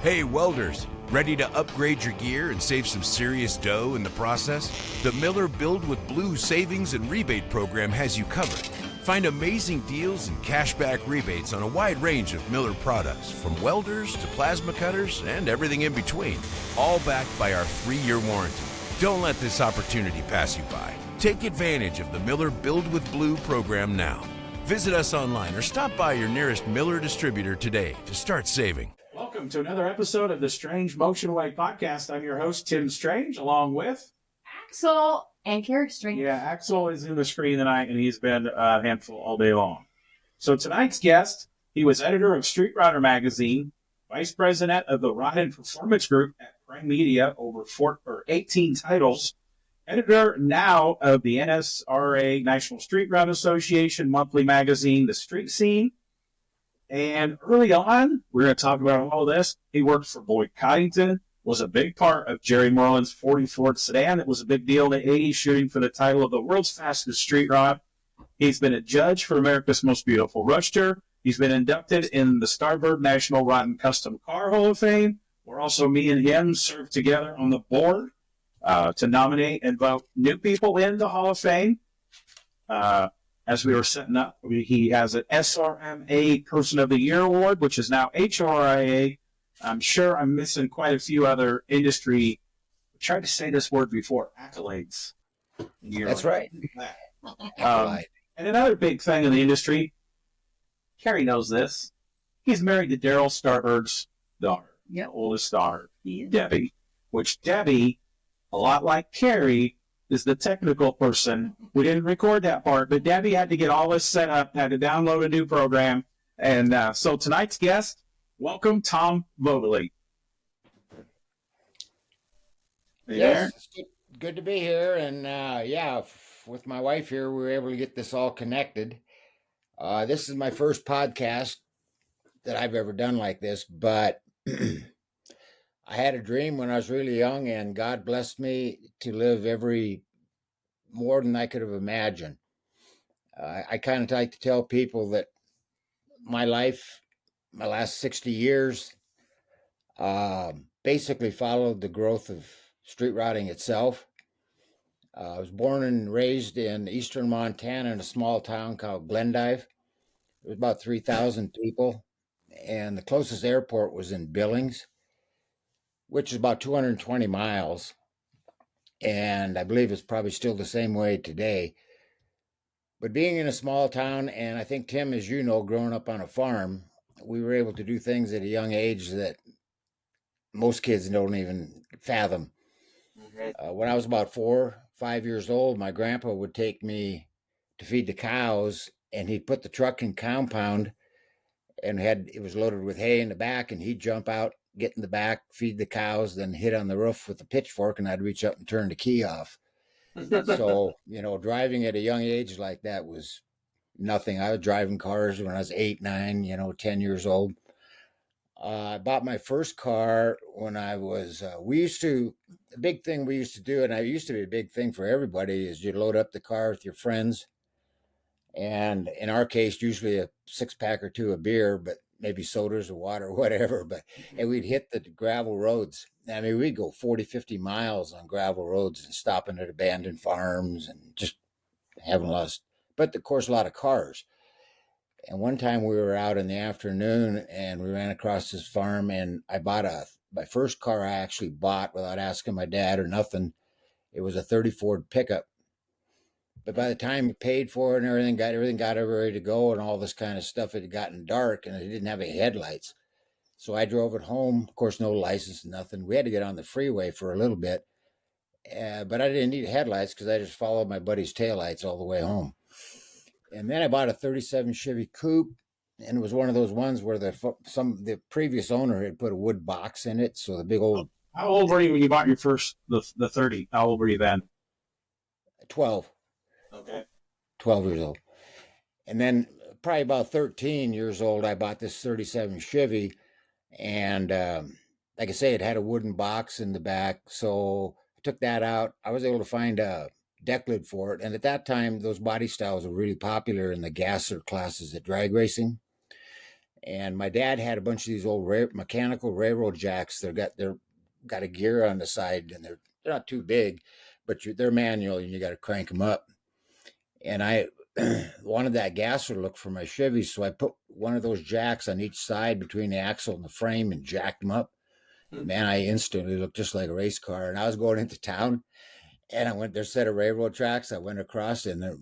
Hey welders, ready to upgrade your gear and save some serious dough in the process? The Miller Build with Blue Savings and Rebate Program has you covered. Find amazing deals and cashback rebates on a wide range of Miller products, from welders to plasma cutters and everything in between, all backed by our 3-year warranty. Don't let this opportunity pass you by. Take advantage of the Miller Build with Blue program now. Visit us online or stop by your nearest Miller distributor today to start saving. Welcome to another episode of the Strange Motion Way podcast. I'm your host, Tim Strange, along with Axel and Carrie Strange. Yeah, Axel is in the screen tonight, and he's been a handful all day long. So tonight's guest, he was editor of Street Rodder magazine, vice president of the Rod and Performance Group at Prime Media, over 18 titles, editor now of the NSRA, National Street Rod Association monthly magazine, The Street Scene. And early on, we're going to talk about all this. He worked for Boyd Coddington, was a big part of Jerry Merlin's 40 Ford sedan. It was a big deal in the 80s, shooting for the title of the world's fastest street rod. He's been a judge for America's Most Beautiful Roadster. He's been inducted in the Starbird National Rod and Custom Car Hall of Fame, where also me and him served together on the board to nominate and vote new people in the Hall of Fame. As we were setting up, he has an SRMA Person of the Year Award, which is now HRIA. I'm sure I'm missing quite a few other industry, I tried to say this word before, accolades. That's right. And another big thing in the industry, Carrie knows this, he's married to Darryl Starbird's daughter, the oldest daughter, Debbie, which Debbie, a lot like Carrie, is the technical person. We didn't record that part, but Debbie had to get all this set up, had to download a new program. And so tonight's guest, welcome Tom Vogele. Yes, it's good to be here. And with my wife here, we were able to get this all connected. This is my first podcast that I've ever done like this, but I had a dream when I was really young, and God blessed me to live more than I could have imagined. I kind of like to tell people that my life, my last 60 years, basically followed the growth of street rodding itself. I was born and raised in eastern Montana in a small town called Glendive. It was about 3,000 people, and the closest airport was in Billings, which is about 220 miles. And I believe it's probably still the same way today. But being in a small town, and I think, Tim, as you know, growing up on a farm, we were able to do things at a young age that most kids don't even fathom. When I was about 4, 5 years old, my grandpa would take me to feed the cows, and he'd put the truck in compound, and it was loaded with hay in the back, and he'd jump out, get in the back, feed the cows, then hit on the roof with a pitchfork, and I'd reach up and turn the key off. So, driving at a young age like that was nothing. I was driving cars when I was 8, 9, 10 years old. I bought my first car when I was, the big thing we used to do, and it used to be a big thing for everybody, is you load up the car with your friends. And in our case, usually a 6-pack or 2 of beer, but maybe sodas or water or whatever. And we'd hit the gravel roads. I mean, we'd go 40, 50 miles on gravel roads and stopping at abandoned farms and just having but of course, a lot of cars. And one time we were out in the afternoon and we ran across this farm, and I bought my first car I actually bought without asking my dad or nothing. It was a 30 Ford pickup. But by the time we paid for it and everything got ready to go and all this kind of stuff, it had gotten dark and it didn't have any headlights. So I drove it home. Of course, no license, nothing. We had to get on the freeway for a little bit. But I didn't need headlights because I just followed my buddy's taillights all the way home. And then I bought a 37 Chevy Coupe, and it was one of those ones where the previous owner had put a wood box in it. So the big old... How old were you when you bought your first, the 30? How old were you then? 12. Okay. 12 years old. And then probably about 13 years old, I bought this 37 Chevy. And like I say, it had a wooden box in the back. So I took that out. I was able to find a deck lid for it. And at that time, those body styles were really popular in the gasser classes at drag racing. And my dad had a bunch of these old mechanical railroad jacks. They're got a gear on the side, and they're not too big, but they're manual, and you got to crank them up. And I wanted that gasser look for my Chevy, so I put one of those jacks on each side between the axle and the frame and jacked them up. Man, I instantly looked just like a race car. And I was going into town, and I went, there's a set of railroad tracks. I went across, and then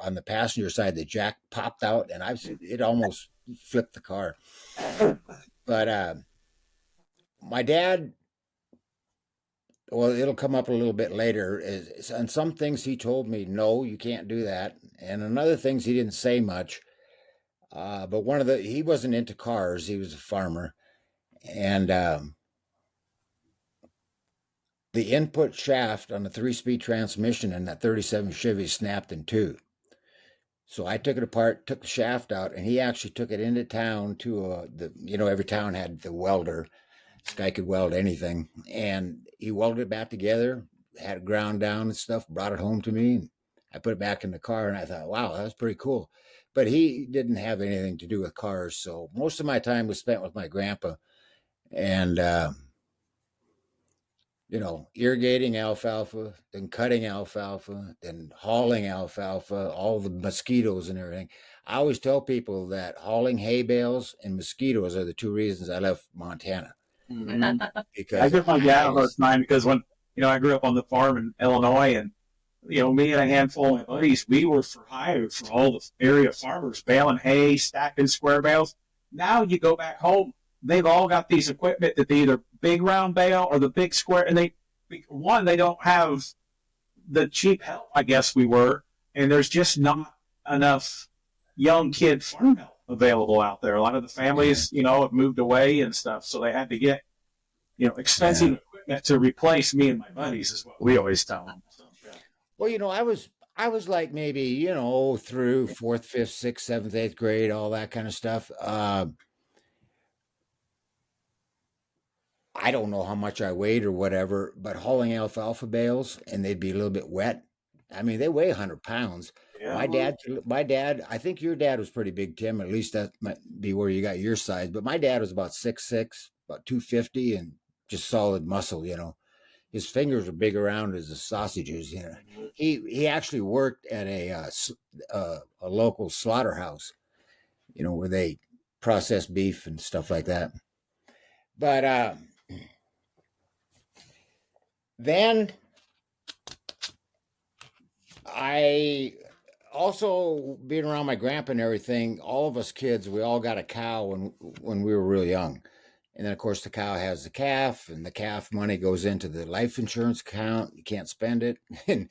on the passenger side, the jack popped out, and it almost flipped the car. But my dad, well, it'll come up a little bit later. And some things he told me, no, you can't do that. And on other things, he didn't say much. But he wasn't into cars. He was a farmer. And the input shaft on the 3-speed transmission in that 37 Chevy snapped in two. So I took it apart, took the shaft out, and he actually took it into town to every town had the welder. This guy could weld anything. And he welded it back together, had it ground down and stuff, brought it home to me. And I put it back in the car, and I thought, wow, that was pretty cool. But he didn't have anything to do with cars. So most of my time was spent with my grandpa and, irrigating alfalfa, then cutting alfalfa, then hauling alfalfa, all the mosquitoes and everything. I always tell people that hauling hay bales and mosquitoes are the two reasons I left Montana. Mhm. Because I give my dad a hard time because when I grew up on the farm in Illinois, and me and a handful of my buddies, we were for hire for all the area farmers, baling hay, stacking square bales. Now you go back home, they've all got these equipment that they either big round bale or the big square, and they don't have the cheap help, I guess we were, and there's just not enough young kid farm help available out there. A lot of the families, have moved away and stuff, so they had to get, expensive equipment to replace me and my buddies, is what we always tell them. So, yeah. Well, I was like maybe, through 4th, 5th, 6th, 7th, 8th grade, all that kind of stuff. I don't know how much I weighed or whatever, but hauling alfalfa bales, and they'd be a little bit wet. I mean, they weigh 100 pounds. Yeah. My dad, I think your dad was pretty big, Tim. At least that might be where you got your size. But my dad was about 6'6", about 250, and just solid muscle. His fingers are big around as the sausages. He actually worked at a local slaughterhouse, where they process beef and stuff like that. But then I also, being around my grandpa and everything, all of us kids, we all got a cow when we were real young. And then, of course, the cow has the calf, and the calf money goes into the life insurance account. You can't spend it. And,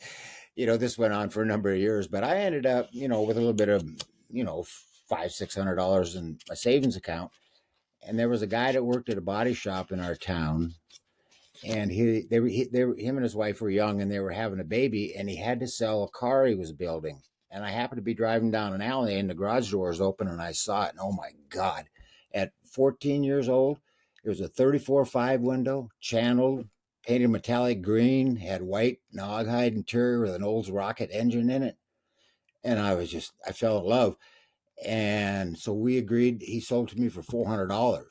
this went on for a number of years. But I ended up, with a little bit of, $500-600 in my savings account. And there was a guy that worked at a body shop in our town. And him and his wife were young, and they were having a baby, and he had to sell a car he was building. And I happened to be driving down an alley, and the garage door was open, and I saw it, and oh my God. At 14 years old, it was a 34.5 window, channeled, painted metallic green, had white Noghide interior with an Olds rocket engine in it. And I fell in love. And so we agreed, he sold to me for $400.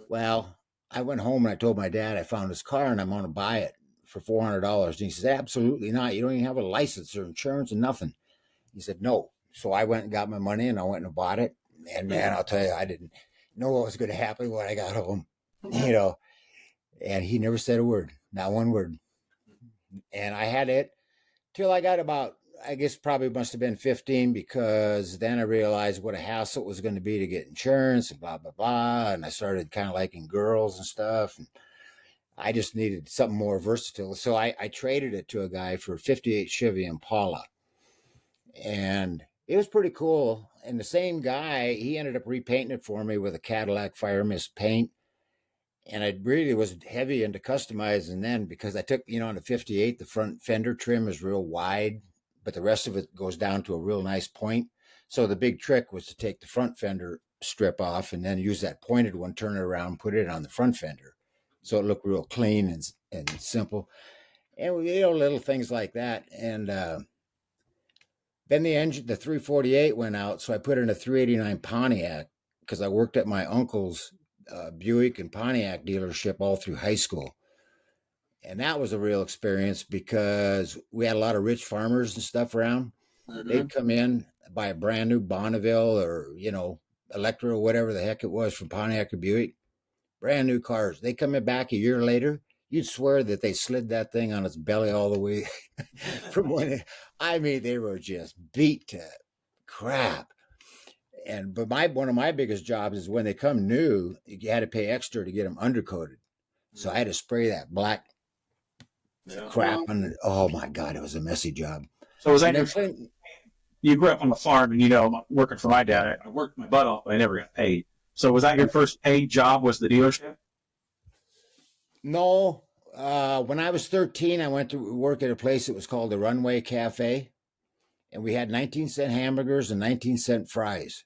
Well, I went home and I told my dad I found his car and I'm going to buy it for $400. And he says, absolutely not. You don't even have a license or insurance and nothing. He said, no. So I went and got my money and I went and bought it. And man, I'll tell you, I didn't know what was going to happen when I got home, and he never said a word, not one word. And I had it till I got about, I guess probably must have been 15, because then I realized what a hassle it was going to be to get insurance and blah, blah, blah. And I started kind of liking girls and stuff. And I just needed something more versatile. So I traded it to a guy for a 58 Chevy Impala. And it was pretty cool. And the same guy, he ended up repainting it for me with a Cadillac Fire Mist paint. And I really was heavy into customizing then, because I took, on the 58, the front fender trim is real wide, but the rest of it goes down to a real nice point. So the big trick was to take the front fender strip off and then use that pointed one, turn it around, put it on the front fender. So it looked real clean and simple. And, little things like that. And then the 348 went out. So I put in a 389 Pontiac because I worked at my uncle's Buick and Pontiac dealership all through high school. And that was a real experience because we had a lot of rich farmers and stuff around. They'd come in, buy a brand new Bonneville or, Electra or whatever the heck it was from Pontiac or Buick. Brand new cars. They come in back a year later. You'd swear that they slid that thing on its belly all the way from when they were just beat to crap. But one of my biggest jobs is when they come new, you had to pay extra to get them undercoated. So I had to spray that black crap on it. Oh my God, it was a messy job. So was that you grew up on a farm and, working for my dad, I worked my butt off, but I never got paid. So was that your first paid job, was the dealership? No. When I was 13, I went to work at a place that was called the Runway Cafe. And we had 19-cent hamburgers and 19-cent fries.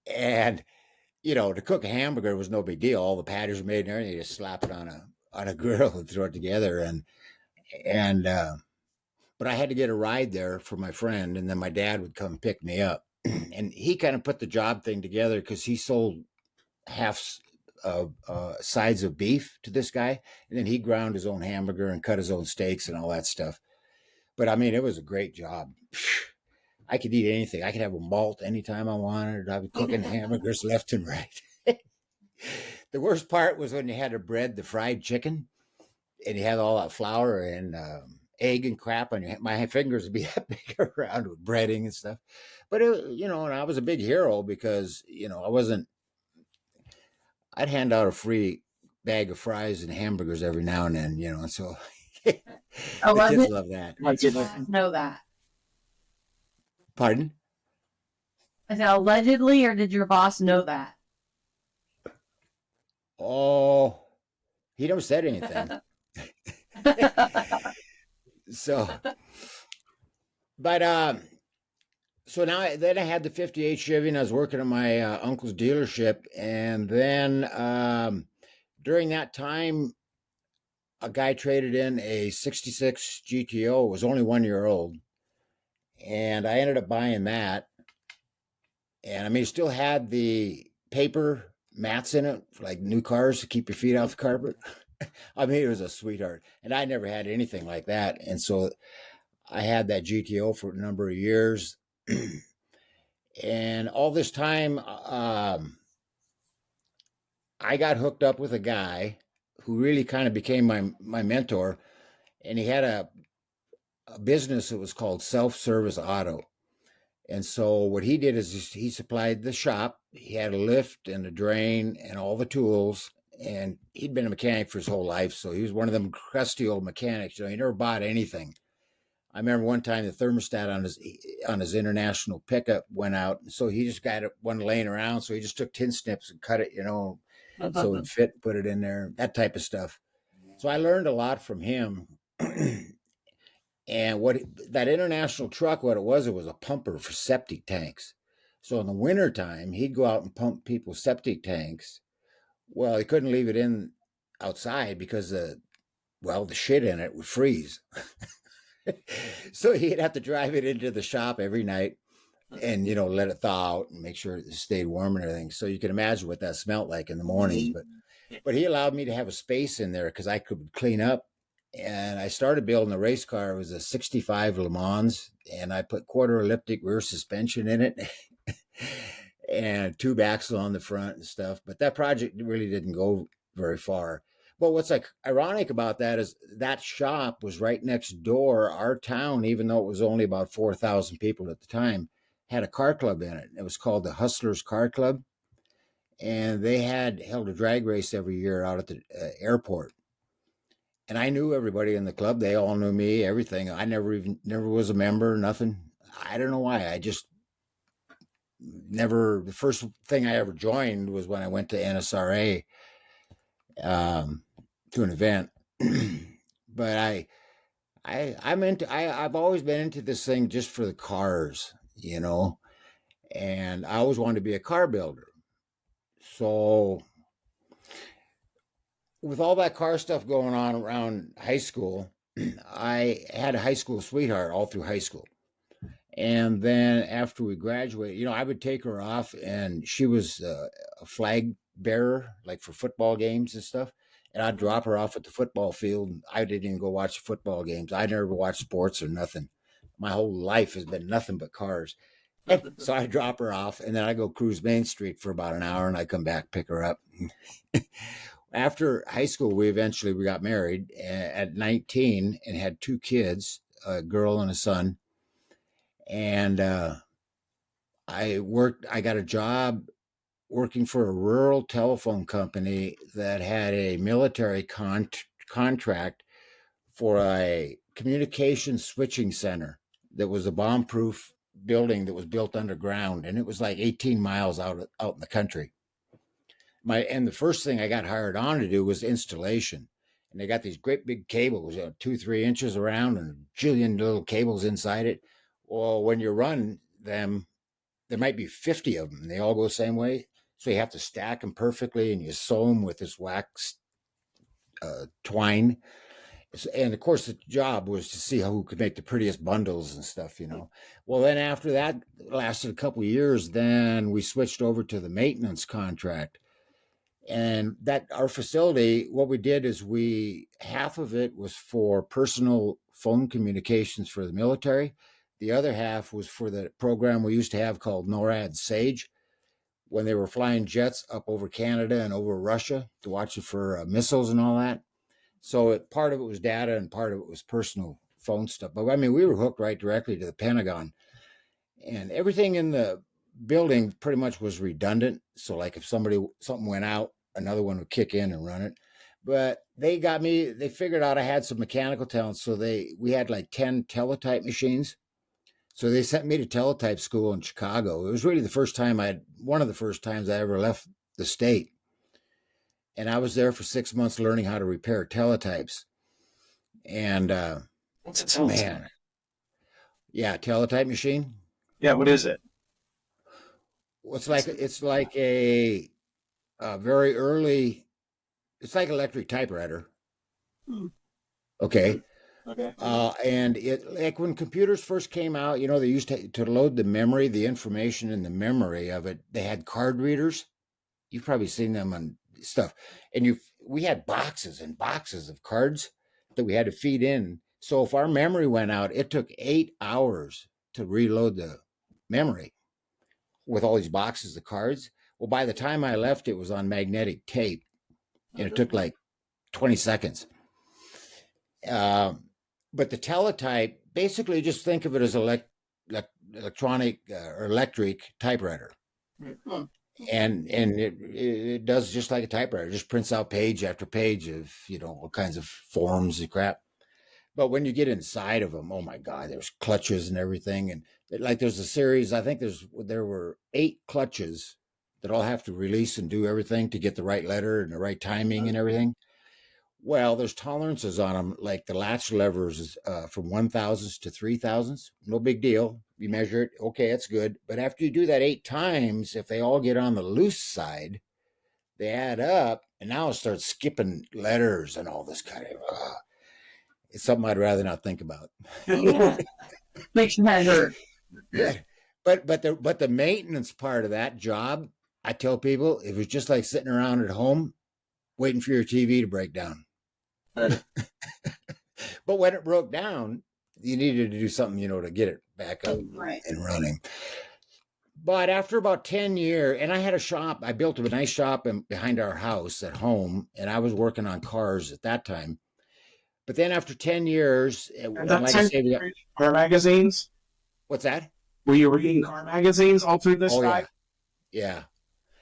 And, to cook a hamburger was no big deal. All the patties were made and everything. You just slap it on a grill and throw it together. But I had to get a ride there for my friend, and then my dad would come pick me up. And he kind of put the job thing together because he sold half sides of beef to this guy, and then he ground his own hamburger and cut his own steaks and all that stuff. But it was a great job. I could eat anything. I could have a malt anytime I wanted. I was cooking hamburgers left and right. The worst part was when you had to bread the fried chicken, and you had all that flour and egg and crap on your hand. My fingers would be that big around with breading and stuff. But and I was a big hero because I'd hand out a free bag of fries and hamburgers every now and then, and so the kids love that. I did not know that. Pardon? I said allegedly, or did your boss know that? Oh, he never said anything. So then I had the 58 Chevy, and I was working at my uncle's dealership. And then during that time, a guy traded in a 66 GTO. It was only 1 year old. And I ended up buying that. And it still had the paper mats in it, like new cars to keep your feet off the carpet. It was a sweetheart. And I never had anything like that. And so I had that GTO for a number of years. And all this time, I got hooked up with a guy who really kind of became my mentor. And he had a business that was called Self-Service Auto. And so what he did is he supplied the shop. He had a lift and a drain and all the tools. And he'd been a mechanic for his whole life. So he was one of them crusty old mechanics. He never bought anything. I remember one time the thermostat on his international pickup went out. So he just got one laying around. So he just took tin snips and cut it, so it would fit, put it in there, that type of stuff. So I learned a lot from him. And that international truck, what it was a pumper for septic tanks. So in the wintertime, he'd go out and pump people's septic tanks. Well, he couldn't leave it in outside because the shit in it would freeze. So he'd have to drive it into the shop every night and, let it thaw out and make sure it stayed warm and everything. So you can imagine what that smelled like in the mornings. But he allowed me to have a space in there because I could clean up. And I started building a race car. It was a 65 Le Mans, and I put quarter elliptic rear suspension in it and tube axle on the front and stuff. But that project really didn't go very far. But what's ironic about that is that shop was right next door. Our town, even though it was only about 4,000 people at the time, had a car club in it. It was called the Hustlers Car Club. And they held a drag race every year out at the airport. And I knew everybody in the club. They all knew me, everything. I never was a member, nothing. I don't know why. I just never, the first thing I ever joined was when I went to NSRA to an event. But I've always been into this thing just for the cars, and I always wanted to be a car builder. So with all that car stuff going on around high school, I had a high school sweetheart all through high school. And then after we graduated, I would take her off, and she was a flag bearer, like for football games and stuff. And I'd drop her off at the football field. I didn't even go watch the football games. I never watched sports or nothing. My whole life has been nothing but cars. So I drop her off, and then I go cruise Main Street for about an hour, and I come back, pick her up. After high school, we got married at 19 and had 2 kids, a girl and a son. And I got a job working for a rural telephone company that had a military contract for a communication switching center that was a bomb-proof building that was built underground, and it was like 18 miles out in the country. And the first thing I got hired on to do was installation. And they got these great big cables, 2-3 inches around, and a jillion little cables inside it. Well, when you run them, there might be 50 of them, and they all go the same way. So you have to stack them perfectly, and you sew them with this wax twine. And of course, the job was to see who could make the prettiest bundles and stuff, Well, then after that lasted a couple of years, then we switched over to the maintenance contract. And that our facility, what we did is half of it was for personal phone communications for the military. The other half was for the program we used to have called NORAD SAGE, when they were flying jets up over Canada and over Russia to watch it for missiles and all that. So part of it was data and part of it was personal phone stuff. But I mean, we were hooked right directly to the Pentagon, and everything in the building pretty much was redundant. So like if something went out, another one would kick in and run it. But they figured out I had some mechanical talent. So we had like 10 teletype machines. So they sent me to teletype school in Chicago. It was really one of the first times I ever left the state. And I was there for 6 months learning how to repair teletypes. And What's a teletype? Man, yeah, teletype machine. Yeah, what is it? It's like a very early. It's like electric typewriter. Okay. Okay. And it, like when computers first came out, they used to load the information in the memory of it. They had card readers. You've probably seen them on stuff. And we had boxes and boxes of cards that we had to feed in. So if our memory went out, it took 8 hours to reload the memory with all these boxes of cards. Well, by the time I left, it was on magnetic tape, and it took like 20 seconds. But the teletype, basically just think of it as electronic or electric typewriter. And it does just like a typewriter. It just prints out page after page of, all kinds of forms and crap. But when you get inside of them, oh my God, there's clutches and everything. And like there's a series, I think there were 8 clutches that all have to release and do everything to get the right letter and the right timing and everything. Well, there's tolerances on them, like the latch levers is from 1,000s to 3,000s. No big deal. You measure it. Okay, that's good. But after you do that 8 times, if they all get on the loose side, they add up, and now it starts skipping letters and all this kind of. It's something I'd rather not think about. Yeah. Makes your head hurt. But the maintenance part of that job, I tell people, it was just like sitting around at home waiting for your TV to break down. But when it broke down, you needed to do something, to get it back up and running. But after about 10 years, and I had a shop, I built a nice shop behind our house at home, and I was working on cars at that time. But then after 10 years, car magazines? What's that? Were you reading car magazines all through this time? Yeah.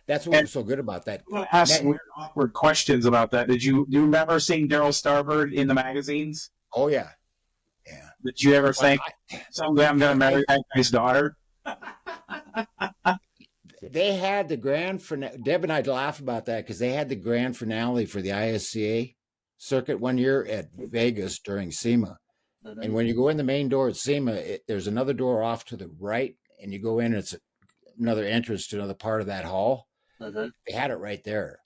That's what was so good about that. I'm going to ask some weird, awkward questions about that. Do you remember seeing Darryl Starbird in the magazines? Oh, yeah. Yeah. Did you ever think, someday I'm going to marry that guy's daughter? They had the grand finale. Deb and I'd laugh about that because they had the grand finale for the ISCA circuit one year at Vegas during SEMA. And when you go in the main door at SEMA, there's another door off to the right, and you go in, and it's another entrance to another part of that hall. They had it right there.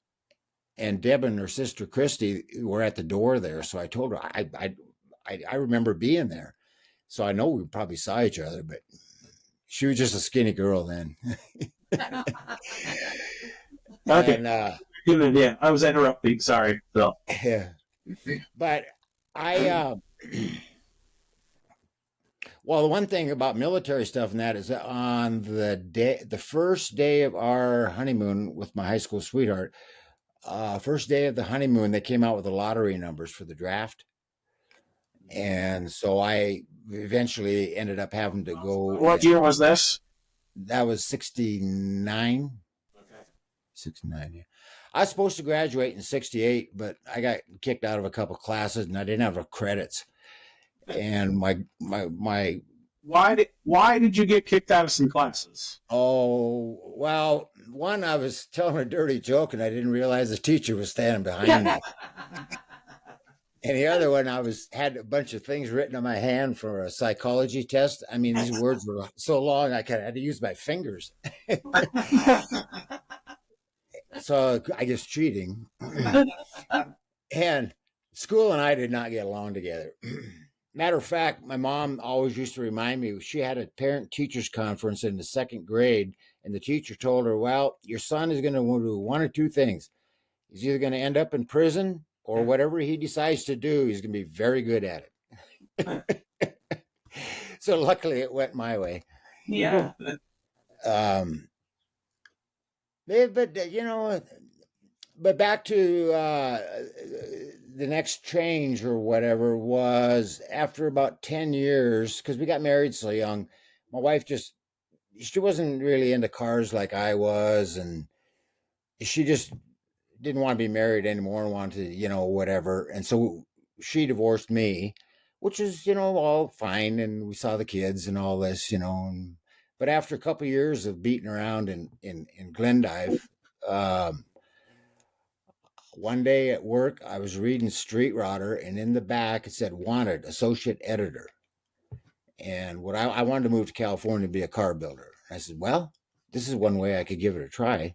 And Deb and her sister Christy were at the door there. So I told her, I remember being there. So I know we probably saw each other, but She was just a skinny girl then. Okay. And Yeah, I was interrupting. Sorry. So. yeah, but I well, the one thing about military stuff and that is that on the first day of our honeymoon with my high school sweetheart, first day of the honeymoon, they came out with the lottery numbers for the draft. And so I eventually ended up having to go. What year was this? That was 69. Okay. 69, yeah. I was supposed to graduate in 68, but I got kicked out of a couple classes and I didn't have the credits. And my Why did you get kicked out of some classes? oh, well, one, I was telling a dirty joke and I didn't realize the teacher was standing behind me. And the other one, had a bunch of things written on my hand for a psychology test. I mean, these words were so long, I had to use my fingers. So I guess cheating. And school and I did not get along together. Matter of fact, my mom always used to remind me, she had a parent-teachers conference in the second grade, and the teacher told her, well, your son is going to do one or two things. He's either going to end up in prison, or whatever he decides to do, he's going to be very good at it. So luckily it went my way. Yeah. But back to the next change or whatever was after about 10 years, because we got married so young, my wife she wasn't really into cars like I was, and she just didn't want to be married anymore and wanted to, whatever. And so she divorced me, which is, all fine. And we saw the kids and all this, but after a couple of years of beating around in Glendive, one day at work, I was reading Street Rodder, and in the back it said wanted associate editor. And I wanted to move to California to be a car builder. I said, well, this is one way I could give it a try.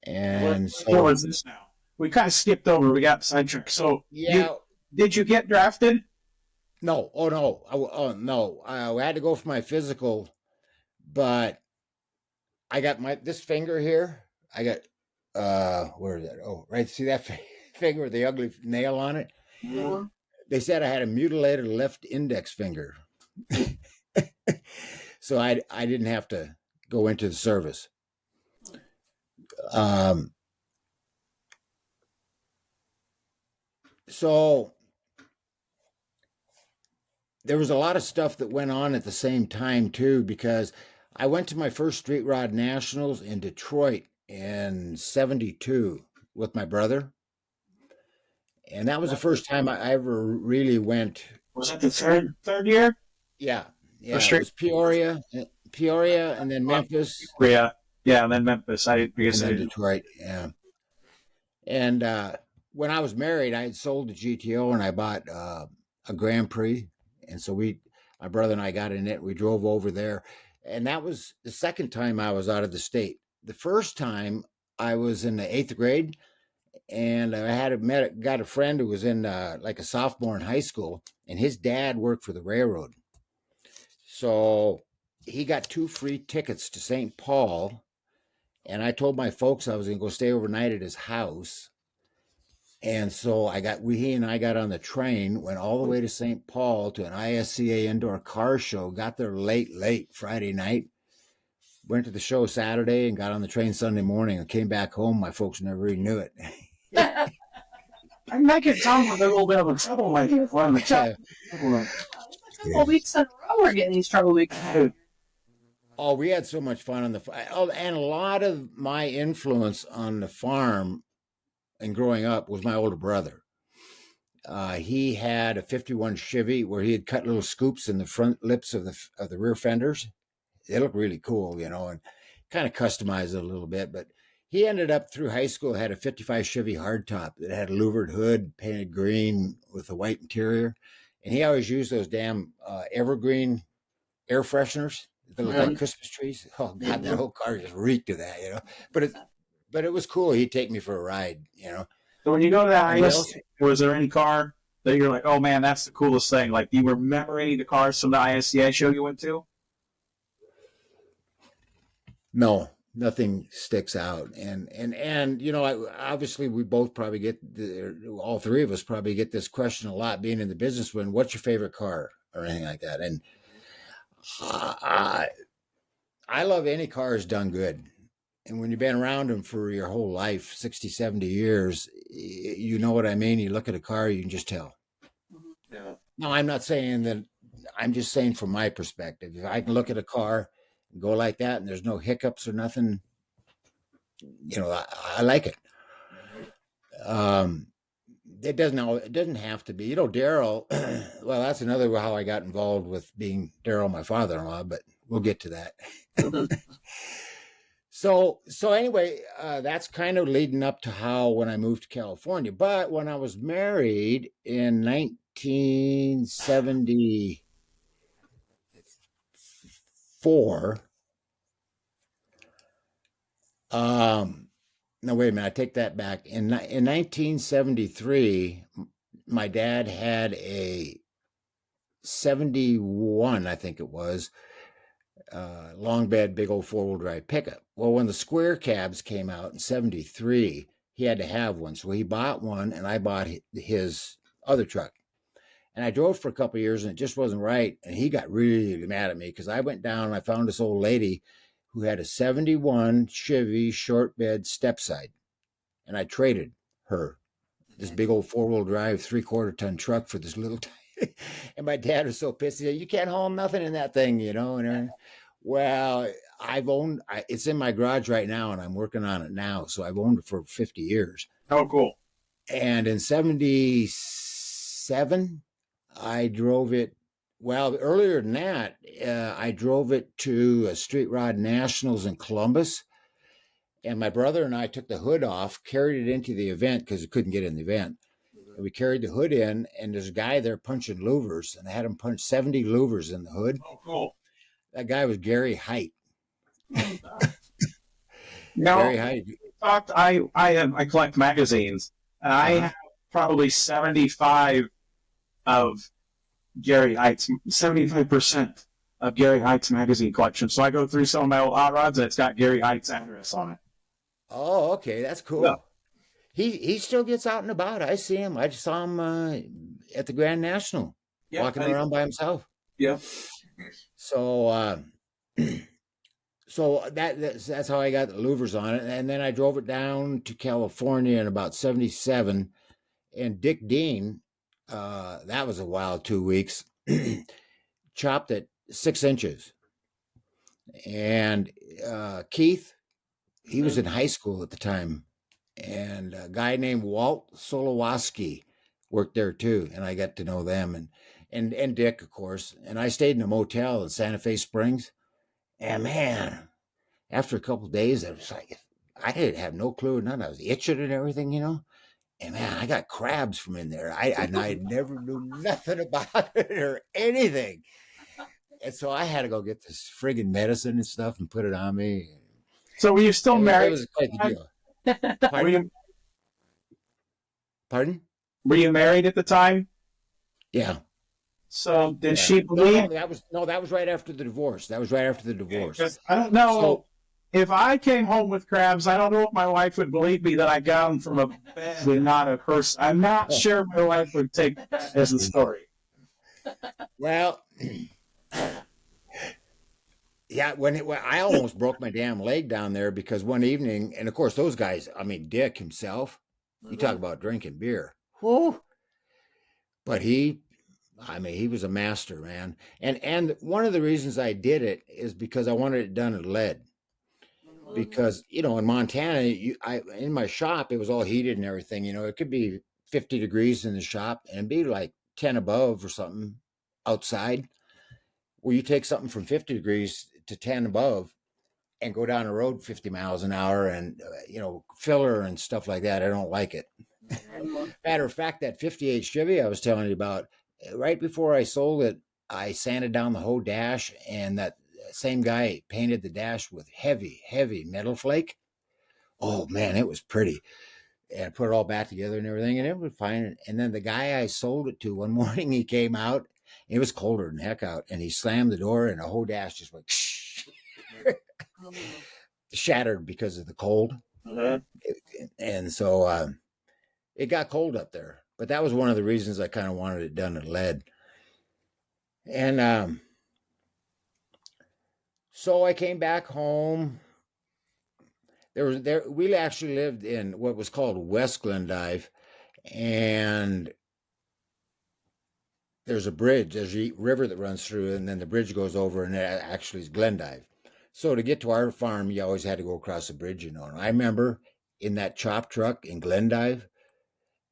And what was this now? We kind of skipped over. We got sidetracked. So, yeah. Did you get drafted? No. Oh, no. No. I had to go for my physical, but I got this finger here. I got, where is that? Oh, right. See that finger with the ugly nail on it? Yeah. They said I had a mutilated left index finger. So I didn't have to go into the service. So there was a lot of stuff that went on at the same time too, because I went to my first Street Rod Nationals in Detroit in 72 with my brother. And that was the first time I ever really went. Was it the third year? Yeah. Yeah. It was Peoria, and then Memphis. Yeah. Yeah, and then Memphis. And then Detroit. Yeah. And when I was married, I had sold the GTO and I bought a Grand Prix. And so my brother and I got in it. We drove over there. And that was the second time I was out of the state. The first time I was in the 8th grade, and I got a friend who was in like a sophomore in high school, and his dad worked for the railroad. So he got 2 free tickets to St. Paul. And I told my folks I was going to go stay overnight at his house. And so he and I got on the train, went all the way to St. Paul to an ISCA indoor car show, got there late Friday night, went to the show Saturday and got on the train Sunday morning and came back home. My folks never even knew it. I might get Tom with a little bit of a trouble like on the chat. A couple weeks in a row we're getting these trouble weeks. Oh, we had so much fun on the farm. Oh, and a lot of my influence on the farm and growing up was my older brother. He had a 51 Chevy where he had cut little scoops in the front lips of the rear fenders. They look really cool, and kind of customized it a little bit. But he ended up through high school, had a 55 Chevy hardtop that had a louvered hood, painted green with a white interior. And he always used those damn evergreen air fresheners. They look like Christmas trees. Oh God, that whole car just reeked of that, But it was cool. He'd take me for a ride, So when you go to that ISCA, was there any car that you're like, oh man, that's the coolest thing? Like, do you remember any of the cars from the ISCA show you went to? No, nothing sticks out. And obviously we both probably all three of us probably get this question a lot being in the business when, what's your favorite car or anything like that. And I, I love any cars done good. And when you've been around them for your whole life, 60, 70 years, you know what I mean? You look at a car, you can just tell. Yeah. No, I'm not saying that. I'm just saying from my perspective, if I can look at a car and go like that and there's no hiccups or nothing, I like it. Um, it doesn't have to be, Darryl. Well, that's another how I got involved with being Darryl, my father-in-law, but we'll get to that. So anyway, that's kind of leading up to how when I moved to California. But when I was married in 1974, no, wait a minute, I take that back. In 1973, my dad had a 71, I think it was, long bed, big old 4-wheel drive pickup. Well, when the square cabs came out in 73, he had to have one. So he bought one and I bought his other truck. And I drove for a couple of years and it just wasn't right. And he got really mad at me because I went down and I found this old lady who had a 71 Chevy short bed stepside. And I traded her this big old 4-wheel drive 3/4 ton truck for this little and my dad was so pissed. He said, "You can't haul nothing in that thing, And well, it's in my garage right now and I'm working on it now. So I've owned it for 50 years. Oh, cool. And in 77, I drove it. Well, earlier than that, I drove it to a Street Rod Nationals in Columbus. And my brother and I took the hood off, carried it into the event because it couldn't get in the event. And we carried the hood in, and there's a guy there punching louvers, and I had him punch 70 louvers in the hood. Oh, cool. That guy was Gary Height. Now, Gary Height. I collect magazines, and I have probably 75 of Gary Height's 75% of Gary Height's magazine collection. So I go through some of my old hot rods, and it's got Gary Height's address on it. Oh, okay, that's cool. Yeah. He still gets out and about. I see him. I just saw him at the Grand National, walking around by himself. Yeah. So so that's how I got the louvers on it. And then I drove it down to California in about 77. And Dick Dean, that was a wild 2 weeks, chopped it 6 inches. And Keith, he was in high school at the time. And a guy named Walt Solowaski worked there too. And I got to know them and Dick, of course. And I stayed in a motel in Santa Fe Springs. And man, after a couple of days, I was like, I didn't have no clue or none. I was itching and everything, And man, I got crabs from in there. I never knew nothing about it or anything. And so I had to go get this friggin' medicine and stuff and put it on me. So were you still married? It was quite the deal. Pardon? Were you married at the time? Yeah. So did she believe? No, that was right after the divorce. That was right after the divorce. I don't know. If I came home with crabs, I don't know if my wife would believe me that I got them from a bed and not a person. I'm not sure my wife would take that as a story. Well, yeah, when I almost broke my damn leg down there because one evening, and of course those guys, Dick himself, you talk about drinking beer. Whew. But he was a master, man. And one of the reasons I did it is because I wanted it done in lead. Because, in Montana, in my shop, it was all heated and everything. It could be 50 degrees in the shop and it'd be like 10 above or something outside. Well, you take something from 50 degrees to 10 above and go down the road 50 miles an hour and, filler and stuff like that. I don't like it. Matter of fact, that 58 Chevy I was telling you about, right before I sold it, I sanded down the whole dash, and that same guy painted the dash with heavy, heavy metal flake. Oh man, it was pretty. And I put it all back together and everything, and it was fine. And then the guy I sold it to one morning, he came out. It was colder than heck out, and he slammed the door, and the whole dash just went. shattered because of the cold. Uh-huh. And so it got cold up there. But that was one of the reasons I kind of wanted it done in lead. And so I came back home. We actually lived in what was called West Glendive, and there's a bridge, there's a river that runs through, and then the bridge goes over, and it actually is Glendive. So to get to our farm, you always had to go across the bridge, And I remember in that chop truck in Glendive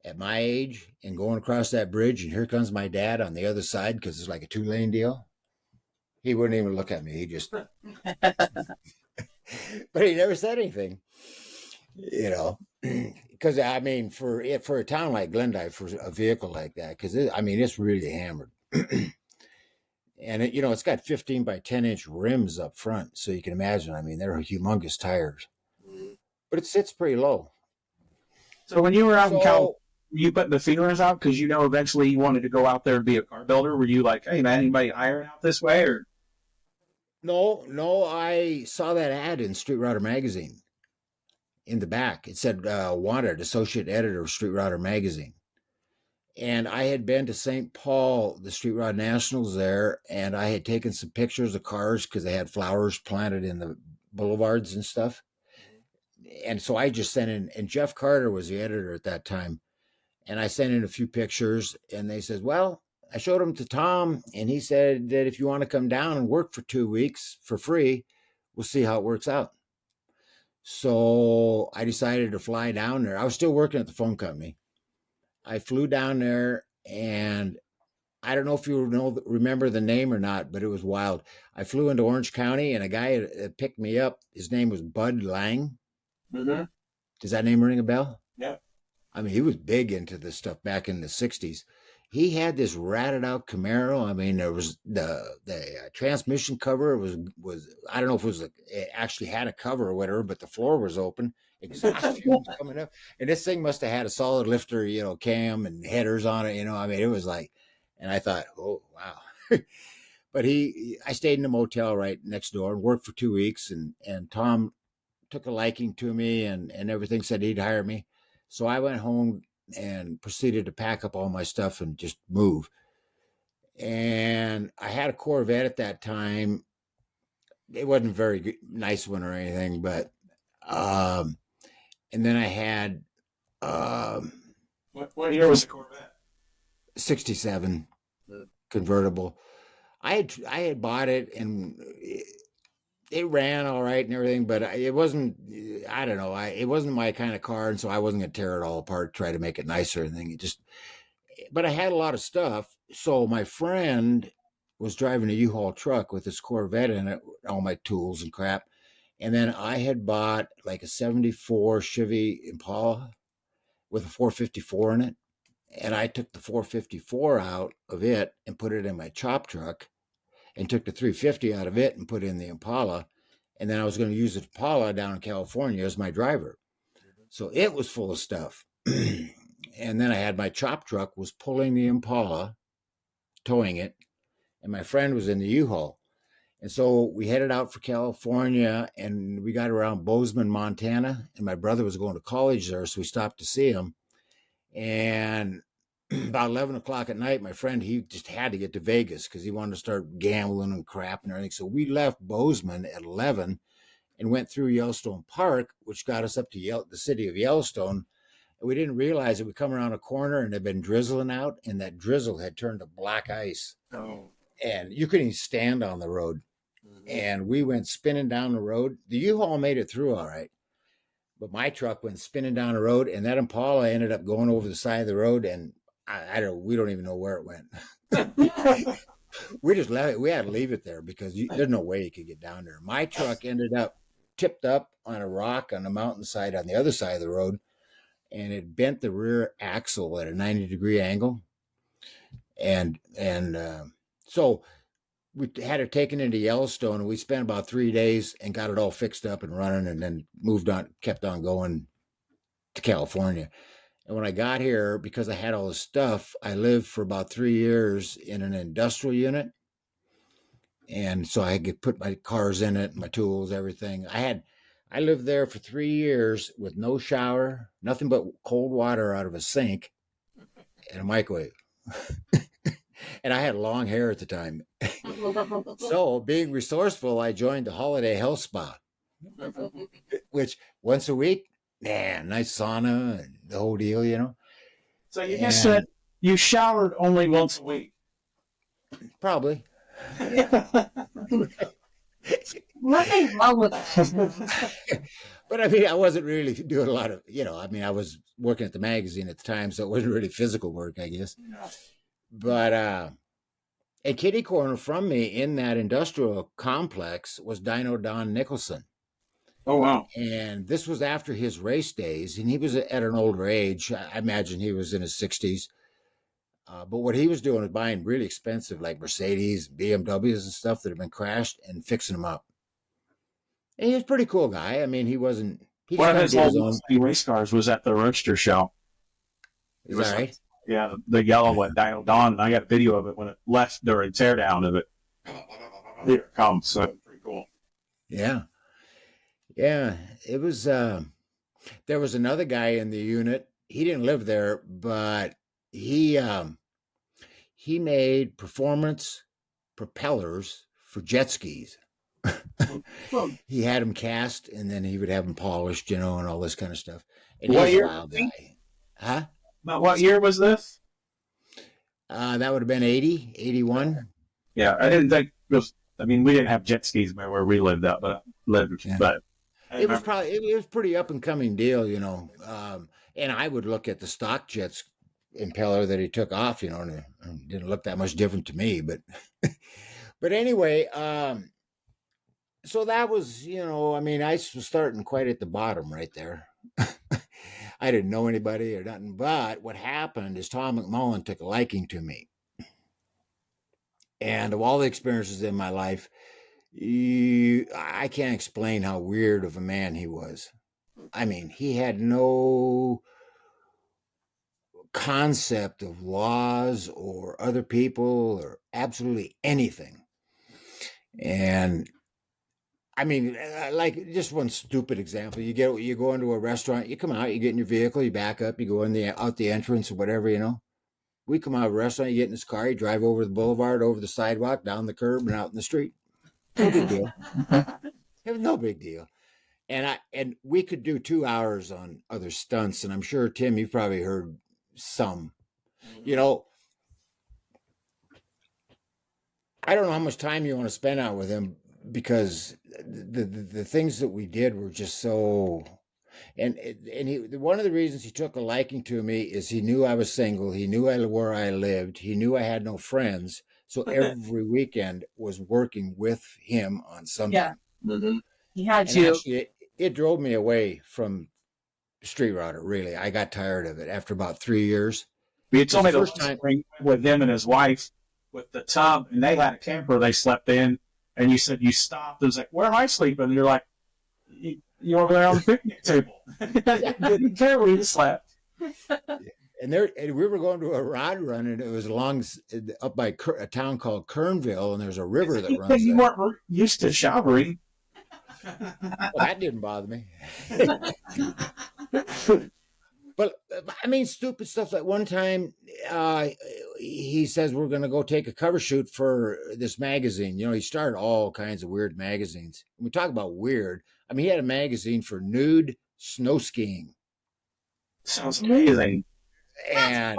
at my age and going across that bridge, and here comes my dad on the other side because it's like a 2-lane deal. He wouldn't even look at me. He just, but he never said anything, because I mean, for a town like Glendive, for a vehicle like that, because it's really hammered. And it's got 15 by 10-inch rims up front, so you can imagine. I mean, they're humongous tires, but it sits pretty low. So when you were out in California, you putting the feelers out because eventually you wanted to go out there and be a car builder? Were you like, hey man, anybody hiring out this way? Or no, I saw that ad in Street Rodder magazine. In the back, it said wanted associate editor of Street Rodder magazine. And I had been to St. Paul, the Street Rod Nationals there, and I had taken some pictures of cars because they had flowers planted in the boulevards and stuff. And so I just sent in, and Jeff Carter was the editor at that time. And I sent in a few pictures, and they said, well, I showed them to Tom, and he said that if you want to come down and work for 2 weeks for free, we'll see how it works out. So I decided to fly down there. I was still working at the phone company. I flew down there, and I don't know if you remember the name or not, but it was wild. I flew into Orange County, and a guy picked me up. His name was Bud Lang. Mm-hmm. Does that name ring a bell? Yeah. I mean, he was big into this stuff back in the 60s. He had this ratted out Camaro. I mean, there was the transmission cover was I don't know if it actually had a cover or whatever, but the floor was open. Exhaust fumes coming up, and this thing must have had a solid lifter, cam and headers on it. I mean, it was like, and I thought, oh wow. But I stayed in a motel right next door and worked for 2 weeks, and Tom took a liking to me and everything, said he'd hire me. So I went home and proceeded to pack up all my stuff and just move. And I had a Corvette at that time. It wasn't a very good, nice one or anything, but and then I had what year was the Corvette? 67 convertible. I had bought it, and it ran all right and everything, but it wasn't, I don't know, it wasn't my kind of car, and so I wasn't going to tear it all apart, try to make it nicer or anything. But I had a lot of stuff, so my friend was driving a U-Haul truck with his Corvette in it, all my tools and crap, and then I had bought like a 74 Chevy Impala with a 454 in it, and I took the 454 out of it and put it in my chop truck, and took the 350 out of it and put in the Impala. And then I was going to use the Impala down in California as my driver. So it was full of stuff. And then I had my chop truck was pulling the Impala, towing it, and my friend was in the U-Haul. And so we headed out for California, and we got around Bozeman, Montana, and my brother was going to college there, so we stopped to see him. And about 11 o'clock at night, my friend, he just had to get to Vegas because he wanted to start gambling and crap and everything. So we left Bozeman at 11 and went through Yellowstone Park, which got us up to the city of Yellowstone. And we didn't realize that we come around a corner and it had been drizzling out, and that drizzle had turned to black ice. Oh. And you couldn't even stand on the road. Mm-hmm. And we went spinning down the road. The U-Haul made it through all right, but my truck went spinning down the road, and that Impala ended up going over the side of the road, and we don't even know where it went. We just left it. We had to leave it there because there's no way you could get down there. My truck ended up tipped up on a rock on the mountainside on the other side of the road, and it bent the rear axle at a 90-degree angle. And so we had it taken into Yellowstone, and we spent about 3 days and got it all fixed up and running, and then moved on, kept on going to California. And when I got here, because I had all this stuff, I lived for about 3 years in an industrial unit. And so I could put my cars in it, my tools, everything. I I lived there for 3 years with no shower, nothing but cold water out of a sink and a microwave. And I had long hair at the time. So, being resourceful, I joined the Holiday Health Spa, which once a week, man, nice sauna and the whole deal, you know. So you just said you showered only once a week. Probably. Nothing wrong with that. But I mean, I wasn't really doing a lot of, I mean, I was working at the magazine at the time, so it wasn't really physical work, I guess. But a kitty corner from me in that industrial complex was Dino Don Nicholson. Oh, wow. And this was after his race days, and he was at an older age. I imagine he was in his 60s. But what he was doing was buying really expensive, like Mercedes, BMWs and stuff that had been crashed and fixing them up. And he was a pretty cool guy. I mean, he wasn't... One of his old race cars was at the Roadster show. Is that right? Yeah, the yellow one, Dino Don. I got a video of it when it left during teardown of it. Here it comes. So pretty cool. Yeah. Yeah. It was... there was another guy in the unit. He didn't live there, but he made performance propellers for jet skis. He had them cast, and then he would have them polished, and all this kind of stuff. And what he's year? a wild guy. Huh? But what year was this? That would have been 80, 81. Yeah, I didn't think it was. I mean, we didn't have jet skis where we lived out, but It was probably it was pretty up and coming deal, and I would look at the stock jets impeller that he took off, and it didn't look that much different to me, but but anyway, so that was, I mean, I was starting quite at the bottom right there. I didn't know anybody or nothing, but what happened is Tom McMullen took a liking to me. And of all the experiences in my life, I can't explain how weird of a man he was. I mean, he had no concept of laws or other people or absolutely anything. And I mean, like just one stupid example. You go into a restaurant, you come out, you get in your vehicle, you back up, you go out the entrance or whatever, We come out of a restaurant, you get in this car, you drive over the boulevard, over the sidewalk, down the curb, and out in the street. No big deal. It was no big deal. And we could do 2 hours on other stunts, and I'm sure, Tim, you've probably heard some. I don't know how much time you want to spend out with him, because the things that we did were just so, and one of the reasons he took a liking to me is he knew I was single. He knew where I lived. He knew I had no friends. So every weekend was working with him on something. Yeah. Mm-hmm. He had to. Actually, it drove me away from Street Rodder, really. I got tired of it after about 3 years. You told me the first time with him and his wife with the tub, and they had a camper they slept in. And you said you stopped. It was like, where am I sleeping? And you're like, you're over there on the picnic table. Didn't care where you slept. And we were going to a rod run, and it was up by a town called Kernville, and there's a river that runs there. You weren't used to showering. Well, that didn't bother me. But I mean, stupid stuff. Like one time, he says we're going to go take a cover shoot for this magazine. He started all kinds of weird magazines. When we talk about weird, I mean, he had a magazine for nude snow skiing. Sounds amazing. And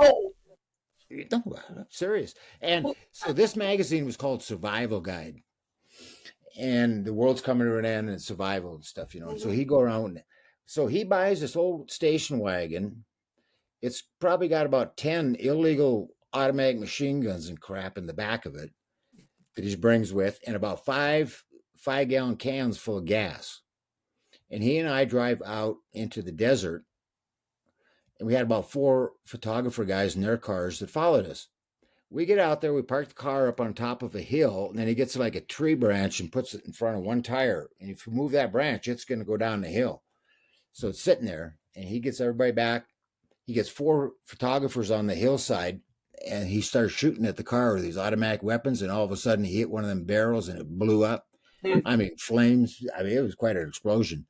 no, I'm serious. And so this magazine was called Survival Guide. And the world's coming to an end, and survival and stuff, And so he'd go around. So he buys this old station wagon. It's probably got about 10 illegal automatic machine guns and crap in the back of it that he brings with, and about 5-gallon cans full of gas. And he and I drive out into the desert, and we had about 4 photographer guys in their cars that followed us. We get out there, we park the car up on top of a hill, and then he gets like a tree branch and puts it in front of one tire. And if you move that branch, it's going to go down the hill. So it's sitting there, and he gets everybody back. He gets 4 photographers on the hillside, and he starts shooting at the car with these automatic weapons, and all of a sudden he hit one of them barrels, and it blew up. I mean, flames. I mean, it was quite an explosion.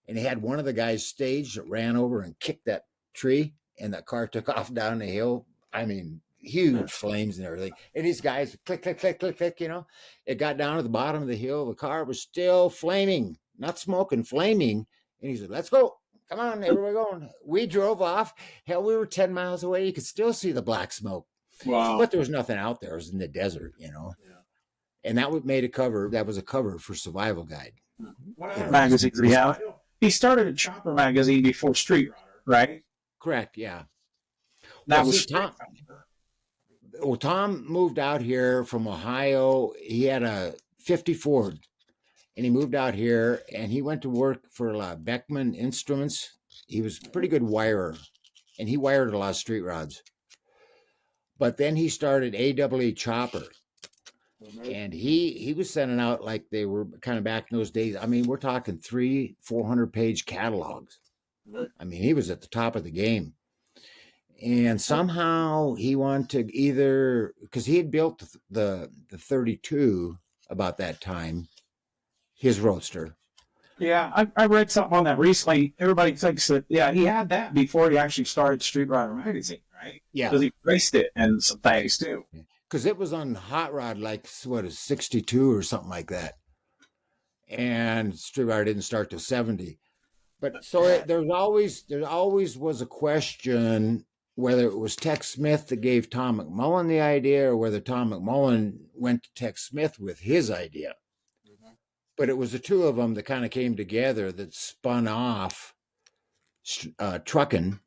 and he had one of the guys staged that ran over and kicked that tree, and that car took off down the hill. I mean, huge flames and everything. And these guys, click, click, click, click, click, you know, it got down to the bottom of the hill. The car was still flaming, not smoking, flaming. And he said, let's go. Come on, everybody going. We drove off. Hell, we were 10 miles away. You could still see the black smoke. Wow. But there was nothing out there. It was in the desert, you know. Yeah. And that made a cover. That was a cover for Survival Guide. What other magazines did he have? He started a chopper magazine before Street Runner, right? Correct, yeah. That was Tom. Well, Tom moved out here from Ohio. He had a 50 Ford, and he moved out here, and he went to work for Beckman Instruments. He was a pretty good wirer, and he wired a lot of street rods. But then he started AWE Chopper, and he was sending out, like they were kind of back in those days. I mean, we're talking 300-400 page catalogs. I mean, he was at the top of the game. And somehow he wanted to either, because he had built the 32 about that time, his Roadster. Yeah, I read something on that recently. Everybody thinks that, yeah, he had that before he actually started Street Runner magazine, right? Yeah. Because he raced it and some things too. Because it was on Hot Rod, like, what, 62 or something like that. And Street Runner didn't start till 70. But so there always was a question whether it was Tex Smith that gave Tom McMullen the idea or whether Tom McMullen went to Tex Smith with his idea. Mm-hmm. But it was the two of them that kind of came together that spun off trucking,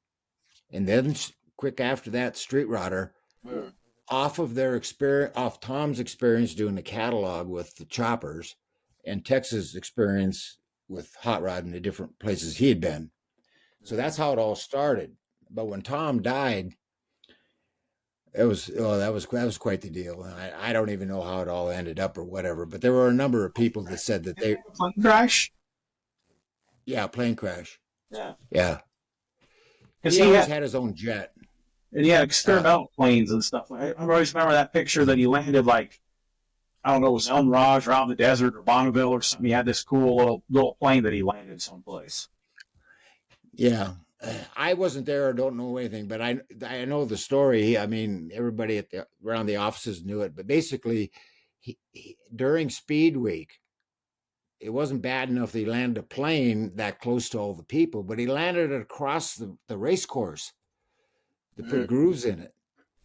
and then quick after that, Street Rodder, off of their experience, off Tom's experience doing the catalog with the choppers, and Tex's experience with Hot Rod and the different places he had been. So that's how it all started. But when Tom died, that was quite the deal. I don't even know how it all ended up or whatever. But there were a number of people that said that they plane crash. Yeah, plane crash. Yeah. He always had his own jet, and he had experimental planes and stuff. I always remember that picture that he landed, like, I don't know, it was El Mirage around the desert or Bonneville or something. He had this cool little plane that he landed someplace. Yeah. I wasn't there or don't know anything, but I know the story. I mean, everybody around the offices knew it. But basically, he, during Speed Week, it wasn't bad enough that he landed a plane that close to all the people, but he landed it across the race course to put grooves in it.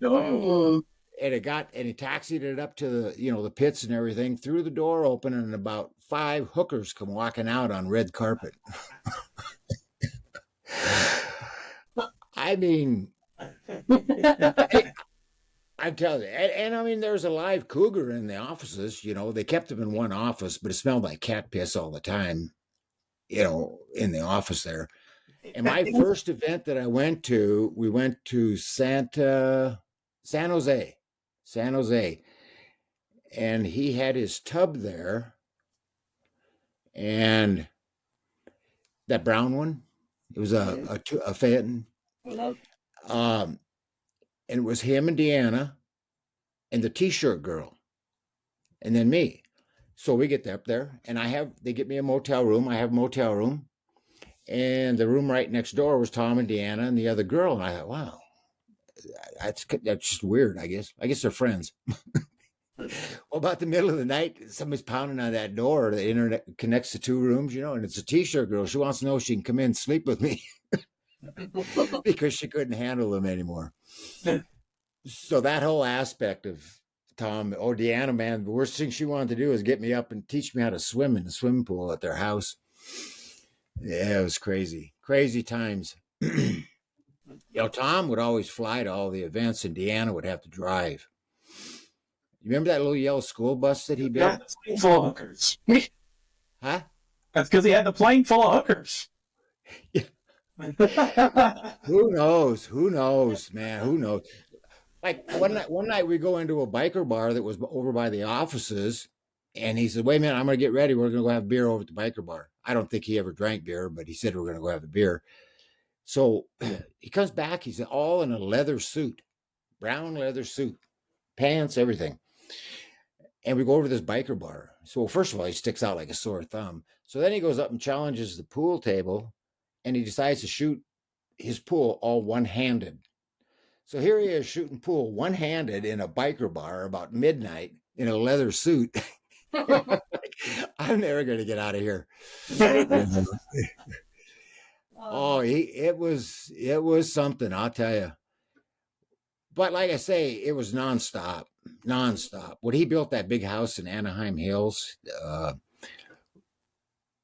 Oh. And he taxied it up to the pits and everything, threw the door open, and about 5 hookers come walking out on red carpet. I mean, I tell you, and I mean, there's a live cougar in the offices. They kept him in one office, but it smelled like cat piss all the time, in the office there. And my first event that I went to, we went to San Jose, and he had his tub there, and that brown one, it was a Phaeton. And it was him and Deanna and the t-shirt girl and then me. So we get up there, and they get me a motel room. I have a motel room, and the room right next door was Tom and Deanna and the other girl. And I thought, wow, that's just weird. I guess they're friends. Well, about the middle of the night, somebody's pounding on that door. The internet connects the 2 rooms, and it's a t-shirt girl. She wants to know if she can come in and sleep with me. Because she couldn't handle them anymore. So that whole aspect of Tom, Deanna, man, the worst thing she wanted to do is get me up and teach me how to swim in the swimming pool at their house. Yeah, it was crazy. Crazy times. Tom would always fly to all the events, and Deanna would have to drive. You remember that little yellow school bus that he built? Yeah, plane full of hookers. Huh? That's because he had the plane full of hookers. Yeah. Who knows, man? Who knows? Like one night we go into a biker bar that was over by the offices, and he said, "Wait a minute, I'm going to get ready. We're going to go have beer over at the biker bar." I don't think he ever drank beer, but he said we're going to go have a beer. So he comes back. He's all in a leather suit, brown leather suit, pants, everything. And we go over to this biker bar. So first of all, he sticks out like a sore thumb. So then he goes up and challenges the pool table, and he decides to shoot his pool all one-handed. So here he is shooting pool one-handed in a biker bar about midnight in a leather suit. I'm never going to get out of here. It was something, I'll tell you. But like I say, it was nonstop. When he built that big house in Anaheim Hills,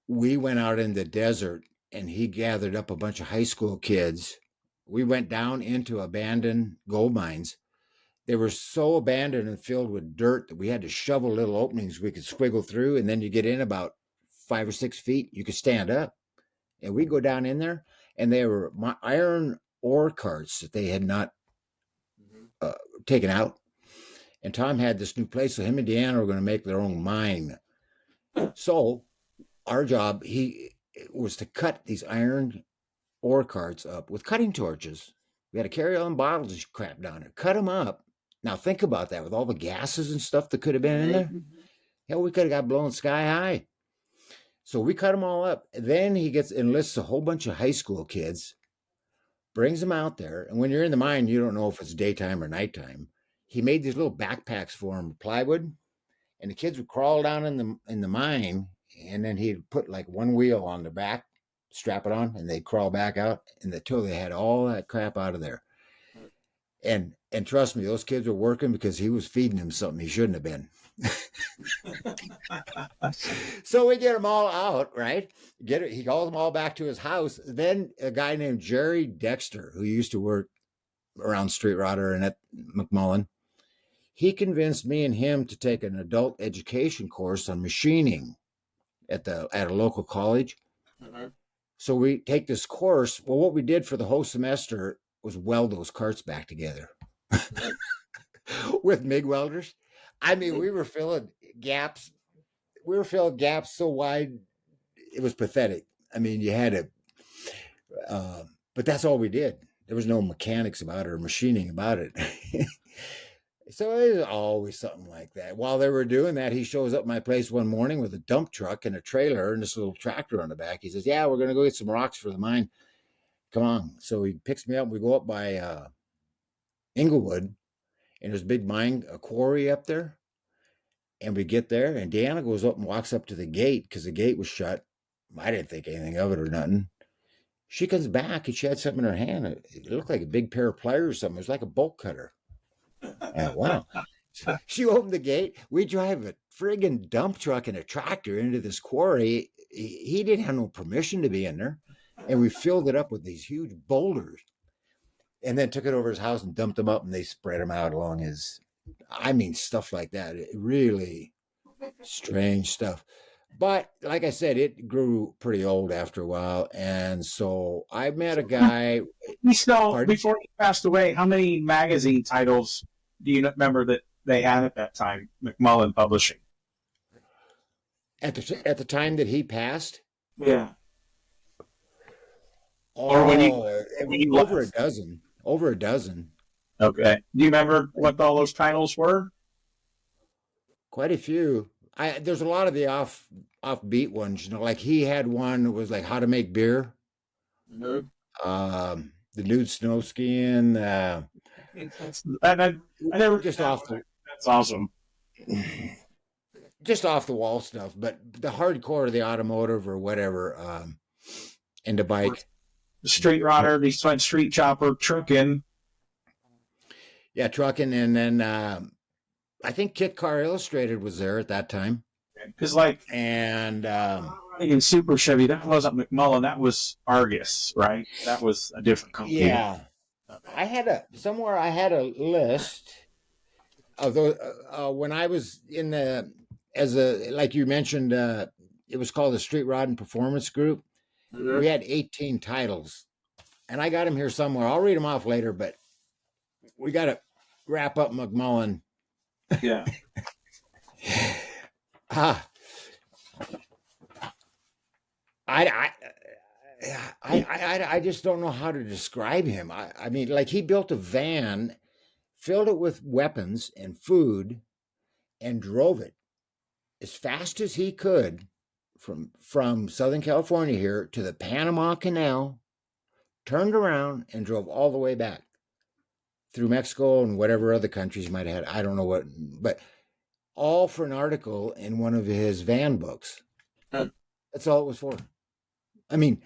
we went out in the desert and he gathered up a bunch of high school kids. We went down into abandoned gold mines. They were so abandoned and filled with dirt that we had to shovel little openings we could squiggle through. And then you get in about 5 or 6 feet, you could stand up. And we'd go down in there, and they were iron ore carts that they had not taken out. And Tom had this new place, so him and Deanna were going to make their own mine. So our job was to cut these iron ore carts up with cutting torches. We had to carry all them bottles of crap down there, cut them up. Now think about that with all the gases and stuff that could have been in there. Hell, we could have got blown sky high. So we cut them all up. Then he enlists a whole bunch of high school kids, brings them out there. And when you're in the mine, you don't know if it's daytime or nighttime. He made these little backpacks for them, plywood, and the kids would crawl down in the mine, and then he'd put like one wheel on their back, strap it on, and they'd crawl back out until they had all that crap out of there. And trust me, those kids were working because he was feeding them something he shouldn't have been. So we get them all out, right? He calls them all back to his house. Then a guy named Jerry Dexter, who used to work around Street Rodder and at McMullen, he convinced me and him to take an adult education course on machining at a local college. Mm-hmm. So we take this course. Well, what we did for the whole semester was weld those carts back together with MIG welders. I mean, we were filling gaps. We were filling gaps so wide, it was pathetic. I mean, you had to, but that's all we did. There was no mechanics about it or machining about it. So it was always something like that. While they were doing that, he shows up at my place one morning with a dump truck and a trailer and this little tractor on the back. He says, "Yeah, we're going to go get some rocks for the mine. Come on." So he picks me up. We go up by Inglewood, and there's a big mine, a quarry up there. And we get there, and Deanna goes up and walks up to the gate because the gate was shut. I didn't think anything of it or nothing. She comes back, and she had something in her hand. It looked like a big pair of pliers or something. It was like a bolt cutter. And wow. So she opened the gate. We drive a friggin' dump truck and a tractor into this quarry. He didn't have no permission to be in there. And we filled it up with these huge boulders. And then took it over his house and dumped them up, and they spread them out along his... I mean, stuff like that. It really strange stuff. But like I said, it grew pretty old after a while. And so I met a guy. Before he passed away, how many magazine titles do you remember that they had at that time, McMullen Publishing? At the time that he passed? Yeah. Or when you over a dozen. Over a dozen. Okay. Do you remember what all those titles were? Quite a few. There's a lot of the offbeat ones, like he had one that was like how to make beer. Mm-hmm. The nude snow skiing. I never just off the. That's awesome. Just off the wall stuff, but the hardcore of the automotive or whatever, and the bike. The Street Rodder, the Street Chopper, trucking. Yeah, trucking, and then I think Kit Car Illustrated was there at that time. Because in Super Chevy, that wasn't McMullen, that was Argus, right? That was a different company. Yeah, I had a list of those when I was in like you mentioned, it was called the Street Rod and Performance Group. Mm-hmm. We had 18 titles, and I got them here somewhere. I'll read them off later, but we got to wrap up McMullen. Yeah. I just don't know how to describe him. I mean, like he built a van, filled it with weapons and food, and drove it as fast as he could from Southern California here to the Panama Canal, turned around and drove all the way back through Mexico and whatever other countries he might have had. I don't know what, but all for an article in one of his van books. That's all it was for. I mean,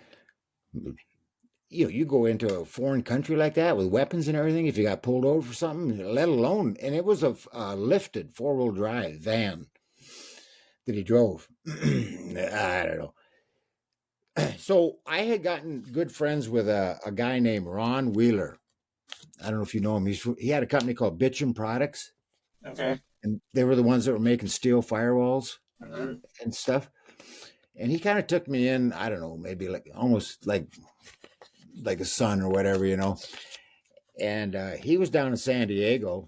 you go into a foreign country like that with weapons and everything, if you got pulled over for something, let alone, and it was a lifted 4-wheel drive van that he drove. I don't know. So I had gotten good friends with a guy named Ron Wheeler. I don't know if you know him. He had a company called Bitchin Products. Okay. And they were the ones that were making steel firewalls and stuff. And he kind of took me in, I don't know, maybe like almost like a son or whatever, you know. And he was down in San Diego.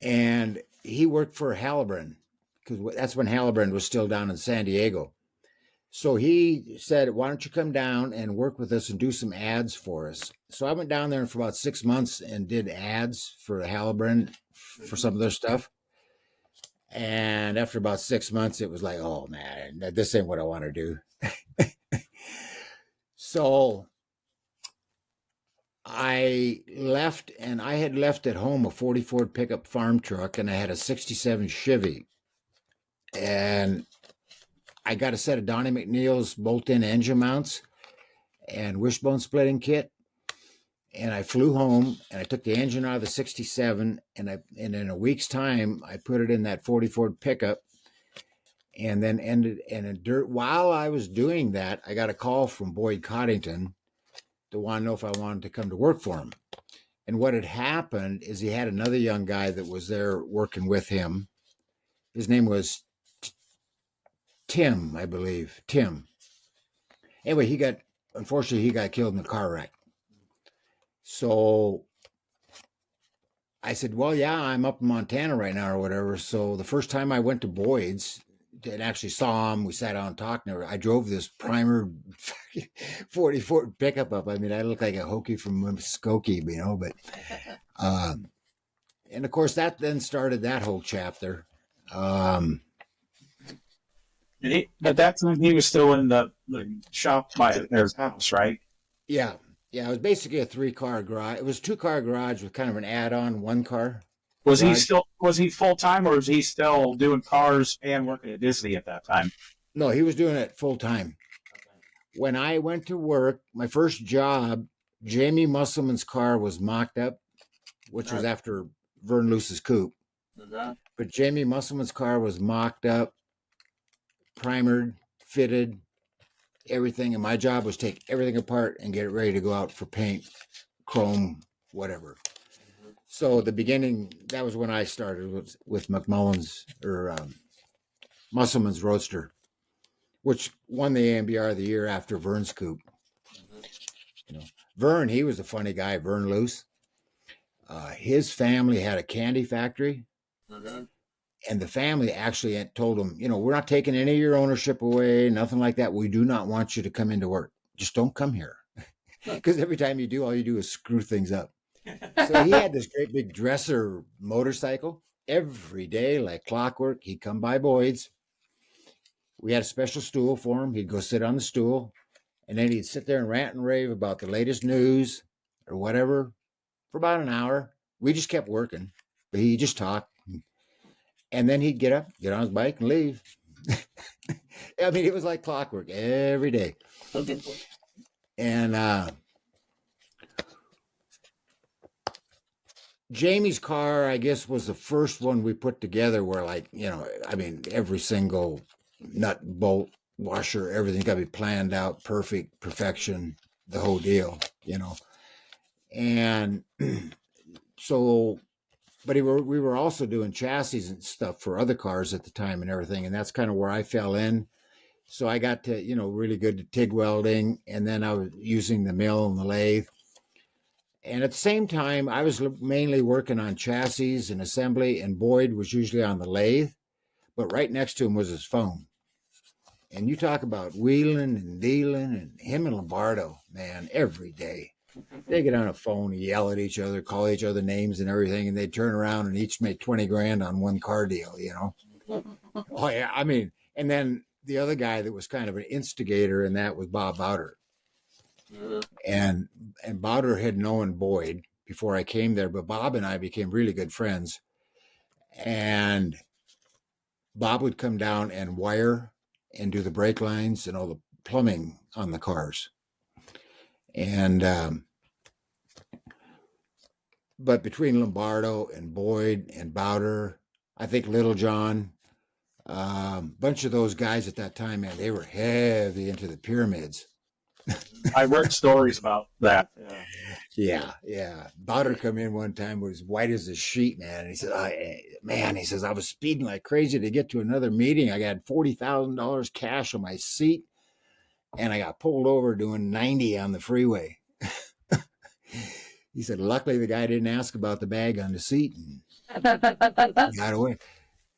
And he worked for Halliburton, because that's when Halliburton was still down in San Diego. So he said, why don't you come down and work with us and do some ads for us? So I went down there for about 6 months and did ads for Halliburton for some of their stuff. And after about 6 months, it was like, oh, man, this ain't what I want to do. So I left, and I had left at home a 40 Ford pickup farm truck, and I had a 67 Chevy. And I got a set of Donnie McNeil's bolt-in engine mounts and wishbone splitting kit. And I flew home, and I took the engine out of the 67, and in a week's time, I put it in that 40 Ford pickup, and then while I was doing that, I got a call from Boyd Coddington to want to know if I wanted to come to work for him. And what had happened is he had another young guy that was there working with him. His name was Tim, I believe. Tim. Anyway, unfortunately, he got killed in a car wreck. So I said, well, yeah, I'm up in Montana right now or whatever. So the first time I went to Boyd's and actually saw him, we sat down and talked. And I drove this primer 40 Ford pickup up. I mean, I look like a Hokie from Muskogee, you know, but, and of course that then started that whole chapter. At that time, he was still in the shop by his house, right? Yeah. Yeah, it was basically a 3-car garage. It was a 2-car garage with kind of an add-on 1-car. Was he full-time, or was he still doing cars and working at Disney at that time? No, he was doing it full-time. When I went to work, my first job, Jamie Musselman's car was mocked up, which was after Vern Luce's coupe. But Jamie Musselman's car was mocked up, primered, fitted, everything, and my job was take everything apart and get it ready to go out for paint, chrome, whatever. So the beginning, that was when I started with McMullen's or Musselman's Roadster, which won the AMBR the year after Vern's coupe. You know, Vern, he was a funny guy, Vern Luce. His family had a candy factory. And the family actually told him, you know, we're not taking any of your ownership away, nothing like that. We do not want you to come into work. Just don't come here. Because every time you do, all you do is screw things up. So he had this great big dresser motorcycle. Every day, like clockwork, he'd come by Boyd's. We had a special stool for him. He'd go sit on the stool. And then he'd sit there and rant and rave about the latest news or whatever for about an hour. We just kept working. But he just talked. And then he'd get up, get on his bike, and leave. I mean, it was like clockwork every day. And Jamie's car, I guess, was the first one we put together where, like, you know, I mean, every single nut, bolt, washer, everything got to be planned out, perfection, the whole deal, you know. And so... But we were also doing chassis and stuff for other cars at the time and everything. And that's kind of where I fell in. So I got to, you know, really good at TIG welding. And then I was using the mill and the lathe. And at the same time, I was mainly working on chassis and assembly. And Boyd was usually on the lathe. But right next to him was his phone. And you talk about wheeling and dealing, and him and Lombardo, man, every day. They get on a phone and yell at each other, call each other names and everything, and they turn around and each make 20 grand on one car deal, you know. Oh yeah, I mean, and then the other guy that was kind of an instigator, and that was Bob Bowder. And Bowder had known Boyd before I came there, but Bob and I became really good friends. And Bob would come down and wire and do the brake lines and all the plumbing on the cars. And but between Lombardo and Boyd and Bowder, I think Little John, bunch of those guys at that time, man, they were heavy into the pyramids. I read stories about that. Yeah. Bowder come in one time was white as a sheet, man. And he said, he says, I was speeding like crazy to get to another meeting. I got $40,000 cash on my seat, and I got pulled over doing 90 on the freeway. He said, luckily the guy didn't ask about the bag on the seat and got away.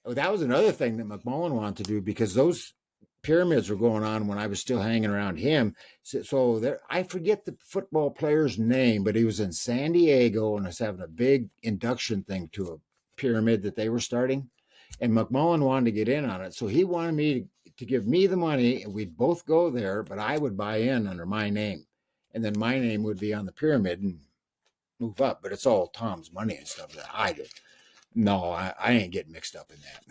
Oh, that was another thing that McMullen wanted to do, because those pyramids were going on when I was still hanging around him. So there, I forget the football player's name, but he was in San Diego and was having a big induction thing to a pyramid that they were starting. And McMullen wanted to get in on it. So he wanted me to give me the money, and we'd both go there, but I would buy in under my name. And then my name would be on the pyramid and move up. But it's all Tom's money and stuff that I did. No, I ain't getting mixed up in that.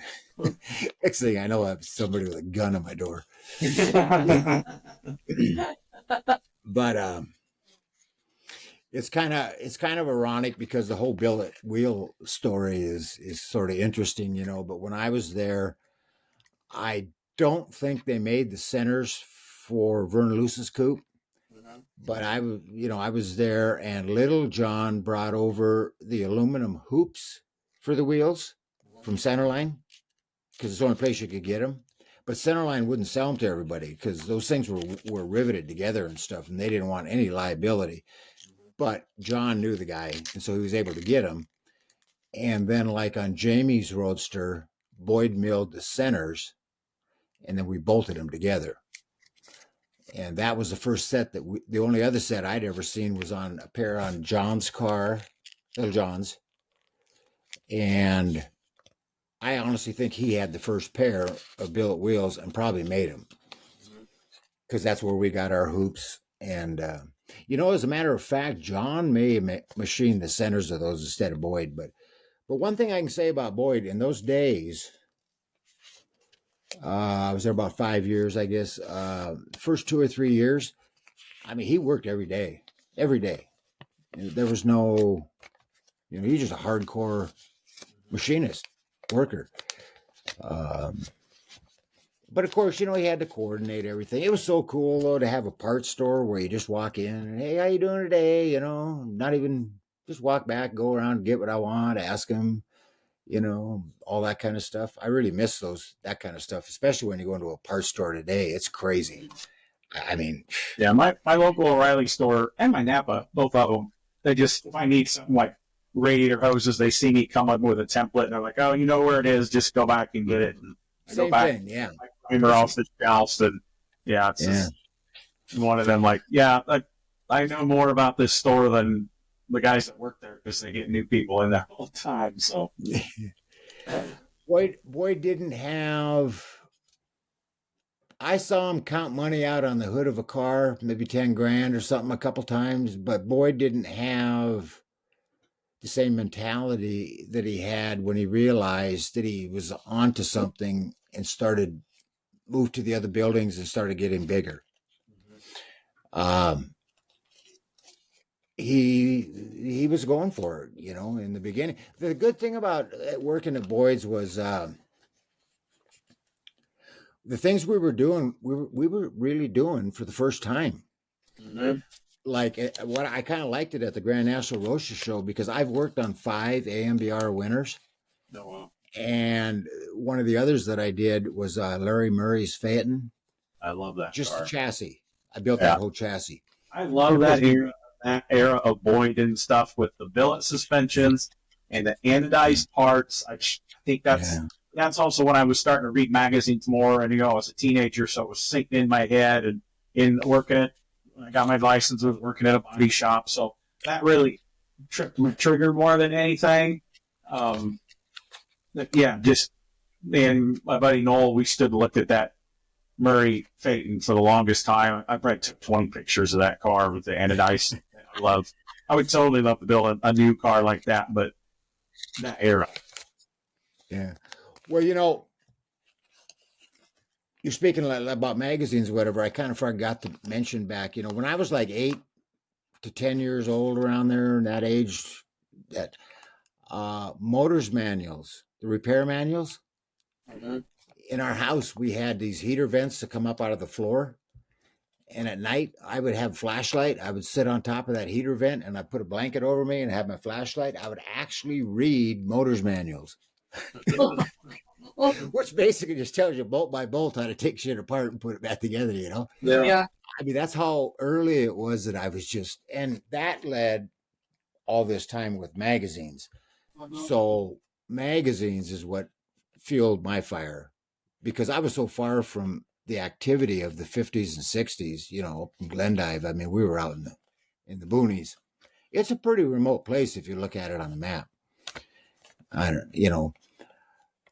Next thing I know, I have somebody with a gun on my door. But it's kind of ironic, because the whole billet wheel story is sort of interesting, you know. But when I was there, I don't think they made the centers for Vern Luce's coupe. But I was there, and Little John brought over the aluminum hoops for the wheels from Centerline, because it's the only place you could get them. But Centerline wouldn't sell them to everybody, because those things were riveted together and stuff, and they didn't want any liability. But John knew the guy, and so he was able to get them. And then, like on Jamie's Roadster, Boyd milled the centers, and then we bolted them together. And that was the first set the only other set I'd ever seen was on a pair on John's car, Little John's. And I honestly think he had the first pair of billet wheels and probably made them, because that's where we got our hoops. And, as a matter of fact, John may machine the centers of those instead of Boyd. But one thing I can say about Boyd, in those days, I was there about 5 years, I guess. First 2 or 3 years, I mean, he worked every day. There was no, he's just a hardcore machinist, worker. But of course, he had to coordinate everything. It was so cool, though, to have a parts store where you just walk in and, hey, how you doing today? Not even just walk back, go around, get what I want, ask him, all that kind of stuff. I really miss that kind of stuff, especially when you go into a parts store today. It's crazy. I mean, yeah, my local O'Reilly store and my Napa, both of them, they just, if I need something like radiator hoses, they see me come up with a template, and they're like, oh, you know where it is, just go back and get it. And I same go back, thing, yeah. Remember all the shelves, and it's just one of them, like, I know more about this store than the guys that work there, because they get new people in there all the time. So Boyd didn't have. I saw him count money out on the hood of a car, maybe 10 grand or something, a couple times, but Boyd didn't have the same mentality that he had when he realized that he was onto something and moved to the other buildings and started getting bigger. He was going for it, in the beginning. The good thing about working at Boyd's was the things we were doing, we were really doing for the first time. Mm-hmm. Like, what I kind of liked it at the Grand National Roaster Show, because I've worked on 5 AMBR winners. Oh, wow. And one of the others that I did was Larry Murray's Phaeton. I love that. Just car. the chassis. I built that whole chassis. I love that era of Boyd and stuff, with the billet suspensions and the anodized parts. I think that's also when I was starting to read magazines more, and I was a teenager, so it was sinking in my head, and in working at, when I got my license, I was working at a body shop, so that really triggered more than anything. Just me and my buddy Noel, we stood and looked at that Murray Phaeton for the longest time. I probably took 20 pictures of that car with the anodizing. I would totally love to build a new car like that, but that era. Yeah. Well, you know, you're speaking about magazines or whatever. I kind of forgot to mention back, you know, when I was like 8 to 10 years old, around there, in that age, that motors manuals, the repair manuals. Mm-hmm. In our house, we had these heater vents that come up out of the floor. And at night, I would have flashlight. I would sit on top of that heater vent and I'd put a blanket over me and have my flashlight. I would actually read motors manuals, which basically just tells you bolt by bolt how to take shit apart and put it back together, you know? Yeah. I mean, that's how early it was that I was just, and that led all this time with magazines. So magazines is what fueled my fire, because I was so far from the activity of the 50s and 60s, you know, in Glendive. I mean, we were out in the boonies. It's a pretty remote place if you look at it on the map. You know,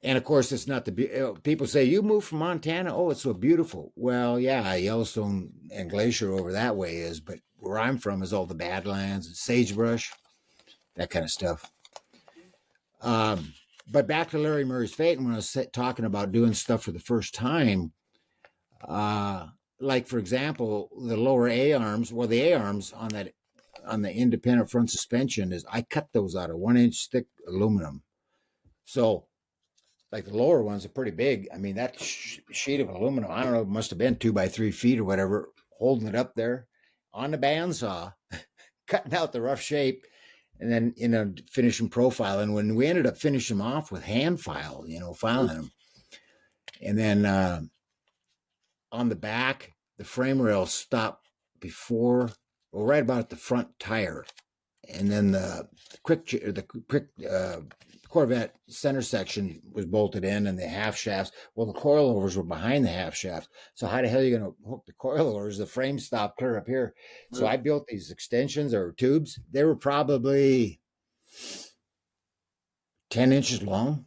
and of course, it's not people say, you moved from Montana? Oh, it's so beautiful. Well, yeah, Yellowstone and Glacier over that way is, but where I'm from is all the Badlands and sagebrush, that kind of stuff. But back to Larry Murray's Phaeton, when I was talking about doing stuff for the first time, like, for example, the lower A-arms, well, the A-arms on the independent front suspension I cut those out of 1-inch thick aluminum. So, like, the lower ones are pretty big. I mean, that sheet of aluminum, I don't know, it must have been 2 by 3 feet or whatever, holding it up there on the bandsaw, cutting out the rough shape, and then, you know, finishing profiling. When we ended up finishing them off with hand file, you know, filing them. And then on the back, the frame rail stopped right about at the front tire. And then the quick Corvette center section was bolted in, and the half shafts. Well, the coilovers were behind the half shaft. So how the hell are you going to hook the coilovers? The frame stopped clear up here. So I built these extensions or tubes. They were probably 10 inches long.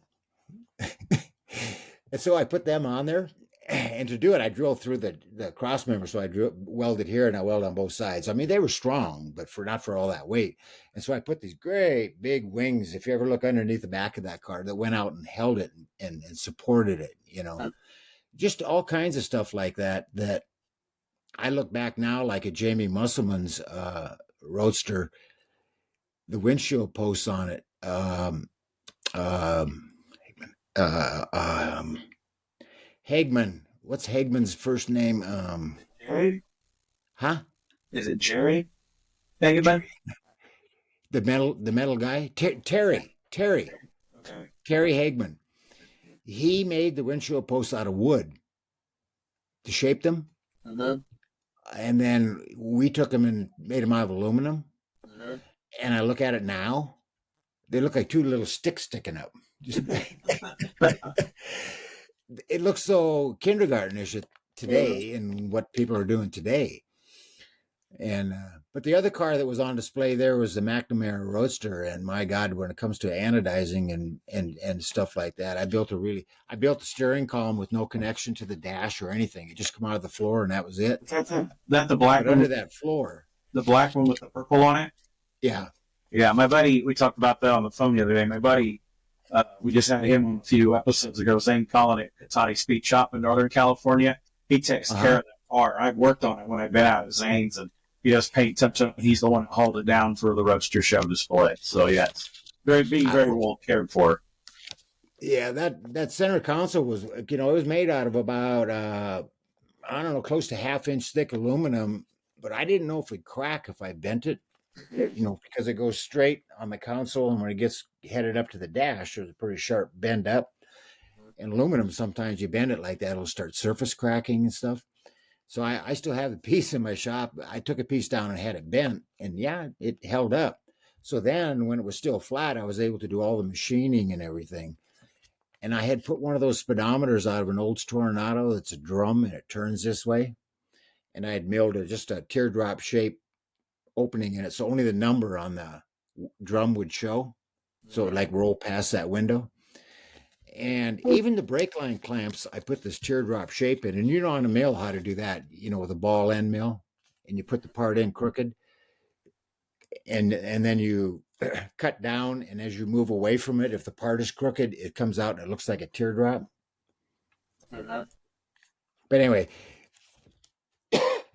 And so I put them on there. And to do it, I drilled through the cross member. So I welded here and I welded on both sides. I mean, they were strong, but not for all that weight. And so I put these great big wings, if you ever look underneath the back of that car, that went out and held it and supported it, you know. Just all kinds of stuff like that I look back now, like at Jamie Musselman's Roadster, the windshield posts on it. Hagman. What's Hagman's first name? Jerry? Huh? Is it Jerry? Hagman? The metal guy? Terry. Okay. Terry Hagman. He made the windshield posts out of wood to shape them. Mm-hmm. And then we took them and made them out of aluminum. Mm-hmm. And I look at it now, they look like two little sticks sticking up. It looks so kindergartenish today in what people are doing today. And but the other car that was on display there was the McNamara Roadster. And my God, when it comes to anodizing and stuff like that, I built the steering column with no connection to the dash or anything. It just come out of the floor and that was it. That the black but one under that floor. The black one with the purple on it? Yeah. Yeah, my buddy, we talked about that on the phone the other day. My buddy, we just had him a few episodes ago, Zane Collin at Katati Speed Shop in Northern California. He takes care of that car. I've worked on it when I've been out at Zane's, and he does paint touch-up, and he's the one that hauled it down for the Roadster show display. So, yeah, it's being very well cared for. Yeah, that center console was, you know, it was made out of about, I don't know, close to 1/2-inch thick aluminum, but I didn't know if it'd crack if I bent it, you know, because it goes straight on the console, and when it gets headed up to the dash, there's a pretty sharp bend up. And aluminum, sometimes you bend it like that, it'll start surface cracking and stuff. So I still have the piece in my shop. I took a piece down and had it bent, and yeah, it held up. So then when it was still flat, I was able to do all the machining and everything. And I had put one of those speedometers out of an old Toronado that's a drum and it turns this way. And I had milled just a teardrop shape opening in it. So only the number on the drum would show. So it like roll past that window. And even the brake line clamps, I put this teardrop shape in. And you know on a mill how to do that, with a ball end mill. And you put the part in crooked. And then you cut down. And as you move away from it, if the part is crooked, it comes out and it looks like a teardrop. Uh-huh. But anyway,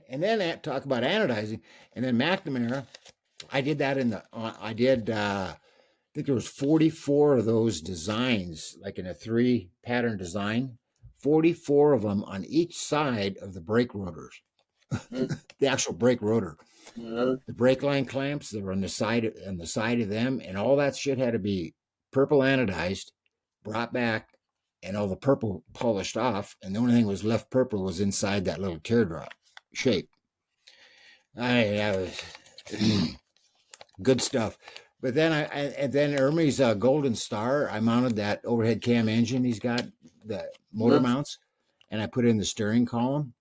and then talk about anodizing. And then McNamara, I did that I think there was 44 of those designs, like in a 3-pattern design, 44 of them on each side of the brake rotors, the actual brake rotor. The brake line clamps that were on the side of them, and all that shit had to be purple anodized, brought back, and all the purple polished off, and the only thing that was left purple was inside that little teardrop shape. That was good stuff. But then and then Ermey's Golden Star, I mounted that overhead cam engine. He's got the motor mounts, and I put in the steering column.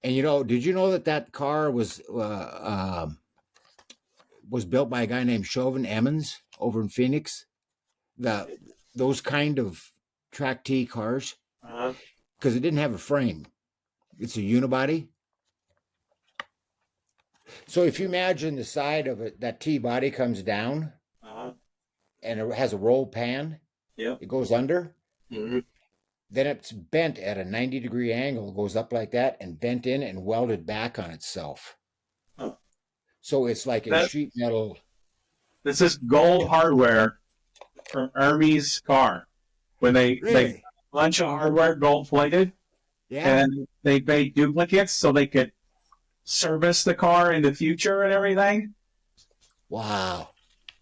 And did you know that car was built by a guy named Chauvin Emmons over in Phoenix? Those kind of track T cars, because it didn't have a frame. It's a unibody. So if you imagine the side of it, that T body comes down, and it has a roll pan. Yeah. It goes under. Mm-hmm. Then it's bent at a 90-degree angle, goes up like that, and bent in and welded back on itself. Oh. So it's like a sheet metal. This is gold hardware from Ermey's car. When they bunch of hardware gold plated, and they made duplicates so they could service the car in the future and everything. Wow.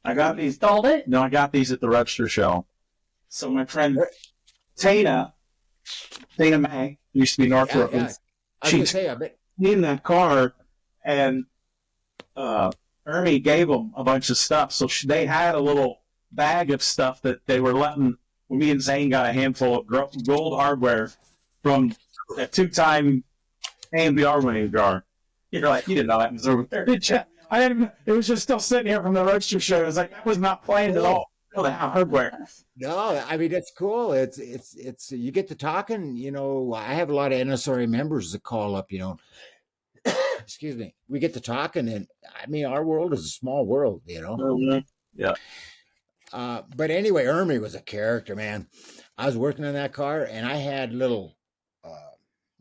I got these. Sold it? No, I got these at the Webster show. So my friend Tina May, used to be Northrop. Yeah. I was say, I bet. In that car, and Ermey gave them a bunch of stuff. So they had a little bag of stuff that they were letting. Me and Zane got a handful of gold hardware from a 2-time AMBR winning car. You're like, you didn't know that was over there, did you? I didn't. It was just still sitting here from the Roadster show. It was like that was not planned at all. The hardware. No, I mean it's cool. It's you get to talking. I have a lot of NSRA members that call up. Excuse me. We get to talking, and I mean our world is a small world. Yeah. But anyway, Ermey was a character, man. I was working on that car, and I had little,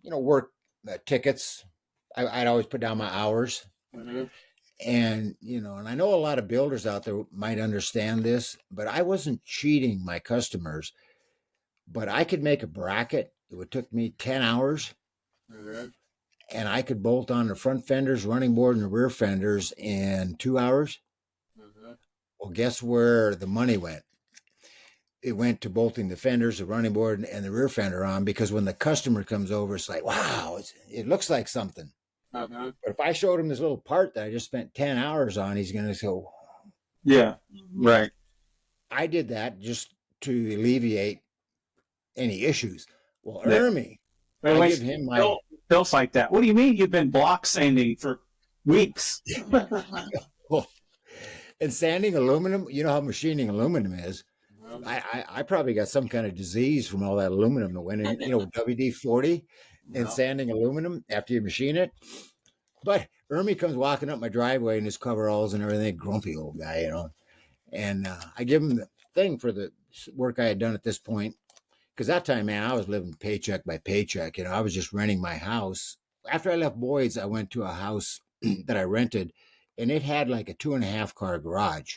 work tickets. I'd always put down my hours. Mm-hmm. And, and I know a lot of builders out there might understand this, but I wasn't cheating my customers. But I could make a bracket. It would took me 10 hours. Mm-hmm. And I could bolt on the front fenders, running board, and the rear fenders in 2 hours. Mm-hmm. Well, guess where the money went? It went to bolting the fenders, the running board, and the rear fender on, because when the customer comes over, it's like, wow, it looks like something. Uh-huh. But if I showed him this little part that I just spent 10 hours on, he's going to go, yeah, right. I did that just to alleviate any issues. Well, Yeah. Ermey, I give him my... Bill's like that. What do you mean you've been block sanding for weeks? And sanding aluminum, you know how machining aluminum is. I probably got some kind of disease from all that aluminum that went in, WD-40 and sanding aluminum after you machine it. But Ermey comes walking up my driveway in his coveralls and everything, grumpy old guy, And I give him the thing for the work I had done at this point. Because that time, man, I was living paycheck by paycheck. I was just renting my house. After I left Boyd's, I went to a house that I rented, and it had like a 2.5-car garage.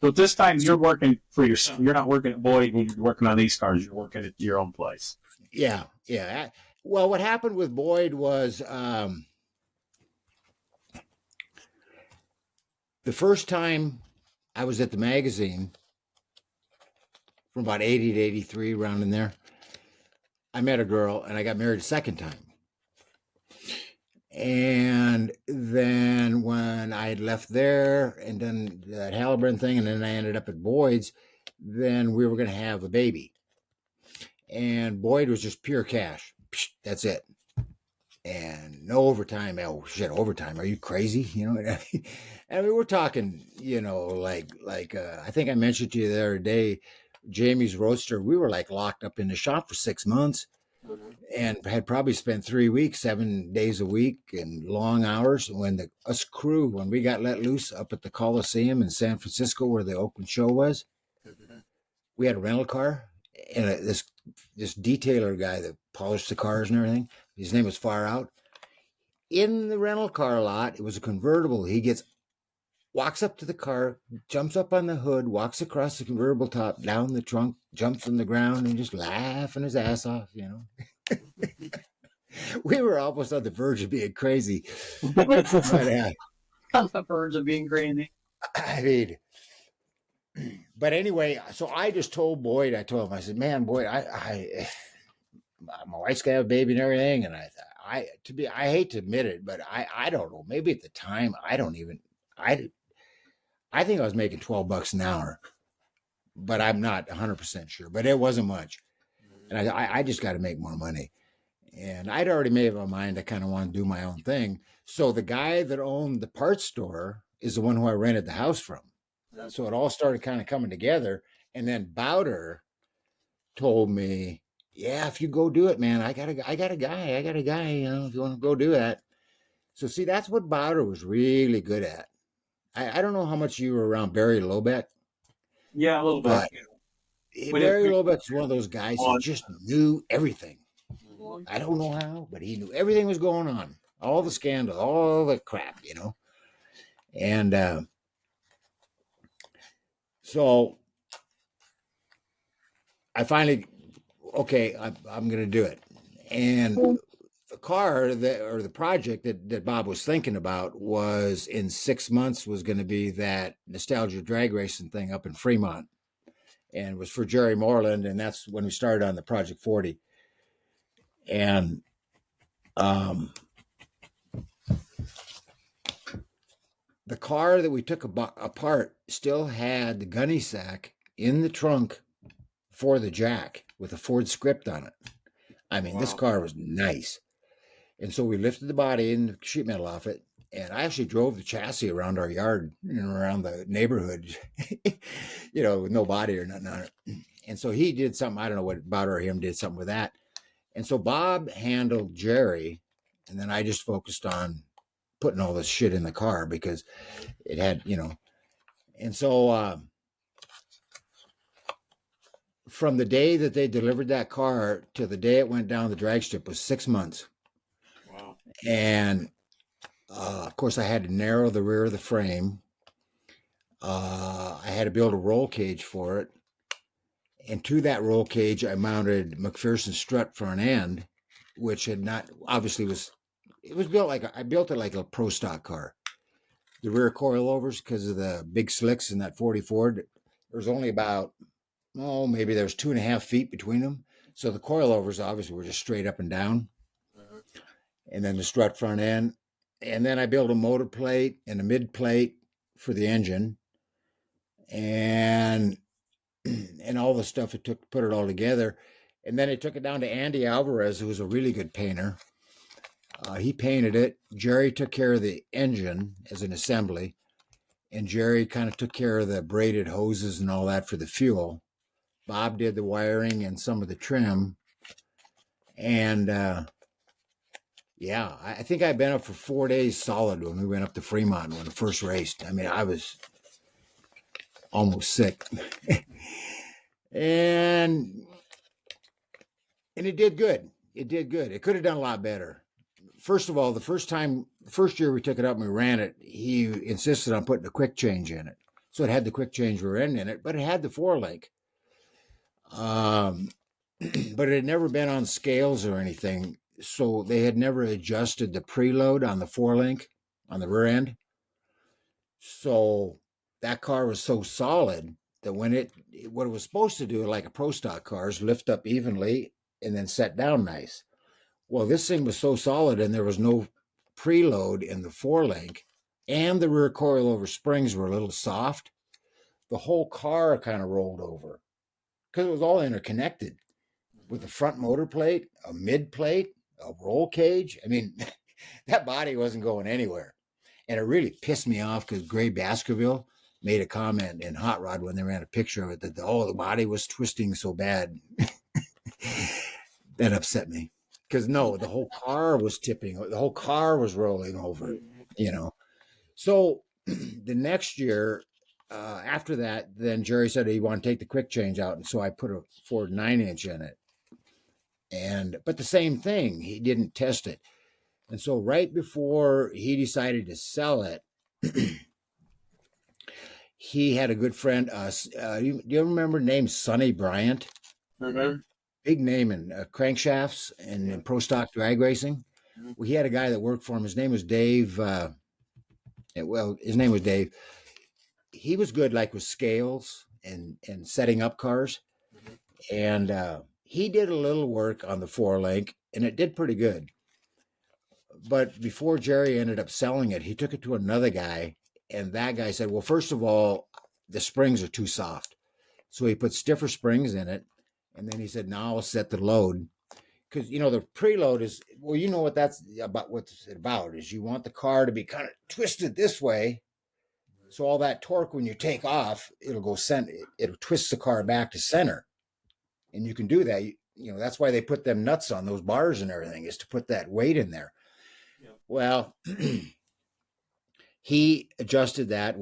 So this time you're working for yourself. You're not working at Boyd when you're working on these cars. You're working at your own place. Yeah. Well, what happened with Boyd was the first time I was at the magazine, from about 80 to 83, around in there, I met a girl and I got married a second time. And then when I had left there and done that Halliburton thing, and then I ended up at Boyd's, then we were going to have a baby. And Boyd was just pure cash. That's it. And no overtime. Oh, shit, overtime. Are you crazy? I mean, we're talking, like I think I mentioned to you the other day, Jamie's Roadster. We were like locked up in the shop for 6 months and had probably spent 3 weeks, 7 days a week and long hours. When when we got let loose up at the Coliseum in San Francisco where the Oakland show was, we had a rental car and this detailer guy that polished the cars and everything. His name was Far Out. In the rental car lot, it was a convertible. Walks up to the car, jumps up on the hood, walks across the convertible top, down the trunk, jumps on the ground, and just laughing his ass off, you know. We were almost on the verge of being crazy. But, On the verge of being crazy. I mean, but anyway, so I just told Boyd, I said, man, Boyd, my wife's got a baby and everything. And I hate to admit it, but I don't know. Maybe at the time, I think I was making $12 an hour, but I'm not 100% sure, but it wasn't much. And I just got to make more money. And I'd already made up my mind. I kind of want to do my own thing. So the guy that owned the parts store is the one who I rented the house from. So it all started kind of coming together. And then Bowder told me, yeah, if you go do it, man, I got a guy, you know, if you want to go do that. So see, that's what Bowder was really good at. I don't know how much you were around Barry Lobeck. Yeah, a little bit. But Barry Lobeck's one of those guys who just knew everything. I don't know how, but he knew everything was going on. All the scandal, all the crap, you know. And so I finally, okay, I'm going to do it. And the the project that Bob was thinking about was in 6 months was going to be that nostalgia drag racing thing up in Fremont. And it was for Jerry Moreland. And that's when we started on the Project 40. And the car that we took apart still had the gunny sack in the trunk for the jack with a Ford script on it. I mean, This car was nice. And so we lifted the body and the sheet metal off it. And I actually drove the chassis around our yard and around the neighborhood, you know, with no body or nothing on it. And so he did something, I don't know what Bowder or him did something with that. And so Bob handled Jerry, and then I just focused on putting all this shit in the car because it had, you know. And so from the day that they delivered that car to the day it went down the drag strip was 6 months. Wow. And of course, I had to narrow the rear of the frame. I had to build a roll cage for it. And to that roll cage, I mounted McPherson strut front end, which had not, obviously it was built I built it like a pro stock car. The rear coilovers, because of the big slicks in that 44, there was only about, maybe there was 2.5 feet between them. So the coilovers obviously were just straight up and down. And then the strut front end. And then I built a motor plate and a mid plate for the engine. And all the stuff it took to put it all together. And then I took it down to Andy Alvarez, who was a really good painter. He painted it. Jerry took care of the engine as an assembly. And Jerry kind of took care of the braided hoses and all that for the fuel. Bob did the wiring and some of the trim. And yeah, I think I'd been up for 4 days solid when we went up to Fremont when we first raced. I mean, I was almost sick. And it did good. It did good. It could have done a lot better. First of all, the first year we took it up and we ran it, he insisted on putting a quick change in it. So it had the quick change rear end in it, but it had the 4-link. But it had never been on scales or anything. So they had never adjusted the preload on the 4-link on the rear end. So that car was so solid that what it was supposed to do, like a pro stock car, is lift up evenly and then set down nice. Well, this thing was so solid and there was no preload in the 4-link and the rear coilover springs were a little soft. The whole car kind of rolled over because it was all interconnected with the front motor plate, a mid plate, a roll cage. I mean, that body wasn't going anywhere. And it really pissed me off because Gray Baskerville, made a comment in Hot Rod when they ran a picture of it that the body was twisting so bad. That upset me because no, the whole car was tipping, the whole car was rolling over, you know. So the next year, after that, then Jerry said he wanted to take the quick change out, and so I put a Ford 9-inch in it. But the same thing, he didn't test it, and so right before he decided to sell it, he had a good friend. Do you remember the name Sonny Bryant? Mm-hmm. Big name in crankshafts and in pro stock drag racing. Well, he had a guy that worked for him. His name was Dave. His name was Dave. He was good, like with scales and setting up cars, and he did a little work on the 4-link, and it did pretty good. But before Jerry ended up selling it, he took it to another guy, and that guy said, "Well, first of all, the springs are too soft," so he put stiffer springs in it. And then he said, "Now I'll set the load." Because, the preload is, well, you know what that's about, what's it about, is you want the car to be kind of twisted this way. So all that torque, when you take off, it'll go it'll twist the car back to center. And you can do that. That's why they put them nuts on those bars and everything, is to put that weight in there. Yep. Well, he adjusted that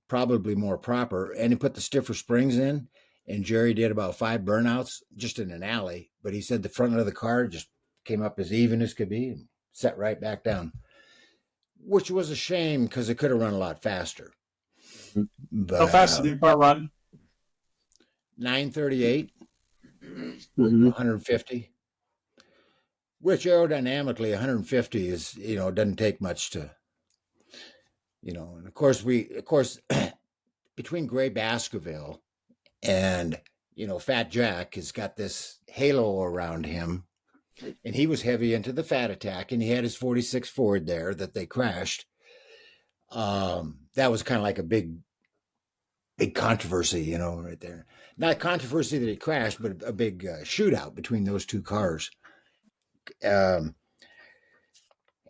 probably more proper, and he put the stiffer springs in. And Jerry did about 5 burnouts just in an alley. But he said the front of the car just came up as even as could be and set right back down, which was a shame because it could have run a lot faster. But, how fast did the car run? 938, 150, which aerodynamically 150 is, doesn't take much to, and of course, between Gray Baskerville and, Fat Jack has got this halo around him, and he was heavy into the Fat Attack, and he had his 46 Ford there that they crashed. That was kind of like a big controversy, right there. Not controversy that he crashed, but a big shootout between those two cars. And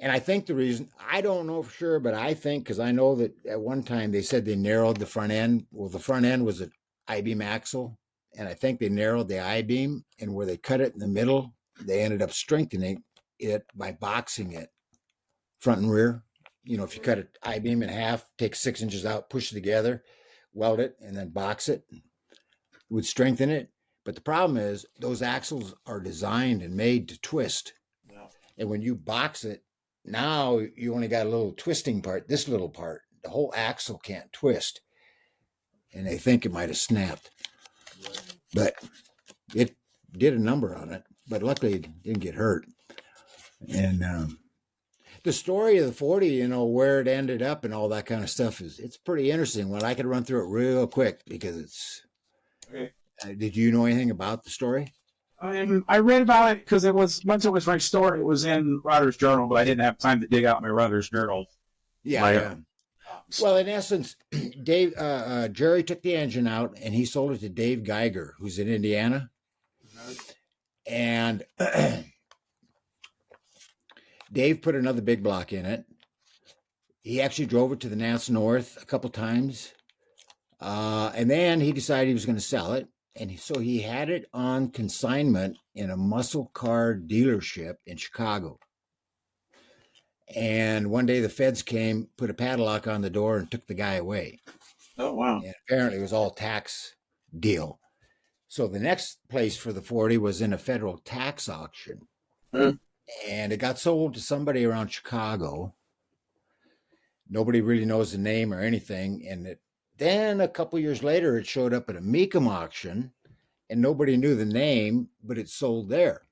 I think the reason, I don't know for sure, but I think, because I know that at one time they said they narrowed the front end. Well, the front end was an I-beam axle, and I think they narrowed the I-beam, and where they cut it in the middle, they ended up strengthening it by boxing it front and rear. If you cut an I-beam in half, take 6 inches out, push it together, weld it, and then box it, would strengthen it. But the problem is those axles are designed and made to twist. Yeah. And when you box it, now you only got a little twisting part, this little part. The whole axle can't twist. And they think it might have snapped. But it did a number on it. But luckily it didn't get hurt. And the story of the 40, where it ended up and all that kind of stuff it's pretty interesting. Well, I could run through it real quick because it's... Okay. Did you know anything about the story? I read about it because once it was restored, it was in Rutter's Journal, but I didn't have time to dig out my Rutter's Journal. Yeah. Well, in essence, Jerry took the engine out and he sold it to Dave Geiger, who's in Indiana. And Dave put another big block in it. He actually drove it to the Nats North a couple times. And then he decided he was going to sell it. And so he had it on consignment in a muscle car dealership in Chicago. And one day the feds came, put a padlock on the door, and took the guy away. Oh, wow. And apparently it was all tax deal. So the next place for the 40 was in a federal tax auction. And it got sold to somebody around Chicago. Nobody really knows the name or anything. And then a couple years later, it showed up at a Mecum auction, and nobody knew the name, but it sold there.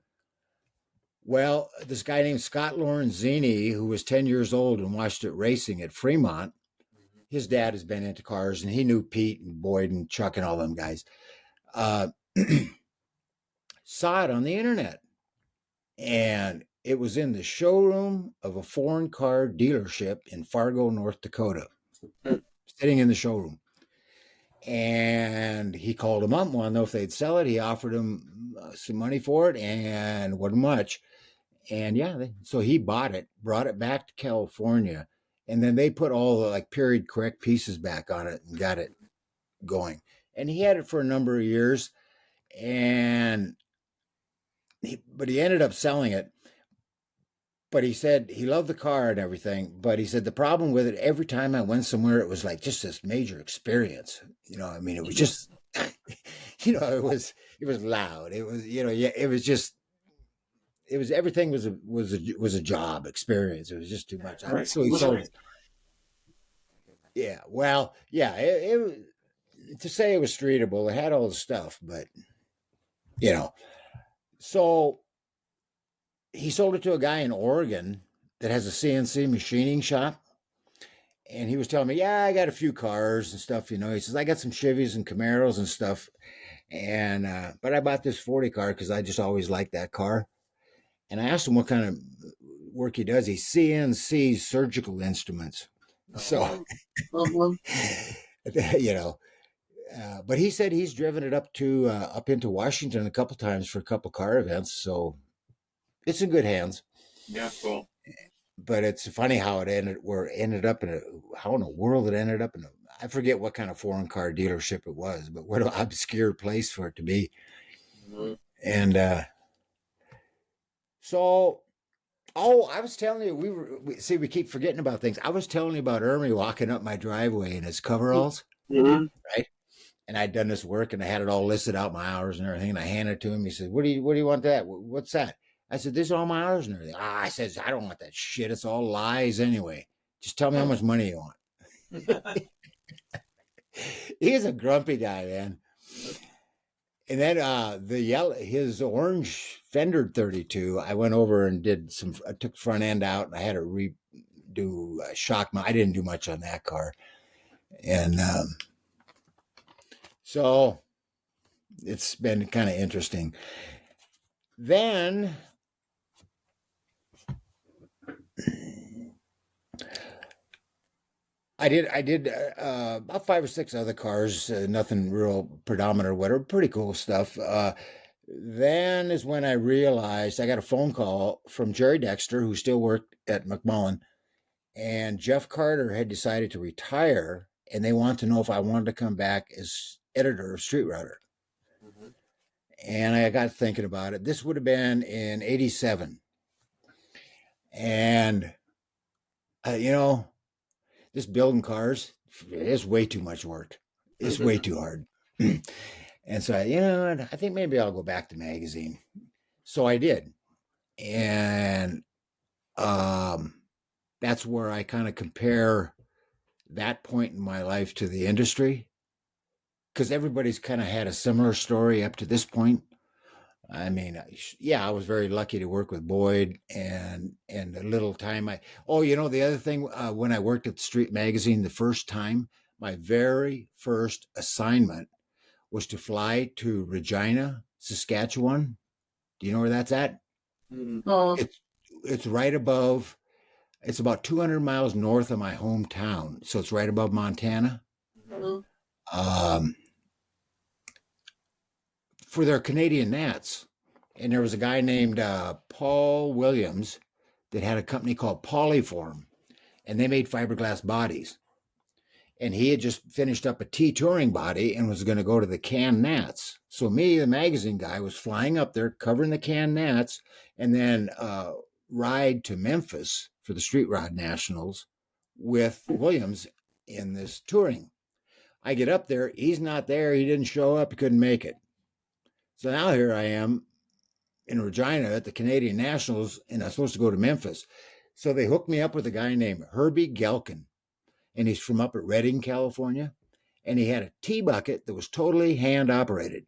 Well, this guy named Scott Lorenzini, who was 10 years old and watched it racing at Fremont, his dad has been into cars, and he knew Pete and Boyd and Chuck and all them guys, saw it on the internet. And it was in the showroom of a foreign car dealership in Fargo, North Dakota, sitting in the showroom. And he called him up, wanted to know if they'd sell it. He offered him some money for it, and wasn't much. And yeah, so he bought it, brought it back to California, and then they put all the like period correct pieces back on it and got it going. And he had it for a number of years, but he ended up selling it. But he said he loved the car and everything. But he said the problem with it, every time I went somewhere, it was like just this major experience. I mean, it was just, it was loud. It was, yeah, it was just, everything was a job experience. It was just too much. So he sold it. Yeah, well, yeah, to say it was streetable, it had all the stuff, but so he sold it to a guy in Oregon that has a CNC machining shop. And he was telling me, yeah, I got a few cars and stuff, He says, I got some Chevys and Camaros and stuff. And, but I bought this 40 car because I just always liked that car. And I asked him what kind of work he does. He CNC surgical instruments. So, but he said he's driven it up into Washington a couple times for a couple car events. So it's in good hands. Yeah, cool. But it's funny how how in the world it ended up in I forget what kind of foreign car dealership it was, but what an obscure place for it to be. Mm-hmm. And so, I was telling you, we keep forgetting about things. I was telling you about Ermy walking up my driveway in his coveralls, right? And I'd done this work and I had it all listed out, my hours and everything. And I handed it to him. He said, what do you want that? What's that? I said, this is all my hours and everything. I says, I don't want that shit. It's all lies anyway. Just tell me how much money you want. He's a grumpy guy, man. And then his orange Fender 32, I went over and I took the front end out and I had to redo shock. I didn't do much on that car. And so it's been kind of interesting. Then I did about 5 or 6 other cars, nothing real predominant or whatever, pretty cool stuff. Then is when I realized I got a phone call from Jerry Dexter, who still worked at McMullen, and Jeff Carter had decided to retire, and they wanted to know if I wanted to come back as editor of Street Router. Mm-hmm. And I got thinking about it. This would have been in '87. And, this building cars is way too much work. It's way too hard. And so, I think maybe I'll go back to magazine. So I did. And that's where I kind of compare that point in my life to the industry. Because everybody's kind of had a similar story up to this point. I mean, yeah, I was very lucky to work with Boyd and a little time the other thing, when I worked at Street Magazine the first time, my very first assignment was to fly to Regina, Saskatchewan. Do you know where that's at? Mm-hmm. It's right above, it's about 200 miles north of my hometown. So it's right above Montana. Mm-hmm. For their Canadian Nats. And there was a guy named Paul Williams that had a company called Polyform, and they made fiberglass bodies. And he had just finished up a T touring body and was going to go to the Can Nats. So me, the magazine guy, was flying up there, covering the Can Nats, and then ride to Memphis for the Street Rod Nationals with Williams in this touring. I get up there. He's not there. He didn't show up. He couldn't make it. So now here I am in Regina at the Canadian Nationals, and I'm supposed to go to Memphis. So they hooked me up with a guy named Herbie Gelkin, and he's from up at Redding, California. And he had a T-bucket that was totally hand-operated.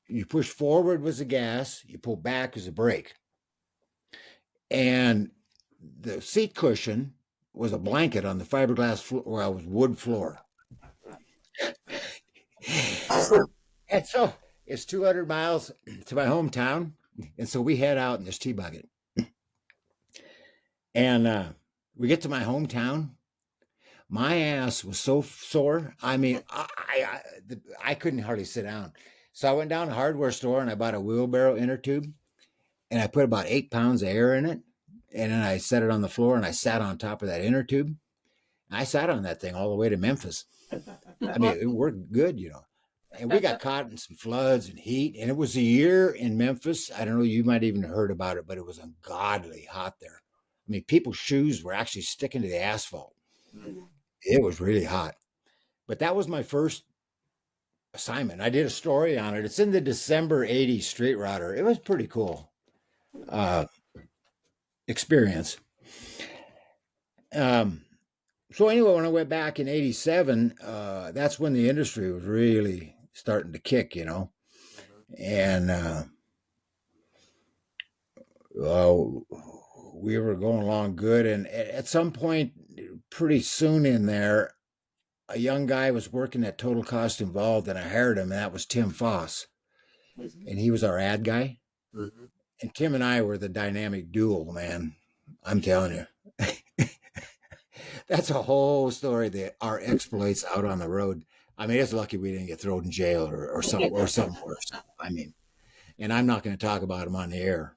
You push forward was the gas, you pull back was the brake. And the seat cushion was a blanket on the fiberglass floor, or I was wood floor. And so it's 200 miles to my hometown. And so we head out in this T-bucket. And we get to my hometown. My ass was so sore. I mean, I couldn't hardly sit down. So I went down to the hardware store and I bought a wheelbarrow inner tube. And I put about 8 pounds of air in it. and then I set it on the floor and I sat on top of that inner tube. I sat on that thing all the way to Memphis. I mean, it worked good, you know. And we got caught in some floods and heat. And it was a year in Memphis. I don't know, you might even have heard about it, but it was ungodly hot there. I mean, people's shoes were actually sticking to the asphalt. It was really hot. But that was my first assignment. I did a story on it. It's in the December 80 Street Rodder. It was pretty cool experience. So anyway, when I went back in 87, that's when the industry was really starting to kick, you know. And we were going along good. And at some point, pretty soon in there, a young guy was working at Total Cost Involved, and I hired him, and that was Tim Foss. And he was our ad guy. And Tim and I were the dynamic duo, man. I'm telling you. That's a whole story, our exploits out on the road. I mean, it's lucky we didn't get thrown in jail or something worse. I mean, and I'm not going to talk about them on the air.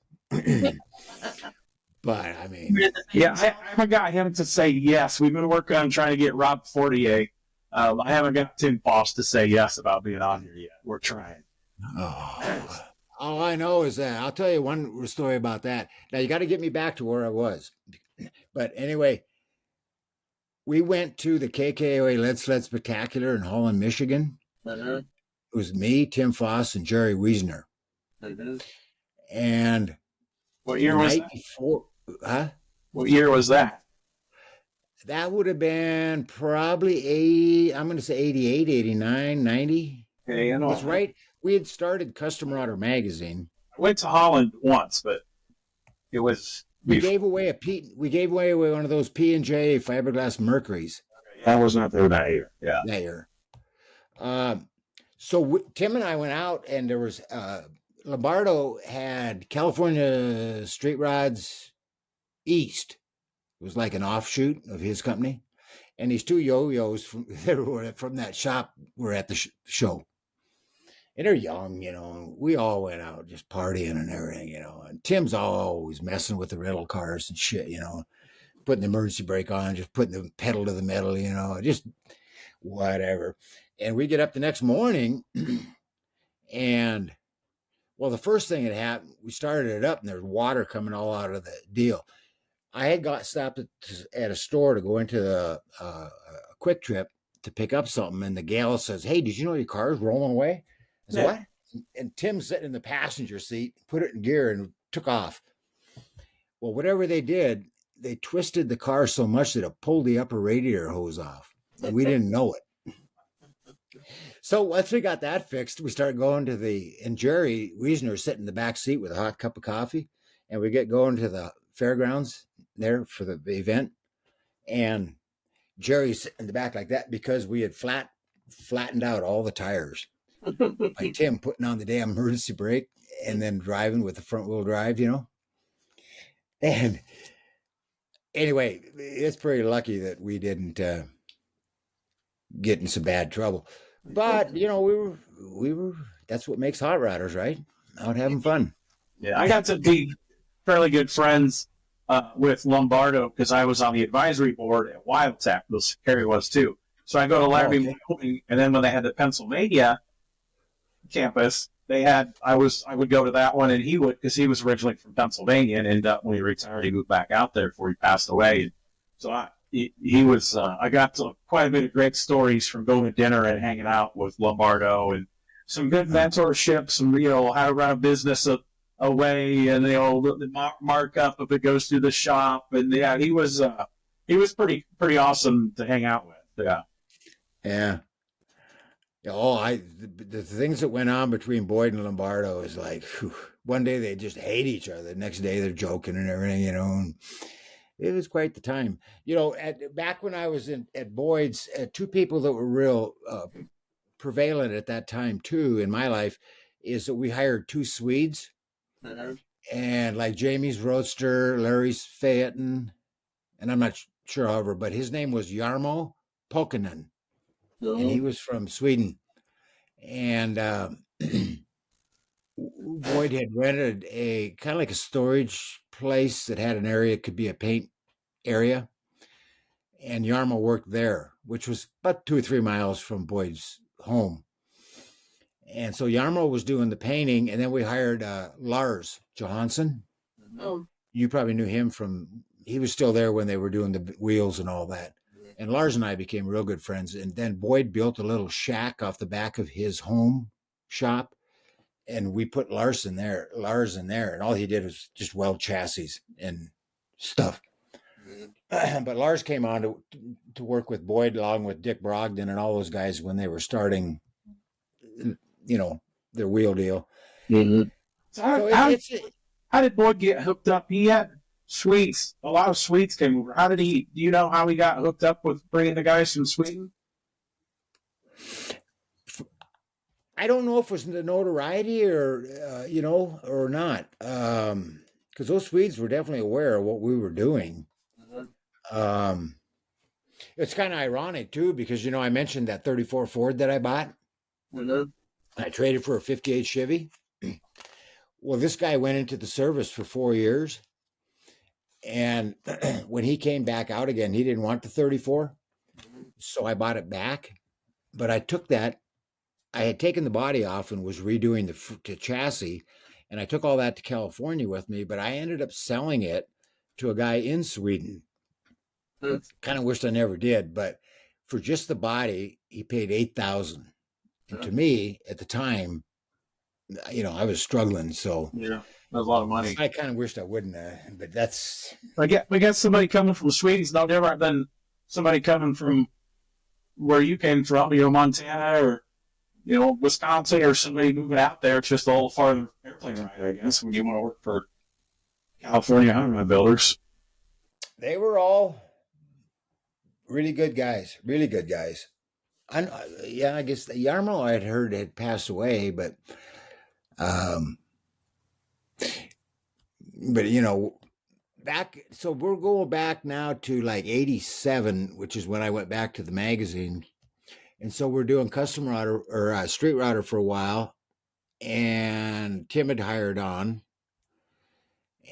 But I mean, yeah, I haven't got him to say yes. We've been working on trying to get Rob Fortier. I haven't got Tim Foss to say yes about being on here yet. We're trying. All I know is that I'll tell you one story about that. Now you got to get me back to where I was. But anyway, we went to the KKOA Lead Sled Spectacular in Holland, Michigan. It was me, Tim Foss, and Jerry Wiesner. And what year was that? Before, What year was that? That would have been probably I'm going to say 88, 89, 90. Okay, I know. That's right. We had started Custom Rodder magazine. I went to Holland once, but it was... We gave away one of those P&J fiberglass Mercuries. I was not there that year. Yeah, that year. So Tim and I went out, and there was Lombardo had California Street Rods East. It was like an offshoot of his company, and these two yo-yos from that shop were at the show. And they're young, you know. We all went out just partying and everything, you know. And Tim's always messing with the rental cars and shit, you know. Putting the emergency brake on, just putting the pedal to the metal, you know. Just whatever. And we get up the next morning, and, well, the first thing that happened, we started it up, and there's water coming all out of the deal. I had got stopped at a store to go into the Quick Trip to pick up something, and the gal says, "Hey, did you know your car's rolling away?" I said, "What?" And Tim sitting in the passenger seat, put it in gear, and took off. Well, whatever they did, they twisted the car so much that it pulled the upper radiator hose off. And we didn't know it. So once we got that fixed, we started going and Jerry Wiesner sitting in the back seat with a hot cup of coffee. And we get going to the fairgrounds there for the event. And Jerry's sitting in the back like that because we had flattened out all the tires. By Tim putting on the damn emergency brake and then driving with the front wheel drive, you know. And anyway, it's pretty lucky that we didn't get in some bad trouble. But you know, we were. That's what makes hot rodders, right? Out having fun. Yeah, I got to be fairly good friends with Lombardo because I was on the advisory board at Wildtech. Carrie was too. So I go to Larry, and then when they had the Pennsylvania campus, I would go to that one, and he would, because he was originally from Pennsylvania, and ended up when he retired, he moved back out there before he passed away. So I got to quite a bit of great stories from going to dinner and hanging out with Lombardo, and some good mentorship, some how to run a business away, and the markup if it goes through the shop, and yeah, he was pretty awesome to hang out with. Yeah. The things that went on between Boyd and Lombardo is like, whew, one day they just hate each other. The next day they're joking and everything, you know. And it was quite the time. You know, back when I was at Boyd's, two people that were real prevalent at that time too in my life is that we hired two Swedes, and like Jamie's Roadster, Larry's Phaeton, and I'm not sure, however, but his name was Jarmo Pokkanen. And he was from Sweden. And Boyd had rented a kind of like a storage place that had an area, it could be a paint area. And Yarmo worked there, which was about 2 or 3 miles from Boyd's home. And so Yarmo was doing the painting, and then we hired Lars Johansson. Oh, You probably knew him from, he was still there when they were doing the wheels and all that. And Lars and I became real good friends. And then Boyd built a little shack off the back of his home shop. And we put Lars in there. And all he did was just weld chassis and stuff. But Lars came on to work with Boyd along with Dick Brogdon and all those guys when they were starting, their wheel deal. Mm-hmm. So How did Boyd get hooked up? He had Swedes. A lot of Swedes came over. Do you know how he got hooked up with bringing the guys from Sweden? I don't know if it was the notoriety or not. Because those Swedes were definitely aware of what we were doing. It's kind of ironic too, because I mentioned that 34 Ford that I bought. I traded for a 58 Chevy. Well, this guy went into the service for 4 years, and when he came back out again, he didn't want the 34, so I bought it back. But I took that. I had taken the body off and was redoing the chassis, and I took all that to California with me. But I ended up selling it to a guy in Sweden. Kind of wished I never did, but for just the body, he paid $8,000. And to me, at the time, I was struggling, so Yeah, that was a lot of money. I kind of wished I wouldn't, but that's. I guess somebody coming from Sweden is no different than somebody coming from where you came from, Montana or Wisconsin, or somebody moving out there. It's just a little farther airplane ride, I guess, when you want to work for California automobile builders. They were all really good guys. I guess Yarmo I had heard had passed away, but back. So we're going back now to like '87, which is when I went back to the magazine, and so we're doing custom router or street router for a while, and Tim had hired on,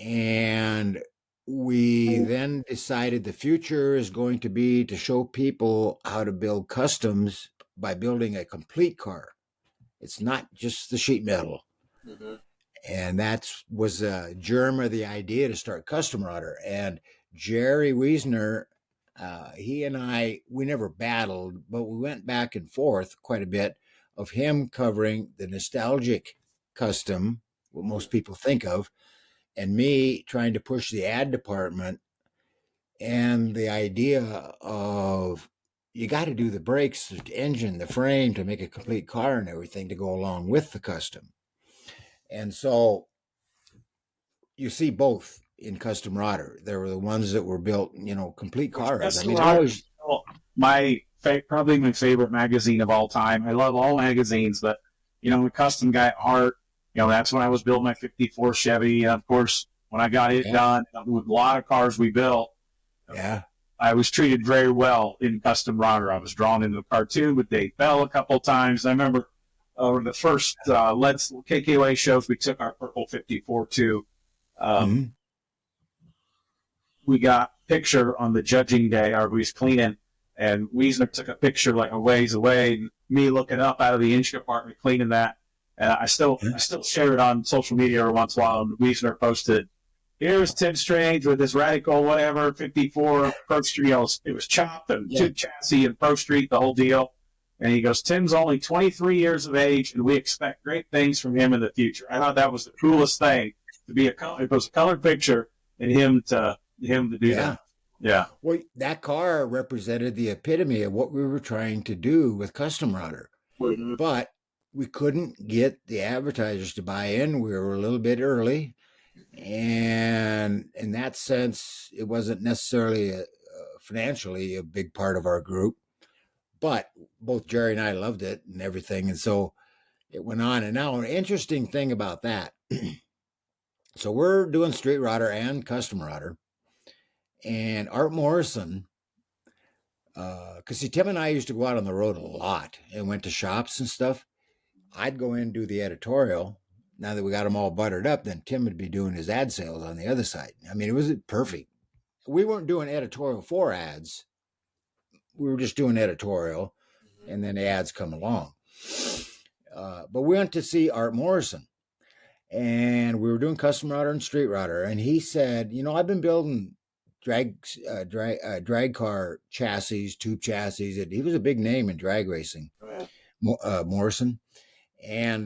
and we then decided the future is going to be to show people how to build customs by building a complete car. It's not just the sheet metal. Mm-hmm. And that was a germ of the idea to start Custom Router. And Jerry Wiesner, he and I, we never battled, but we went back and forth quite a bit of him covering the nostalgic custom, what most people think of, and me trying to push the ad department and the idea of you got to do the brakes, the engine, the frame to make a complete car and everything to go along with the custom. And so you see both in Custom Router. There were the ones that were built, complete cars. Probably my favorite magazine of all time. I love all magazines, but the custom guy art. That's when I was building my '54 Chevy. And of course, when I got it done with a lot of cars we built, I was treated very well in Custom Router. I was drawn into the cartoon with Dave Bell a couple of times. I remember the first Let's KKOA shows, we took our purple '54 to. We got a picture on the judging day. We was cleaning, and Wiesner took a picture like a ways away, and me looking up out of the engine compartment cleaning that. And I still share it on social media every once in a while. And Wiesner posted, "Here's Tim Strange with his radical whatever 54 Pro Street." It was chopped and two chassis and Pro Street, the whole deal. And he goes, "Tim's only 23 years of age, and we expect great things from him in the future." I thought that was the coolest thing to be it was a colored picture and him to do that. Yeah. Well, that car represented the epitome of what we were trying to do with Custom Router. Mm-hmm. But we couldn't get the advertisers to buy in. We were a little bit early. And in that sense, it wasn't necessarily financially a big part of our group. But both Jerry and I loved it and everything. And so it went on. And now an interesting thing about that. So we're doing Street Router and Custom Router. And Art Morrison, because Tim and I used to go out on the road a lot and went to shops and stuff. I'd go in and do the editorial, now that we got them all buttered up, then Tim would be doing his ad sales on the other side. I mean, it was perfect. We weren't doing editorial for ads. We were just doing editorial, and then the ads come along. But we went to see Art Morrison, and we were doing Custom Router and Street Router, and he said, I've been building drag car chassis, tube chassis. He was a big name in drag racing, Morrison, and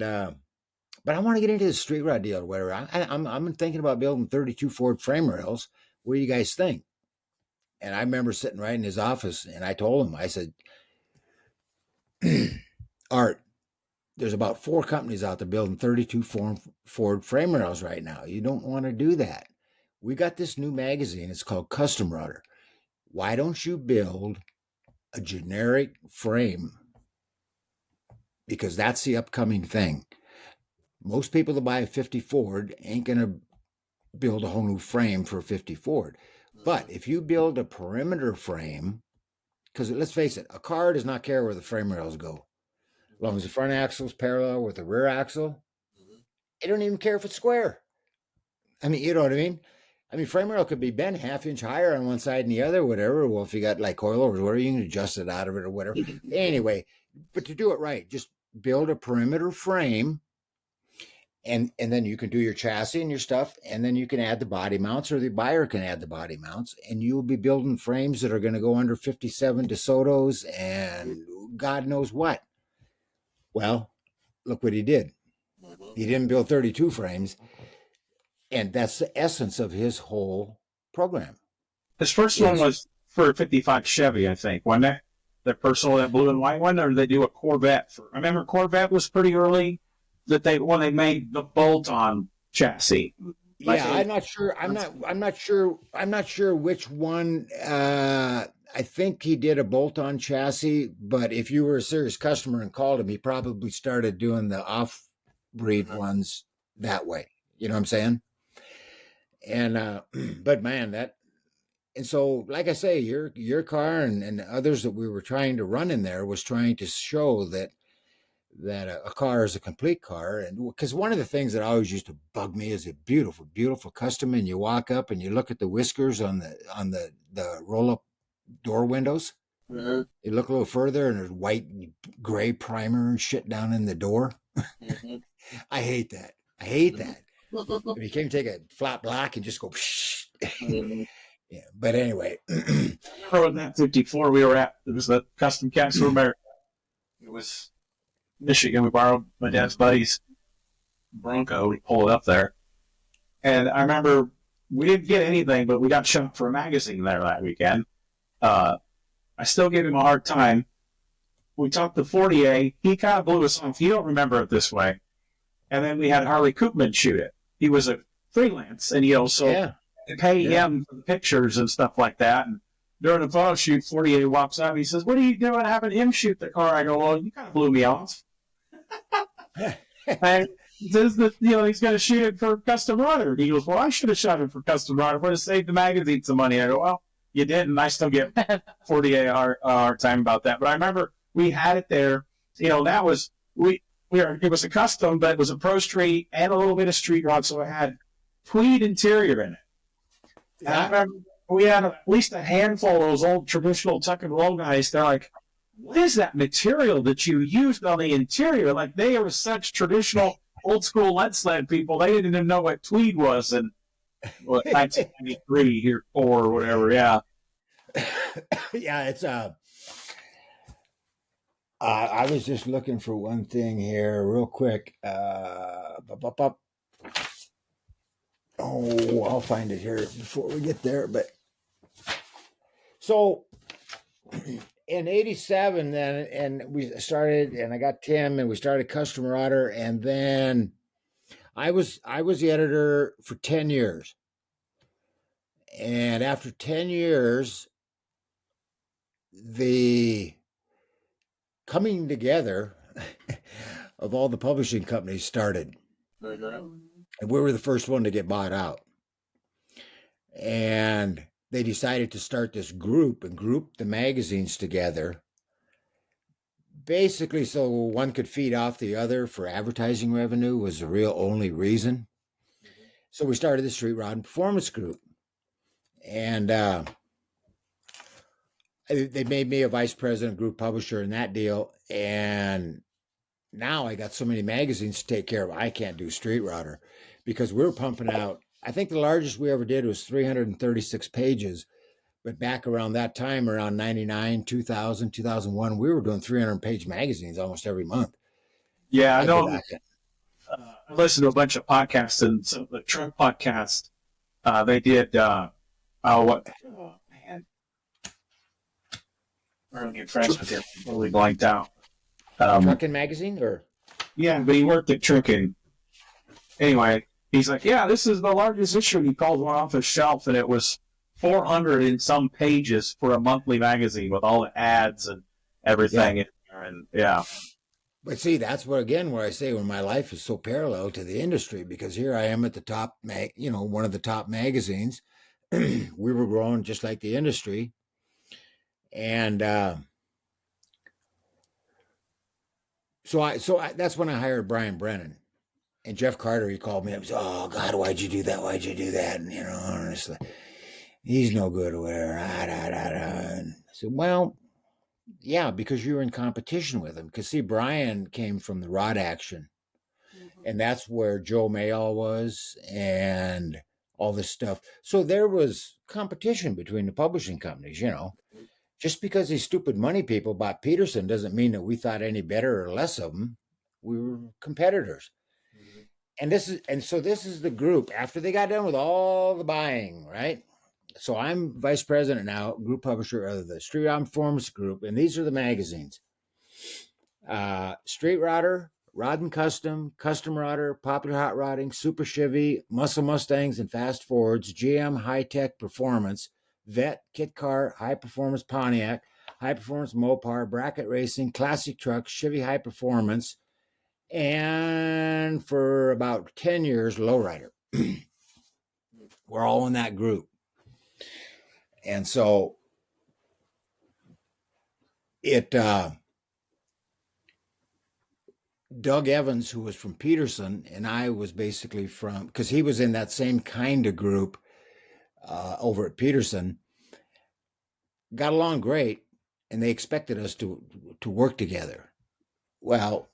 but I want to get into the street rod deal or whatever. I'm thinking about building 32 Ford frame rails. What do you guys think? And I remember sitting right in his office, and I told him, I said, Art, there's about 4 companies out there building 32 Ford frame rails right now. You don't want to do that. We got this new magazine. It's called Custom Router. Why don't you build a generic frame? Because that's the upcoming thing. Most people that buy a 50 Ford ain't going to build a whole new frame for a 50 Ford. But if you build a perimeter frame, because let's face it, a car does not care where the frame rails go. As long as the front axle is parallel with the rear axle, it don't even care if it's square. I mean, you know what I mean? I mean, frame rail could be bent 1/2 inch higher on one side and the other, whatever. Well, if you got like coilovers, whatever, you can adjust it out of it or whatever. Anyway, but to do it right, just build a perimeter frame, and then you can do your chassis and your stuff, and then you can add the body mounts, or the buyer can add the body mounts, and you'll be building frames that are going to go under 57 DeSoto's and God knows what. Well, look what he did. He didn't build 32 frames, and that's the essence of his whole program. His first one was for a 55 Chevy, I think, wasn't it? The personal, that blue and white one, or did they do a Corvette? I remember Corvette was pretty early when they made the bolt-on chassis. Yeah, I'm not sure. I'm not sure which one. I think he did a bolt-on chassis, but if you were a serious customer and called him, he probably started doing the off-breed ones that way. You know what I'm saying? And but man, and so like I say, your car and others that we were trying to run in there was trying to show that a car is a complete car. And because one of the things that always used to bug me is a beautiful, beautiful custom, and you walk up and you look at the whiskers on the roll-up door windows. You look a little further and there's white and gray primer and shit down in the door. I hate that. If you can take a flat black and just go yeah, but anyway. Remember that 54 we were at, it was the Custom Cats for America. It was Michigan. We borrowed my dad's buddy's Bronco. We pulled it up there. And I remember we didn't get anything, but we got shot for a magazine there that weekend. I still give him a hard time. We talked to Fortier. He kind of blew us off. You don't remember it this way. And then we had Harley Koopman shoot it. He was a freelance, and so pay him for the pictures and stuff like that. And during the photo shoot, Fortier walks up. He says, "What are you doing having him shoot the car?" I go, "Well, you kind of blew me off." And says that he's going to shoot it for Custom Router. He goes, "Well, I should have shot it for Custom Router. Would have saved the magazine some money." I go, "Well, you didn't." I still get Fortier our time about that. But I remember we had it there. That was it was a custom, but it was a Pro Street and a little bit of street rod, so it had tweed interior in it. And I remember we had at least a handful of those old traditional tuck and roll guys. They're like, "What is that material that you used on the interior?" Like, they were such traditional old school lead sled people. They didn't even know what tweed was in 1993 here or whatever. Yeah. Yeah, it's I was just looking for one thing here real quick. Oh, I'll find it here before we get there. But so in '87, then, and we started, and I got Tim, and we started Custom Router, and then I was the editor for 10 years. And after 10 years, the coming together of all the publishing companies started. And we were the first one to get bought out. And they decided to start this group and group the magazines together Basically, so one could feed off the other for advertising revenue was the real only reason. So we started the Street Rod and Performance Group, and they made me a vice president, group publisher in that deal. And now I got so many magazines to take care of. I can't do Street Rodder because we were pumping out. I think the largest we ever did was 336 pages. But back around that time, around 99, 2000, 2001, we were doing 300-page magazines almost every month. Yeah, I I know. go back. I listened to a bunch of podcasts, and some of the truck podcasts, they did, man. I'm really impressed with him. Totally blanked out. Trucking magazine or? Yeah, but he worked at Trucking. Anyway, he's like, yeah, this is the largest issue. He called one off his shelf, and it was 400 and some pages for a monthly magazine with all the ads and everything in there. And yeah. But see, that's what, again, where I say where my life is so parallel to the industry, because here I am at the top, one of the top magazines. We were growing just like the industry. And so that's when I hired Brian Brennan. And Jeff Carter, he called me up and said, oh, God, why'd you do that? Why'd you do that? And, honestly, he's no good or whatever. And I said, well, yeah, because you were in competition with him. Because, see, Brian came from the rod action. And that's where Joe Mayall was and all this stuff. So there was competition between the publishing companies, Just because these stupid money people bought Peterson doesn't mean that we thought any better or less of them. We were competitors. And this is the group after they got done with all the buying, right? So I'm vice president now, group publisher of the Street Rod Performance Group, and these are the magazines: Street Rodder, Rod and Custom, Custom Rodder, Popular Hot Rodding, Super Chevy, Muscle Mustangs and Fast Fords, GM High Tech Performance, Vet, Kit Car, High Performance Pontiac, High Performance Mopar, Bracket Racing, Classic Trucks, Chevy High Performance, and for about 10 years, Lowrider. We're all in that group. And so Doug Evans, who was from Peterson, and I was basically from, because he was in that same kind of group over at Peterson, got along great, and they expected us to work together. Well,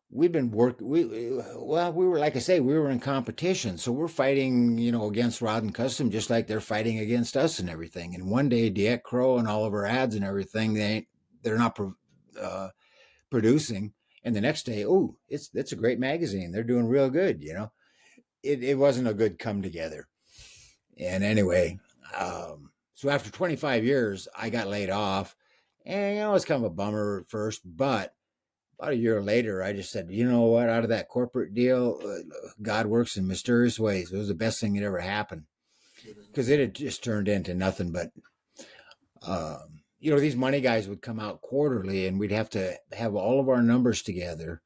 we've been we were, like I say, we were in competition. So we're fighting, against Rod and Custom, just like they're fighting against us and everything. And one day, Diet Crow and all of our ads and everything, they're not producing. And the next day, it's a great magazine. They're doing real good, It wasn't a good come together. And anyway, so after 25 years, I got laid off. And, it's kind of a bummer at first, but about a year later, I just said, you know what, out of that corporate deal, God works in mysterious ways. It was the best thing that ever happened, because it had just turned into nothing but, these money guys would come out quarterly, and we'd have to have all of our numbers together.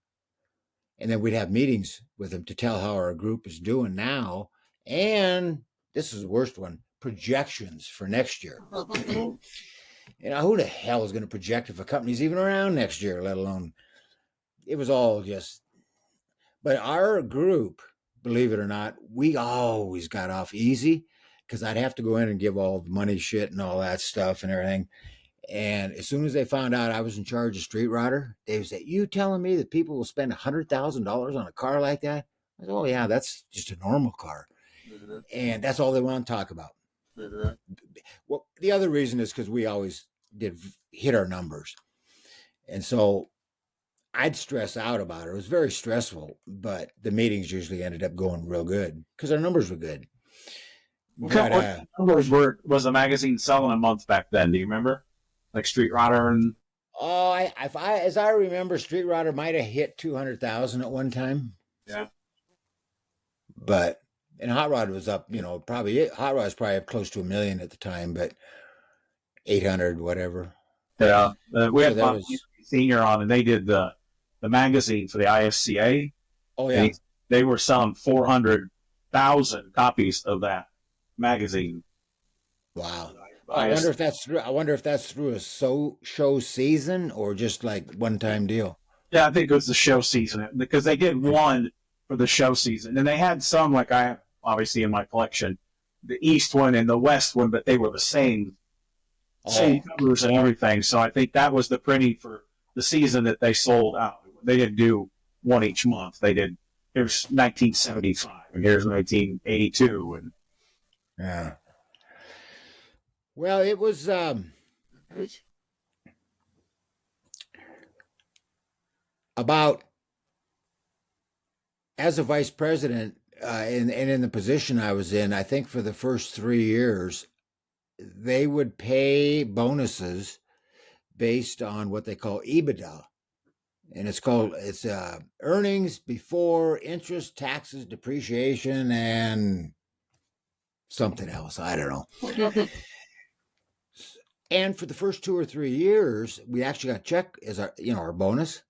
And then we'd have meetings with them to tell how our group is doing now. And this is the worst one, projections for next year. Who the hell is going to project if a company's even around next year, let alone... It was all just, but our group, believe it or not, we always got off easy, because I'd have to go in and give all the money shit and all that stuff and everything. And as soon as they found out I was in charge of Street Rodder, they would say, you telling me that people will spend $100,000 on a car like that? I said, oh yeah, that's just a normal car. Mm-hmm. And that's all they want to talk about. Mm-hmm. Well, the other reason is because we always did hit our numbers. And so I'd stress out about it. It was very stressful, but the meetings usually ended up going real good because our numbers were good. What numbers was the magazine selling a month back then? Do you remember? Like Street Rodder and... Oh, as I remember, Street Rodder might have hit 200,000 at one time. Yeah. And Hot Rod was up, Hot Rod was probably up close to 1 million at the time, but 800, whatever. Yeah. We had Senior on, and they did the magazine for the ISCA. Oh, yeah. They were selling 400,000 copies of that magazine. Wow. I wonder if that's through. I wonder if that's through a show season or just like one time deal. Yeah, I think it was the show season because they did one for the show season, and they had some like I have obviously in my collection, the East one and the West one, but they were the same covers and everything. So I think that was the printing for the season that they sold out. They didn't do one each month. They did. Here's 1975, and here's 1982, and yeah. Well, it was about as a vice president and in the position I was in. I think for the first 3 years, they would pay bonuses based on what they call EBITDA. And it's earnings before interest, taxes, depreciation, and something else. I don't know. And for the first 2 or 3 years, we actually got a check as our bonus.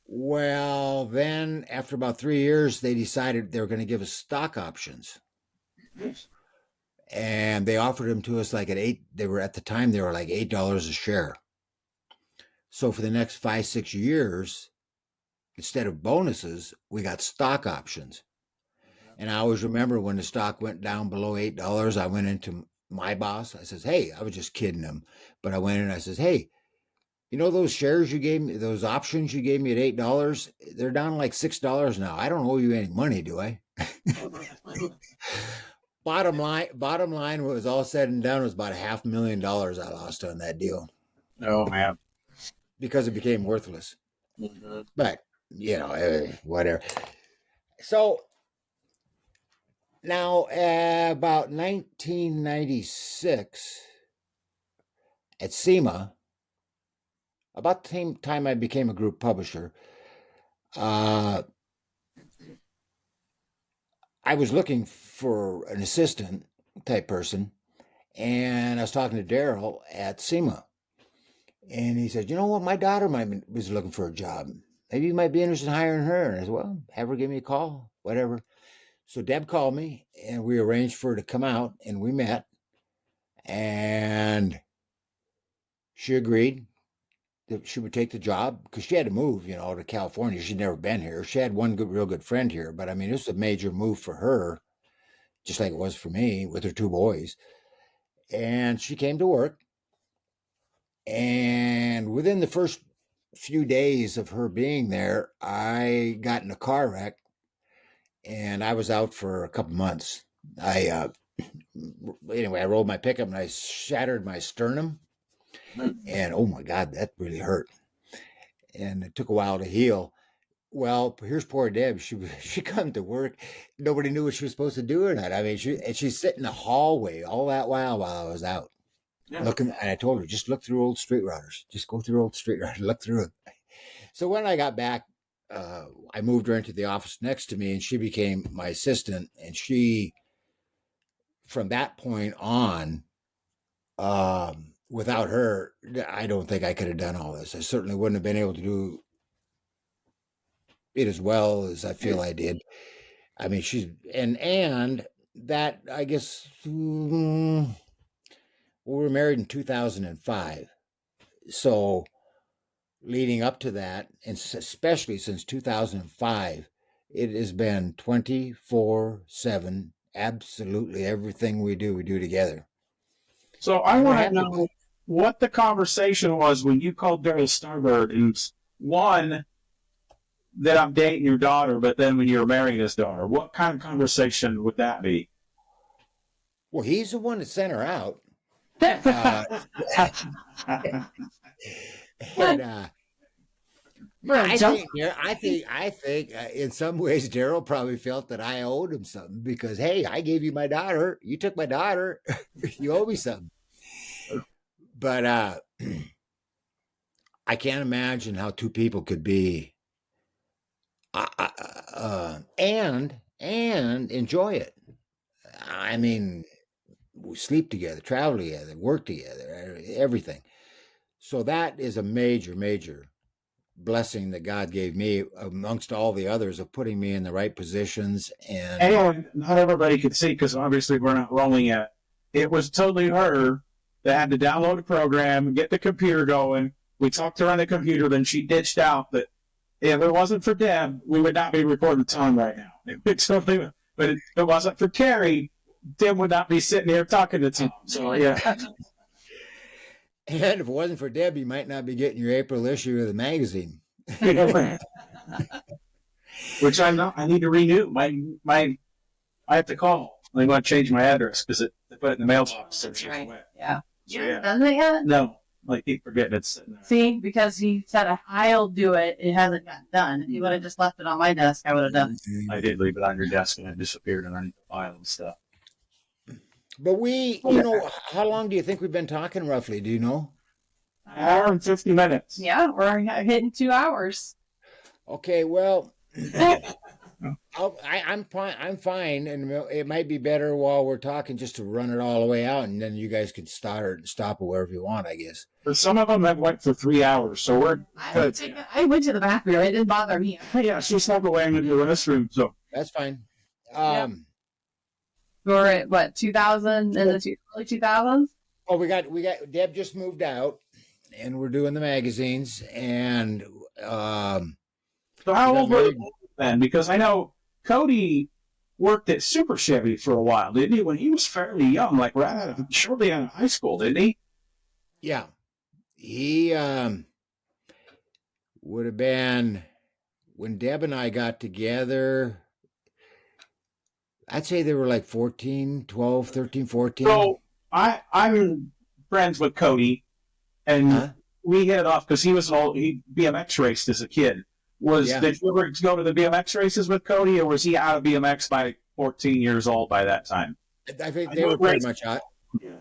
Well, then after about 3 years, they decided they were going to give us stock options. And they offered them to us like at the time they were like $8 a share. So for the next 5-6 years, instead of bonuses, we got stock options. And I always remember when the stock went down below $8, I went into my boss. I says, hey, I was just kidding him. But I went in and I says, hey, you know those shares you gave me, those options you gave me at $8? They're down like $6 now. I don't owe you any money, do I? Bottom line was all said and done was about $500,000 I lost on that deal. oh man, because it became worthless. But, whatever. So now about 1996 at SEMA, about the same time I became a group publisher, I was looking for an assistant type person, and I was talking to Darryl at SEMA. And he said, you know what, my daughter was looking for a job. Maybe you might be interested in hiring her. And I said, well, have her give me a call, whatever. So Deb called me, and we arranged for her to come out, and we met. And she agreed that she would take the job because she had to move, to California. She'd never been here. She had one real good friend here. But, I mean, this was a major move for her, just like it was for me with her 2 boys. And she came to work. And within the first few days of her being there, I got in a car wreck, and I was out for a couple months. I rolled my pickup and I shattered my sternum, and oh my God, that really hurt. And it took a while to heal. Well, here's poor Deb. She come to work. Nobody knew what she was supposed to do or not. I mean, she's sitting in the hallway all that while I was out. Yeah. Looking, and I told her, just look through old street routers. Just go through old street routers, look through it. So when I got back, I moved her into the office next to me, and she became my assistant. And she, from that point on, without her, I don't think I could have done all this. I certainly wouldn't have been able to do it as well as I feel I did. I mean, and that, I guess, we were married in 2005. So leading up to that, and especially since 2005, it has been 24/7. Absolutely everything we do together. So I want to know what the conversation was when you called Darryl Starbird, and one, that I'm dating your daughter, but then when you were marrying his daughter, what kind of conversation would that be? Well, he's the one that sent her out. And, I think in some ways Darryl probably felt that I owed him something because, hey, I gave you my daughter. You took my daughter. You owe me something. But I can't imagine how 2 people could be and enjoy it. I mean, we sleep together, travel together, work together, everything. So that is a major, major blessing that God gave me amongst all the others of putting me in the right positions. And not everybody could see because obviously we're not rolling at it was totally her that had to download a program, get the computer going. We talked to her on the computer, then she ditched out. But if it wasn't for Deb, we would not be recording Tom right now. But if it wasn't for Carrie, Deb would not be sitting here talking to Tom. So, yeah. And if it wasn't for Deb, you might not be getting your April issue of the magazine. Which I need to renew. I have to call. I want to change my address because they put it in the mailbox. So Right. Yeah. So, yeah. Doesn't it yet? No, I keep forgetting it's sitting there. See, because he said I'll do it, it hasn't gotten done. If he would have just left it on my desk, I would have done it. I did leave it on your desk and it disappeared underneath the file and stuff. But how long do you think we've been talking roughly? Do you know? An hour and 50 minutes. Yeah, we're hitting 2 hours. Okay, well, I'm fine. I'm fine, and it might be better while we're talking just to run it all the way out, and then you guys could start or stop wherever you want, I guess. But some of them have went for 3 hours, so we're good. I went to the bathroom. It didn't bother me. Yeah, she snuck away into the restroom, so. That's fine. We're at what, 2000 in the early 2000s? Oh, we got Deb just moved out, and we're doing the magazines, and So how old were you then? Because I know Cody worked at Super Chevy for a while, didn't he? When he was fairly young, like shortly out of high school, didn't he? yeah, he would have been when Deb and I got together. I'd say they were like 14, 12, 13, 14. So I'm friends with Cody, and we hit it off because he BMX raced as a kid. Did you ever go to the BMX races with Cody, or was he out of BMX by 14 years old by that time? I think they were pretty much out. Yeah.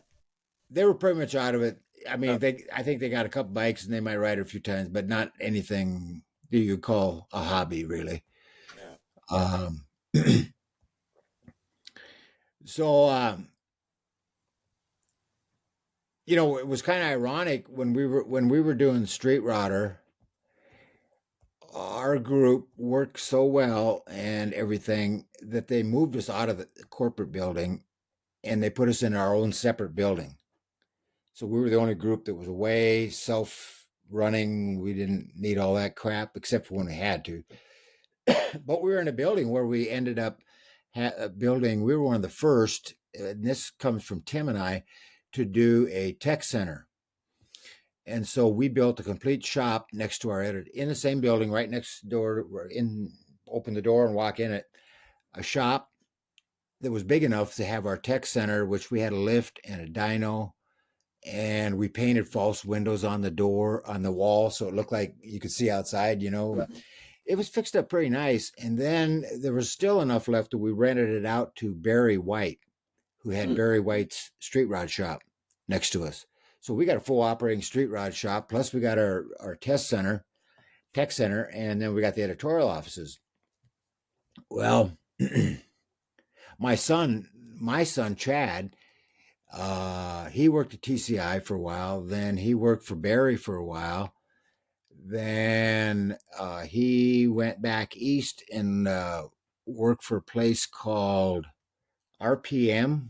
They were pretty much out of it. I mean, I think they got a couple bikes and they might ride it a few times, but not anything that you call a hobby, really. Yeah. So, it was kind of ironic when we were doing Street Rodder. Our group worked so well and everything that they moved us out of the corporate building and they put us in our own separate building. So we were the only group that was away, self-running. We didn't need all that crap except for when we had to. But we were in a building where we ended up building. We were one of the first, and this comes from Tim and I, to do a tech center. And so we built a complete shop next to our editor in the same building, right next door. Open the door and walk in it. A shop that was big enough to have our tech center, which we had a lift and a dyno, and we painted false windows on the door, on the wall, so it looked like you could see outside. It was fixed up pretty nice. And then there was still enough left that we rented it out to Barry White, who had Barry White's street rod shop next to us. So we got a full operating street rod shop, plus we got our tech center, and then we got the editorial offices. Well, my son Chad, he worked at TCI for a while. Then he worked for Barry for a while. Then he went back east and worked for a place called RPM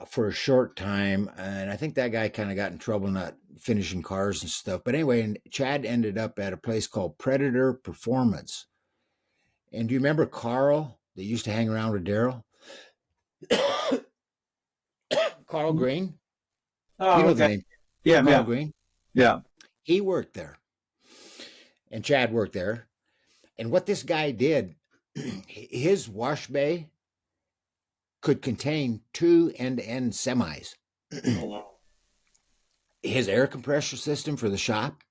for a short time. And I think that guy kind of got in trouble not finishing cars and stuff. But anyway, and Chad ended up at a place called Predator Performance. And do you remember Carl that used to hang around with Darryl? Carl Green? Oh, you know okay. the name. Yeah, Carl Green? Yeah. He worked there. And Chad worked there. And what this guy did, his wash bay could contain 2 end-to-end semis. His air compressor system for the shop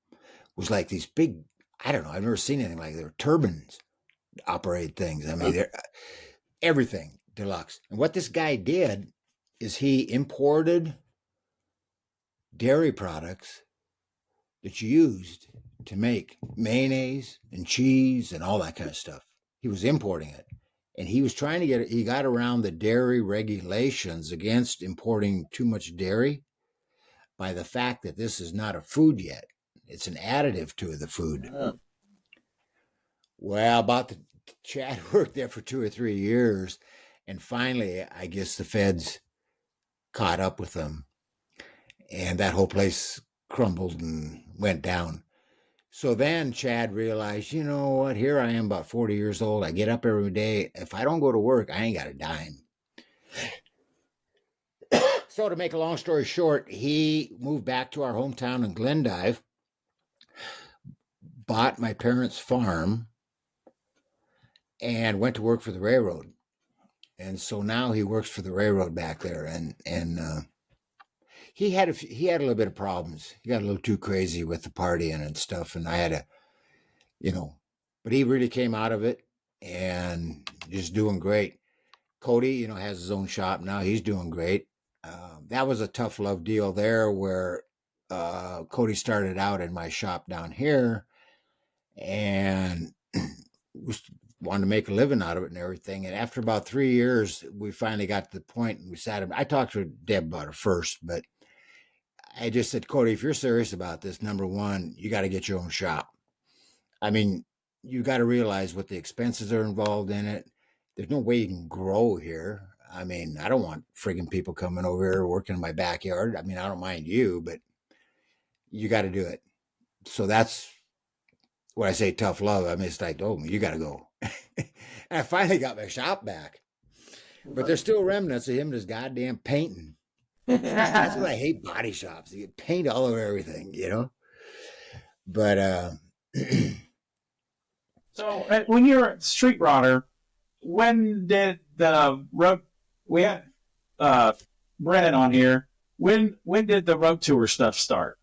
was like these big, I don't know, I've never seen anything like they were turbines operated things. I mean, they're everything deluxe. And what this guy did is he imported dairy products that you used to make mayonnaise and cheese and all that kind of stuff. He was importing it. And he was trying to he got around the dairy regulations against importing too much dairy by the fact that this is not a food yet. It's an additive to the food. Well, Chad worked there for 2 or 3 years. And finally, I guess the feds caught up with them, and that whole place crumbled and went down. So then Chad realized, you know what? Here I am, about 40 years old. I get up every day. If I don't go to work, I ain't got a dime. So to make a long story short, he moved back to our hometown in Glendive, bought my parents' farm, and went to work for the railroad. And so now he works for the railroad back there, and he had a little bit of problems. He got a little too crazy with the partying and stuff, and I had to, but he really came out of it and just doing great. Cody, has his own shop now. He's doing great. That was a tough love deal there, where Cody started out in my shop down here, and wanted to make a living out of it and everything. And after about 3 years, we finally got to the point, and we sat him. I talked to Deb about it first, but I just said, Cody, if you're serious about this, number one, you got to get your own shop. I mean, you got to realize what the expenses are involved in it. There's no way you can grow here. I mean, I don't want friggin' people coming over here working in my backyard. I mean, I don't mind you, but you got to do it. So that's when I say tough love. I mean, it's like, oh, you got to go. And I finally got my shop back. But there's still remnants of him and his goddamn painting. That's what I hate, body shops. You get paint all over everything, But so when you're a street rodder, when did the road? We had Brennan on here. When did the road tour stuff start?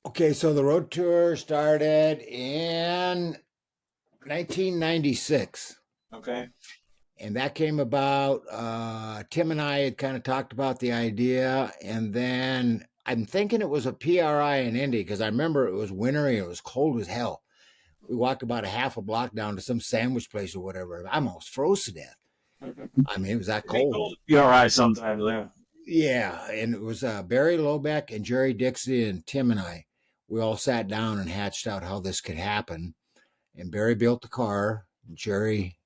Okay, so the road tour started in 1996. Okay. And that came about, Tim and I had kind of talked about the idea, and then I'm thinking it was a PRI in Indy, because I remember it was wintry and it was cold as hell. We walked about a half a block down to some sandwich place or whatever. I almost froze to death. I mean, it was that cold. PRI sometimes, yeah. Yeah, and it was Barry Lobeck and Jerry Dixie and Tim and I. We all sat down and hatched out how this could happen. And Barry built the car. Jerry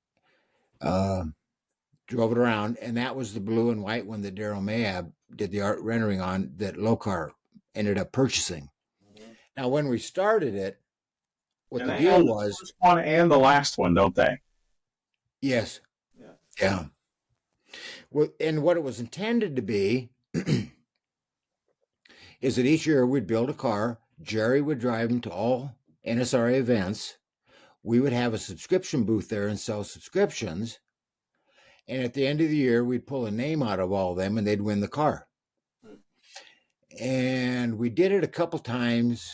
drove it around, and that was the blue and white one that Darryl Mayab did the art rendering on, that Lokar ended up purchasing. Mm-hmm. Now, when we started it, what the deal was... The first one and the last one, don't they? Yes. Yeah. Well, and what it was intended to be is that each year we'd build a car, Jerry would drive them to all NSRA events, we would have a subscription booth there and sell subscriptions, and at the end of the year, we'd pull a name out of all of them, and they'd win the car. And we did it a couple times.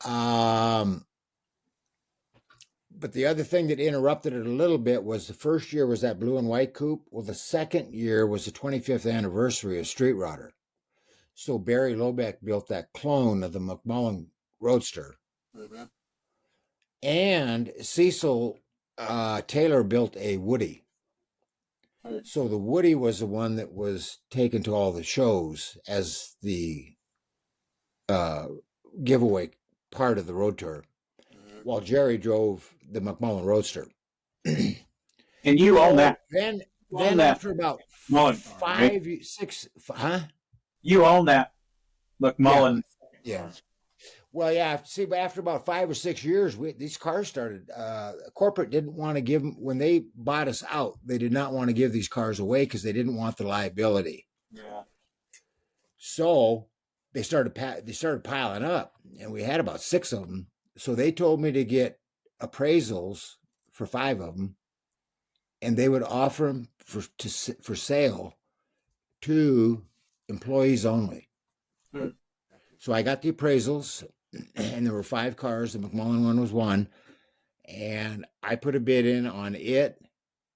But the other thing that interrupted it a little bit was the first year was that blue and white coupe. Well, the second year was the 25th anniversary of Street Rodder. So Barry Lobeck built that clone of the McMullen Roadster. Mm-hmm. And Cecil Taylor built a Woody. So the Woody was the one that was taken to all the shows as the giveaway part of the road tour, while Jerry drove the McMullen Roadster. And you own that. Then after about 6, You own that McMullen. Yeah. Well, yeah. See, but after about 5 or 6 years, these cars started. Corporate didn't want to give them, when they bought us out. They did not want to give these cars away because they didn't want the liability. Yeah. So they started piling up, and we had about 6 of them. So they told me to get appraisals for 5 of them, and they would offer them for sale to employees only. So I got the appraisals, and there were 5 cars. The McMullen one was one, and I put a bid in on it,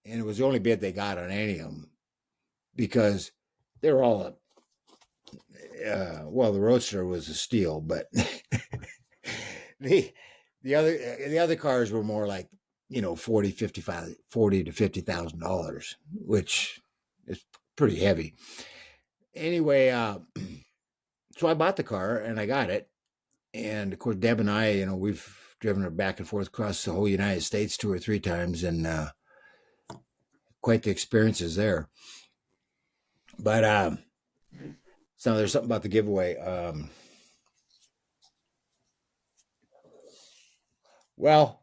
and it was the only bid they got on any of them, because they were all up. Well, the Roadster was a steal, but the other cars were more like, $40,000 to $50,000, which is pretty heavy. Anyway, so I bought the car and I got it, and of course Deb and I, we've driven her back and forth across the whole United States 2 or 3 times, and quite the experiences there. But so there's something about the giveaway. Well,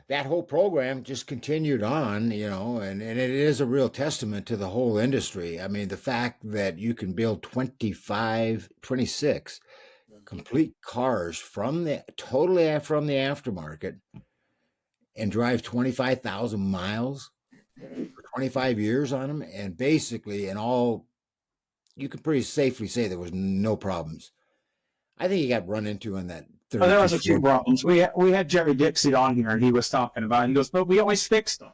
that whole program just continued on, and it is a real testament to the whole industry. I mean, the fact that you can build 26 complete cars from the aftermarket and drive 25,000 miles for 25 years on them, and basically in all, you can pretty safely say there was no problems. I think he got run into in that. Oh, there was a few problems. We had Jerry Dixie on here, and he was talking about it. He goes, but we always fixed them.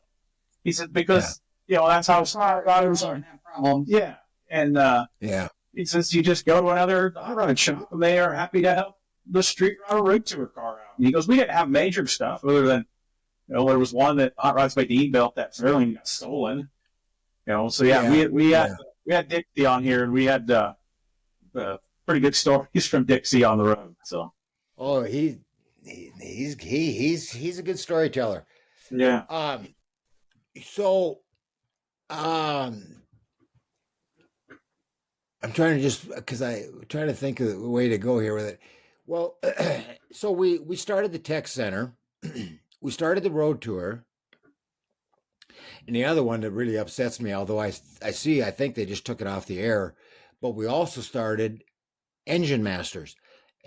He said, because, that's how riders are. Problem. Yeah. And he says, you just go to another hot rod shop, and they are happy to help the street rider root tour car out. And he goes, we didn't have major stuff other than, there was one that Hot Rods by Dean built that fairly got stolen. So we had Dixie on here, and we had pretty good stories from Dixie on the road. So, he's a good storyteller. Yeah. I'm trying to trying to think of a way to go here with it. Well, so we started the tech center, we started the road tour, and the other one that really upsets me, although I think they just took it off the air, but we also started Engine Masters.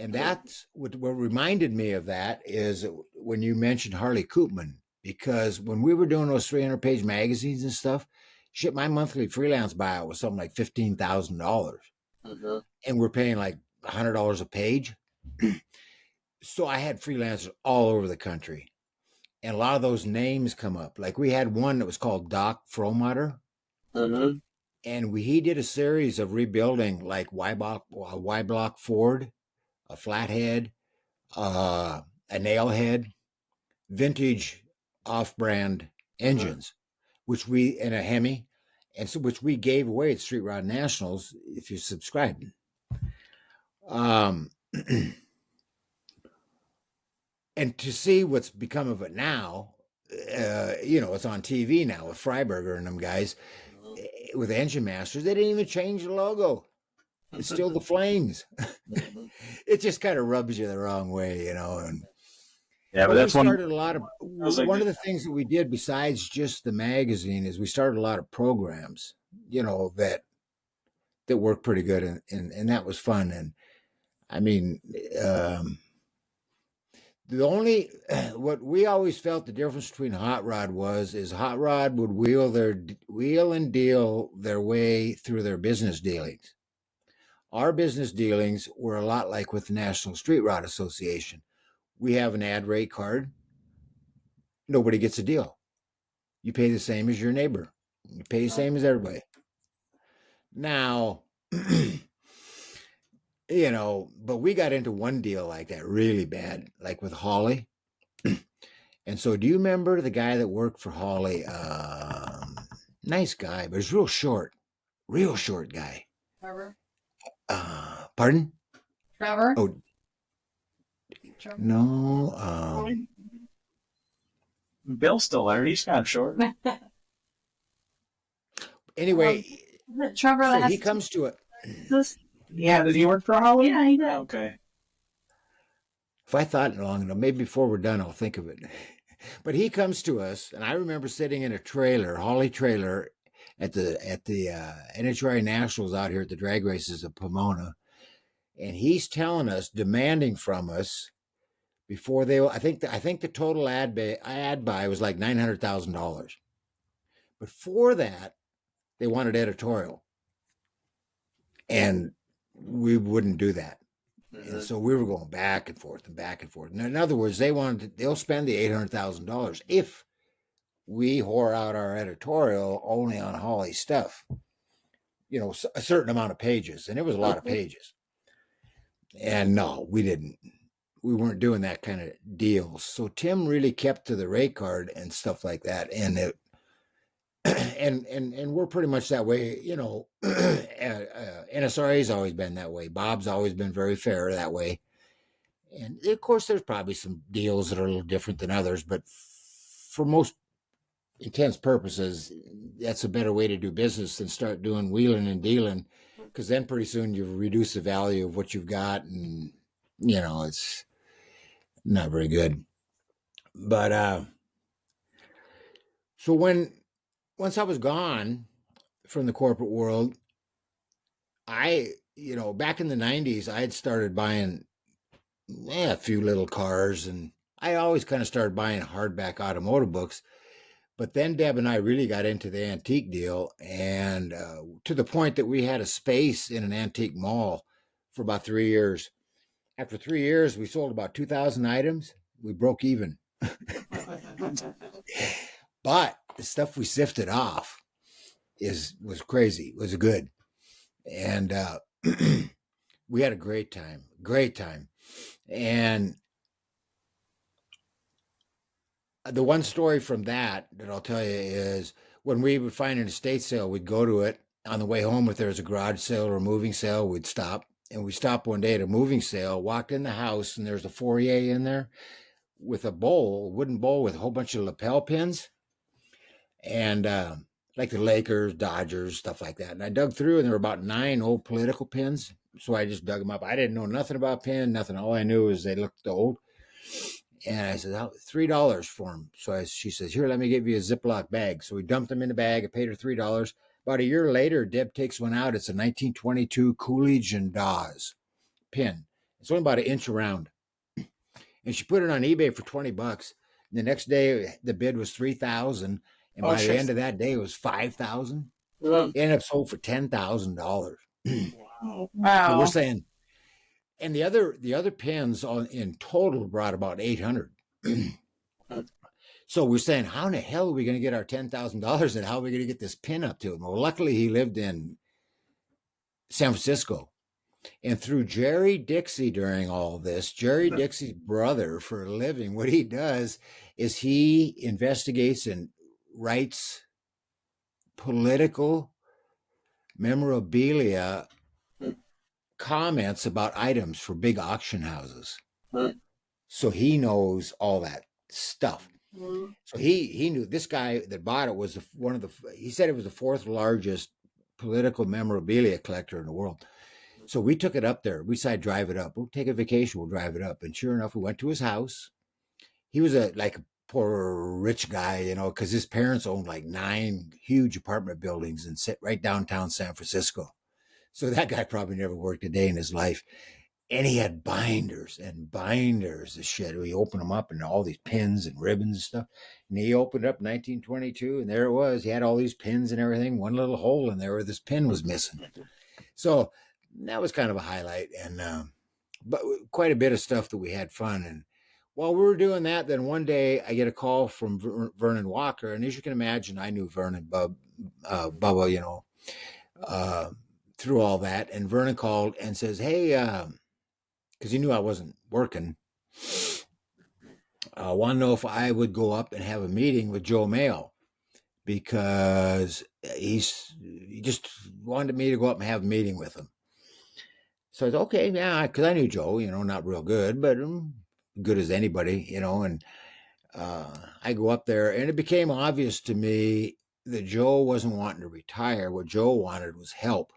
And that's what reminded me of that is when you mentioned Harley Koopman, because when we were doing those 300-page magazines and stuff, shit, my monthly freelance buyout was something like $15,000. And we're paying like $100 a page. So I had freelancers all over the country. And a lot of those names come up. Like we had one that was called Doc Fromutter. And he did a series of rebuilding like Y-block Ford, a flathead, a nailhead, vintage off-brand engines, and a Hemi, and so which we gave away at Street Rod Nationals if you subscribed. And to see what's become of it now, it's on TV now with Freiberger and them guys with Engine Masters. They didn't even change the logo. It's still the flames. It just kind of rubs you the wrong way, And but that's one of the things that we did besides just the magazine is we started a lot of programs, that worked pretty good, and that was fun. And I mean, what we always felt the difference between Hot Rod is Hot Rod would wheel and deal their way through their business dealings. Our business dealings were a lot like with the National Street Rod Association. We have an ad rate card. Nobody gets a deal. You pay the same as your neighbor. You pay the same as everybody. Now, but we got into one deal like that really bad, like with Holly. And so do you remember the guy that worked for Holly? Nice guy, but he's real short guy. Trevor? Pardon? Trevor? Oh, Trevor? No. Bill's still there. He's kind of short. Anyway, Trevor, so he comes to it. Yeah, did he work for Holly? Yeah, he did. Okay. If I thought long enough, maybe before we're done, I'll think of it. But he comes to us, and I remember sitting in a Holly trailer, at the NHRA Nationals out here at the drag races of Pomona, and he's telling us, demanding from us, before I think the total ad buy was like $900,000. But for that, they wanted editorial, and we wouldn't do that. And so we were going back and forth and back and forth. And in other words, they'll spend the $800,000 if we whore out our editorial only on Holly stuff, a certain amount of pages. And it was a lot of pages. And no, we didn't. We weren't doing that kind of deals. So Tim really kept to the rate card and stuff like that. And and we're pretty much that way, NSRA's always been that way. Bob's always been very fair that way. And of course, there's probably some deals that are a little different than others, but for most intents purposes, that's a better way to do business than start doing wheeling and dealing, because then pretty soon you reduce the value of what you've got, and it's not very good. But so once I was gone from the corporate world, back in the 90s, I had started buying a few little cars, and I always kind of started buying hardback automotive books. But then Deb and I really got into the antique deal, and to the point that we had a space in an antique mall for about 3 years. After 3 years, we sold about 2,000 items. We broke even. But the stuff we sifted off was crazy. It was good. And we had a great time. And the one story from that I'll tell you is when we would find an estate sale, we'd go to it. On the way home, if there was a garage sale or a moving sale, we'd stop. And we stopped one day at a moving sale, walked in the house, and there's a foyer in there with a wooden bowl with a whole bunch of lapel pins. And like the Lakers, Dodgers, stuff like that. And I dug through, and there were about 9 old political pins. So I just dug them up. I didn't know nothing about pins, nothing. All I knew is they looked old. And I said, $3 for them. So she says, here, let me give you a Ziploc bag. So we dumped them in the bag. I paid her $3. About a year later, Deb takes one out. It's a 1922 Coolidge and Dawes pin. It's only about an inch around. And she put it on eBay for $20. And the next day, the bid was $3,000. And by the end of that day, it was $5,000. It ended up sold for $10,000. Wow. So we're saying, and the other pins in total brought about 800. So we're saying, how in the hell are we going to get our $10,000, and how are we going to get this pin up to him? Well, luckily he lived in San Francisco. And through Jerry Dixie during all this, Jerry Dixie's brother, for a living, what he does is he investigates and writes political memorabilia comments about items for big auction houses. So he knows all that stuff. So he knew this guy that bought it was he said it was the 4th largest political memorabilia collector in the world. So we took it up there. We decided to drive it up. We'll take a vacation. We'll drive it up. And sure enough, we went to his house. He was a poor rich guy, because his parents owned like 9 huge apartment buildings and sit right downtown San Francisco. So that guy probably never worked a day in his life. And he had binders and binders of shit. We opened them up and all these pins and ribbons and stuff. And he opened up 1922, and there it was. He had all these pins and everything. One little hole in there where this pin was missing. So that was kind of a highlight. And but quite a bit of stuff that we had fun. And while we were doing that, then one day I get a call from Vernon Walker. And as you can imagine, I knew Vernon Bubba, through all that. And Vernon called and says, hey, because he knew I wasn't working, want to know if I would go up and have a meeting with Joe Mayo, because he just wanted me to go up and have a meeting with him. So I said, okay, yeah, because I knew Joe, not real good, but good as anybody, and I go up there, and it became obvious to me that Joe wasn't wanting to retire. What Joe wanted was help.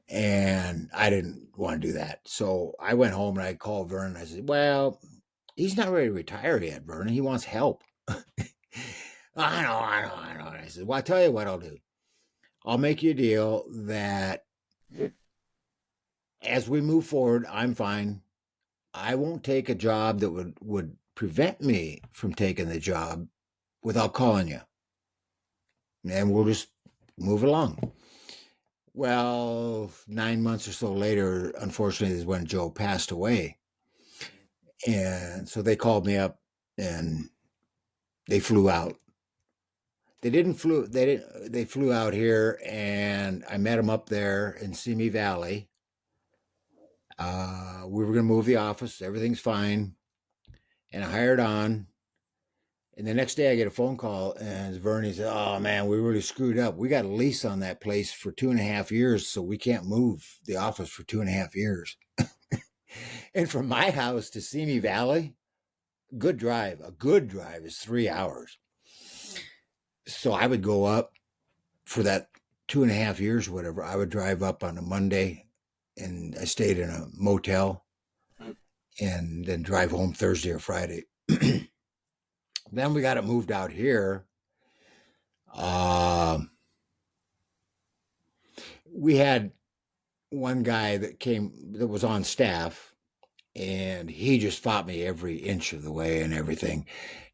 And I didn't want to do that. So I went home and I called Vernon. I said, well, he's not ready to retire yet, Vernon. He wants help. I know. And I said, well, I'll tell you what I'll do. I'll make you a deal that as we move forward, I'm fine. I won't take a job that would prevent me from taking the job without calling you. And we'll just move along. Well, 9 months or so later, unfortunately, is when Joe passed away. And so they called me up and they flew out. They flew out here, and I met them up there in Simi Valley. We were going to move the office. Everything's fine. And I hired on. And the next day I get a phone call, and Vernie said, oh man, we really screwed up. We got a lease on that place for 2.5 years, so we can't move the office for 2.5 years. And from my house to Simi Valley, a good drive is 3 hours. So I would go up for that 2.5 years, or whatever. I would drive up on a Monday, and I stayed in a motel, and then drive home Thursday or Friday. Then we got it moved out here. We had one guy that was on staff, and he just fought me every inch of the way and everything.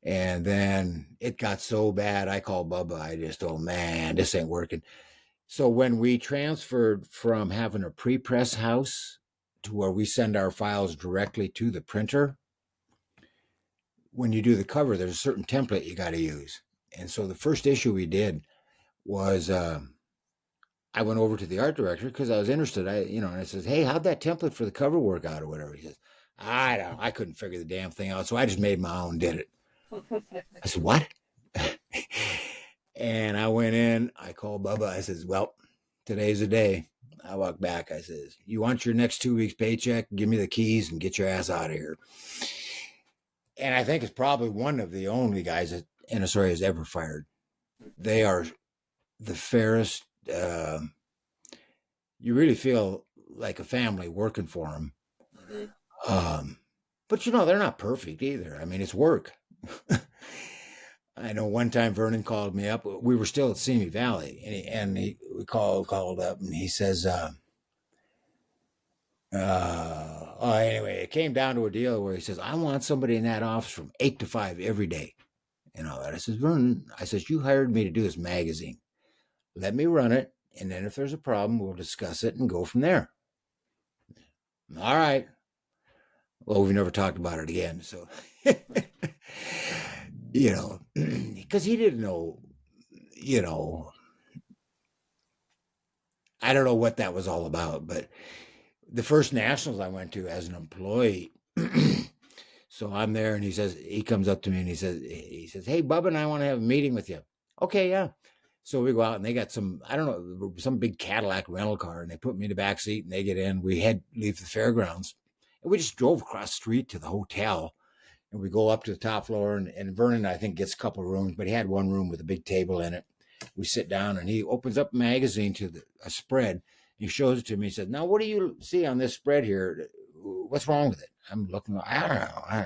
And then it got so bad, I called Bubba. I just, oh man, this ain't working. So when we transferred from having a pre-press house to where we send our files directly to the printer, when you do the cover, there's a certain template you got to use. And so the first issue we did was I went over to the art director because I was interested. And I says, hey, how'd that template for the cover work out or whatever? He says, I couldn't figure the damn thing out. So I just made my own, did it. I said, what? And I went in, I called Bubba. I says, well, today's the day. I walked back. I says, you want your next 2 weeks paycheck? Give me the keys and get your ass out of here. And I think it's probably one of the only guys that NSRA has ever fired. They are the fairest. You really feel like a family working for them. But they're not perfect either. I mean, it's work. I know one time Vernon called me up. We were still at Simi Valley, and he called up, and he says, anyway, it came down to a deal where he says, I want somebody in that office from 8 to 5 every day. And all that. I says, Vernon, you hired me to do this magazine. Let me run it, and then if there's a problem, we'll discuss it and go from there. All right. Well, we never talked about it again. So, because he didn't know, I don't know what that was all about, but the first nationals I went to as an employee, so I'm there, and he comes up to me and he says, hey, Bubba and I want to have a meeting with you. Okay, yeah. So we go out, and they got some big Cadillac rental car, and they put me in the back seat, and they get in. We leave the fairgrounds, and we just drove across the street to the hotel, and we go up to the top floor, and Vernon, I think, gets a couple of rooms, but he had one room with a big table in it. We sit down, and he opens up a magazine to a spread. He shows it to me. He says, now, what do you see on this spread here? What's wrong with it? I'm looking, I don't know.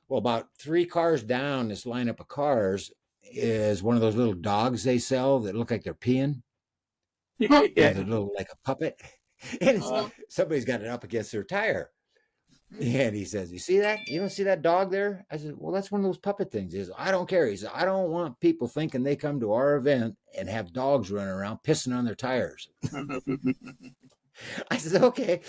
Well, about 3 cars down this lineup of cars is one of those little dogs they sell that look like they're peeing. Yeah. They're little, like a puppet. And somebody's got it up against their tire. And he says, you see that? You don't see that dog there? I said, well, that's one of those puppet things. He says, I don't care. He says, I don't want people thinking they come to our event and have dogs running around pissing on their tires. I said, okay.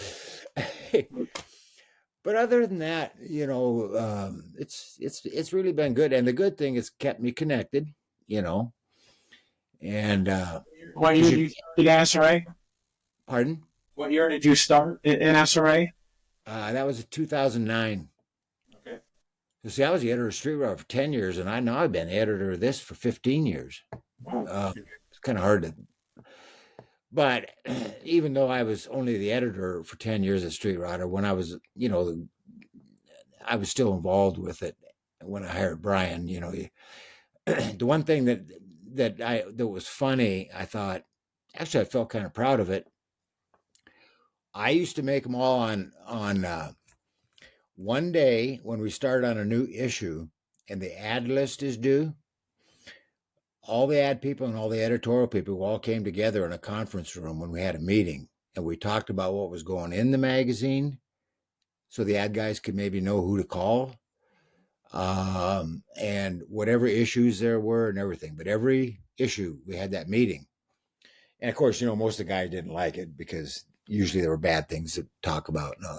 But other than that, it's really been good. And the good thing is kept me connected, And what year did you start in SRA? Pardon? What year did you start in SRA? That was 2009. Okay. So see, I was the editor of Street Rodder for 10 years, and I've been the editor of this for 15 years. It's kind of hard to. But even though I was only the editor for 10 years at Street Rodder, when I was, I was still involved with it when I hired Brian. The one thing that was funny, I thought, actually, I felt kind of proud of it. I used to make them all on one day when we started on a new issue and the ad list is due. All the ad people and all the editorial people all came together in a conference room when we had a meeting, and we talked about what was going in the magazine so the ad guys could maybe know who to call, and whatever issues there were and everything. But every issue, we had that meeting. And of course, most of the guys didn't like it because usually there were bad things to talk about. No.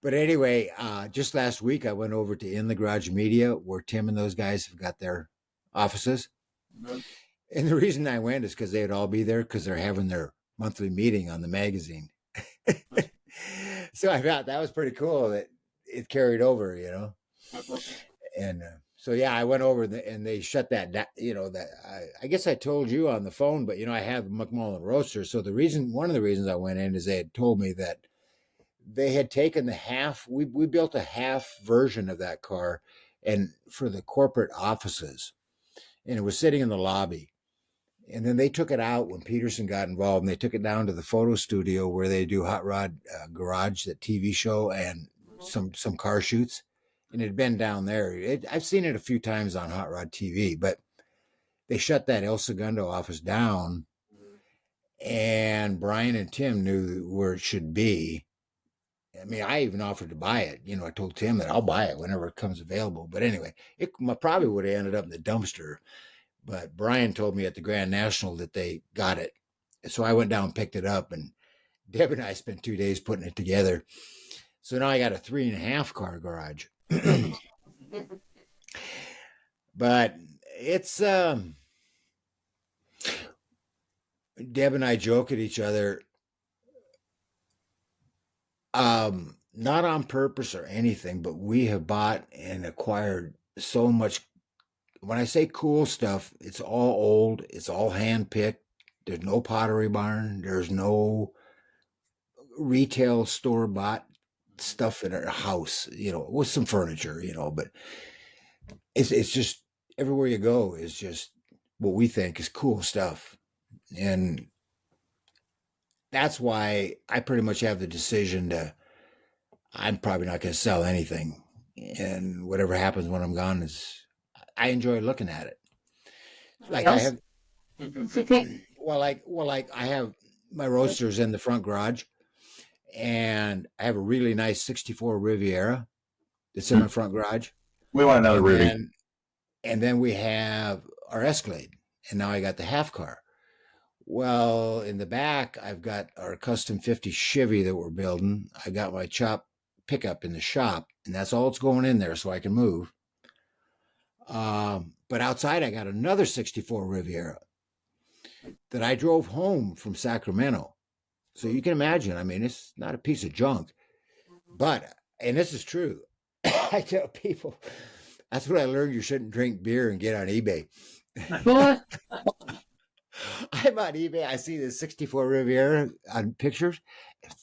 But anyway, just last week, I went over to In the Garage Media, where Tim and those guys have got their offices. Mm-hmm. And the reason I went is because they'd all be there because they're having their monthly meeting on the magazine. So I thought that was pretty cool that it carried over, And so, yeah, I went over and they shut that down, I guess I told you on the phone, but, I have McMullen Roadster. So one of the reasons I went in is they had told me that they had taken the half, we built a half version of that car and for the corporate offices. and it was sitting in the lobby. And then they took it out when Peterson got involved, and they took it down to the photo studio where they do Hot Rod Garage, that TV show, and some car shoots. And it had been down there. I've seen it a few times on Hot Rod TV, but they shut that El Segundo office down, and Brian and Tim knew where it should be. I mean, I even offered to buy it. You know, I told Tim that I'll buy it whenever it comes available. But anyway, it probably would have ended up in the dumpster. But Brian told me at the Grand National that they got it. So I went down and picked it up, and Deb and I spent 2 days putting it together. So now I got a 3.5 car garage. But it's, Deb and I joke at each other, not on purpose or anything, but we have bought and acquired so much. When I say cool stuff, it's all old. It's all hand-picked. There's no Pottery Barn. There's no retail store-bought stuff in our house, you know, with some furniture, you know, but it's just everywhere you go is just what we think is cool stuff. And that's why I pretty much have the decision I'm probably not going to sell anything. And whatever happens when I'm gone I enjoy looking at it. Like I have, I have my roasters in the front garage, and I have a really nice 64 Riviera that's in my front garage. We want another Riviera. And then we have our Escalade, and now I got the half car. Well, in the back, I've got our custom 50 Chevy that we're building. I got my chop pickup in the shop, and that's all it's going in there so I can move. But outside, I got another 64 Riviera that I drove home from Sacramento. So you can imagine, I mean, it's not a piece of junk. But, and this is true, I tell people, that's what I learned. You shouldn't drink beer and get on eBay. What? I'm on eBay. I see this 64 Riviera on pictures,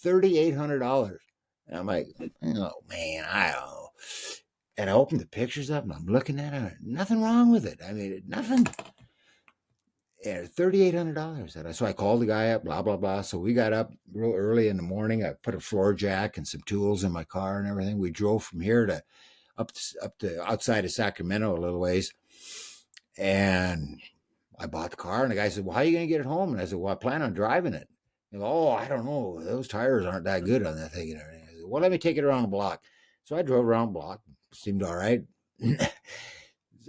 $3,800. And I'm like, oh, man, I don't know. And I opened the pictures up, and I'm looking at it. Nothing wrong with it. I mean, nothing. And $3,800. So I called the guy up, blah, blah, blah. So we got up real early in the morning. I put a floor jack and some tools in my car and everything. We drove from here to up to outside of Sacramento a little ways. And I bought the car, and the guy said, well, how are you going to get it home? And I said, well, I plan on driving it. He goes, oh, I don't know. Those tires aren't that good on that thing and everything. I said, well, let me take it around the block. So I drove around the block. Seemed all right.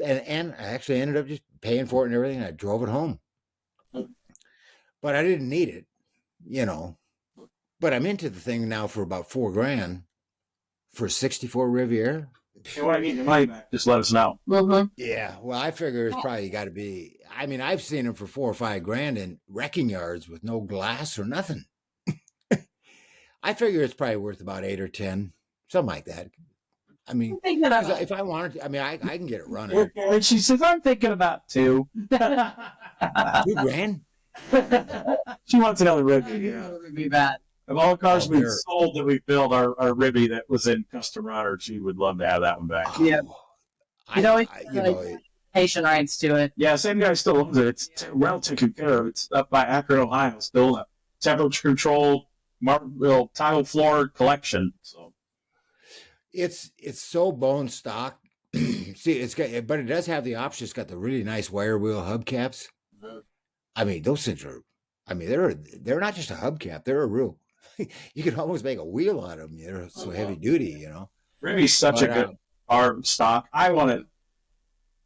and I actually ended up just paying for it and everything. I drove it home. But I didn't need it, you know. But I'm into the thing now for about $4,000 for 64 Riviera. If you want to get your money back, just let us know. Mm-hmm. Yeah, well, I figure it's probably got to be. I mean, I've seen them for $4,000 or $5,000 in wrecking yards with no glass or nothing. I figure it's probably worth about 8 or 10, something like that. I mean, if I wanted to, I mean, I can get it running. And she says, I'm thinking about $2. $2,000? She wants another Ribby. Yeah. It would be bad. Of all the cars we've sold that we built, our Ribby that was in custom runner, she would love to have that one back. Yeah. Patient rides to it. Yeah, same guy still owns it. It's well taken care of. It's up by Akron, Ohio. Still a temperature controlled marble tile floor collection. So it's so bone stock. See, it's got, but it does have the option. It's got the really nice wire wheel hubcaps. I mean, those things are. I mean, they're not just a hubcap. They're a real. You can almost make a wheel on them. They're so heavy duty, you know. Ribby's such a good car stock. I want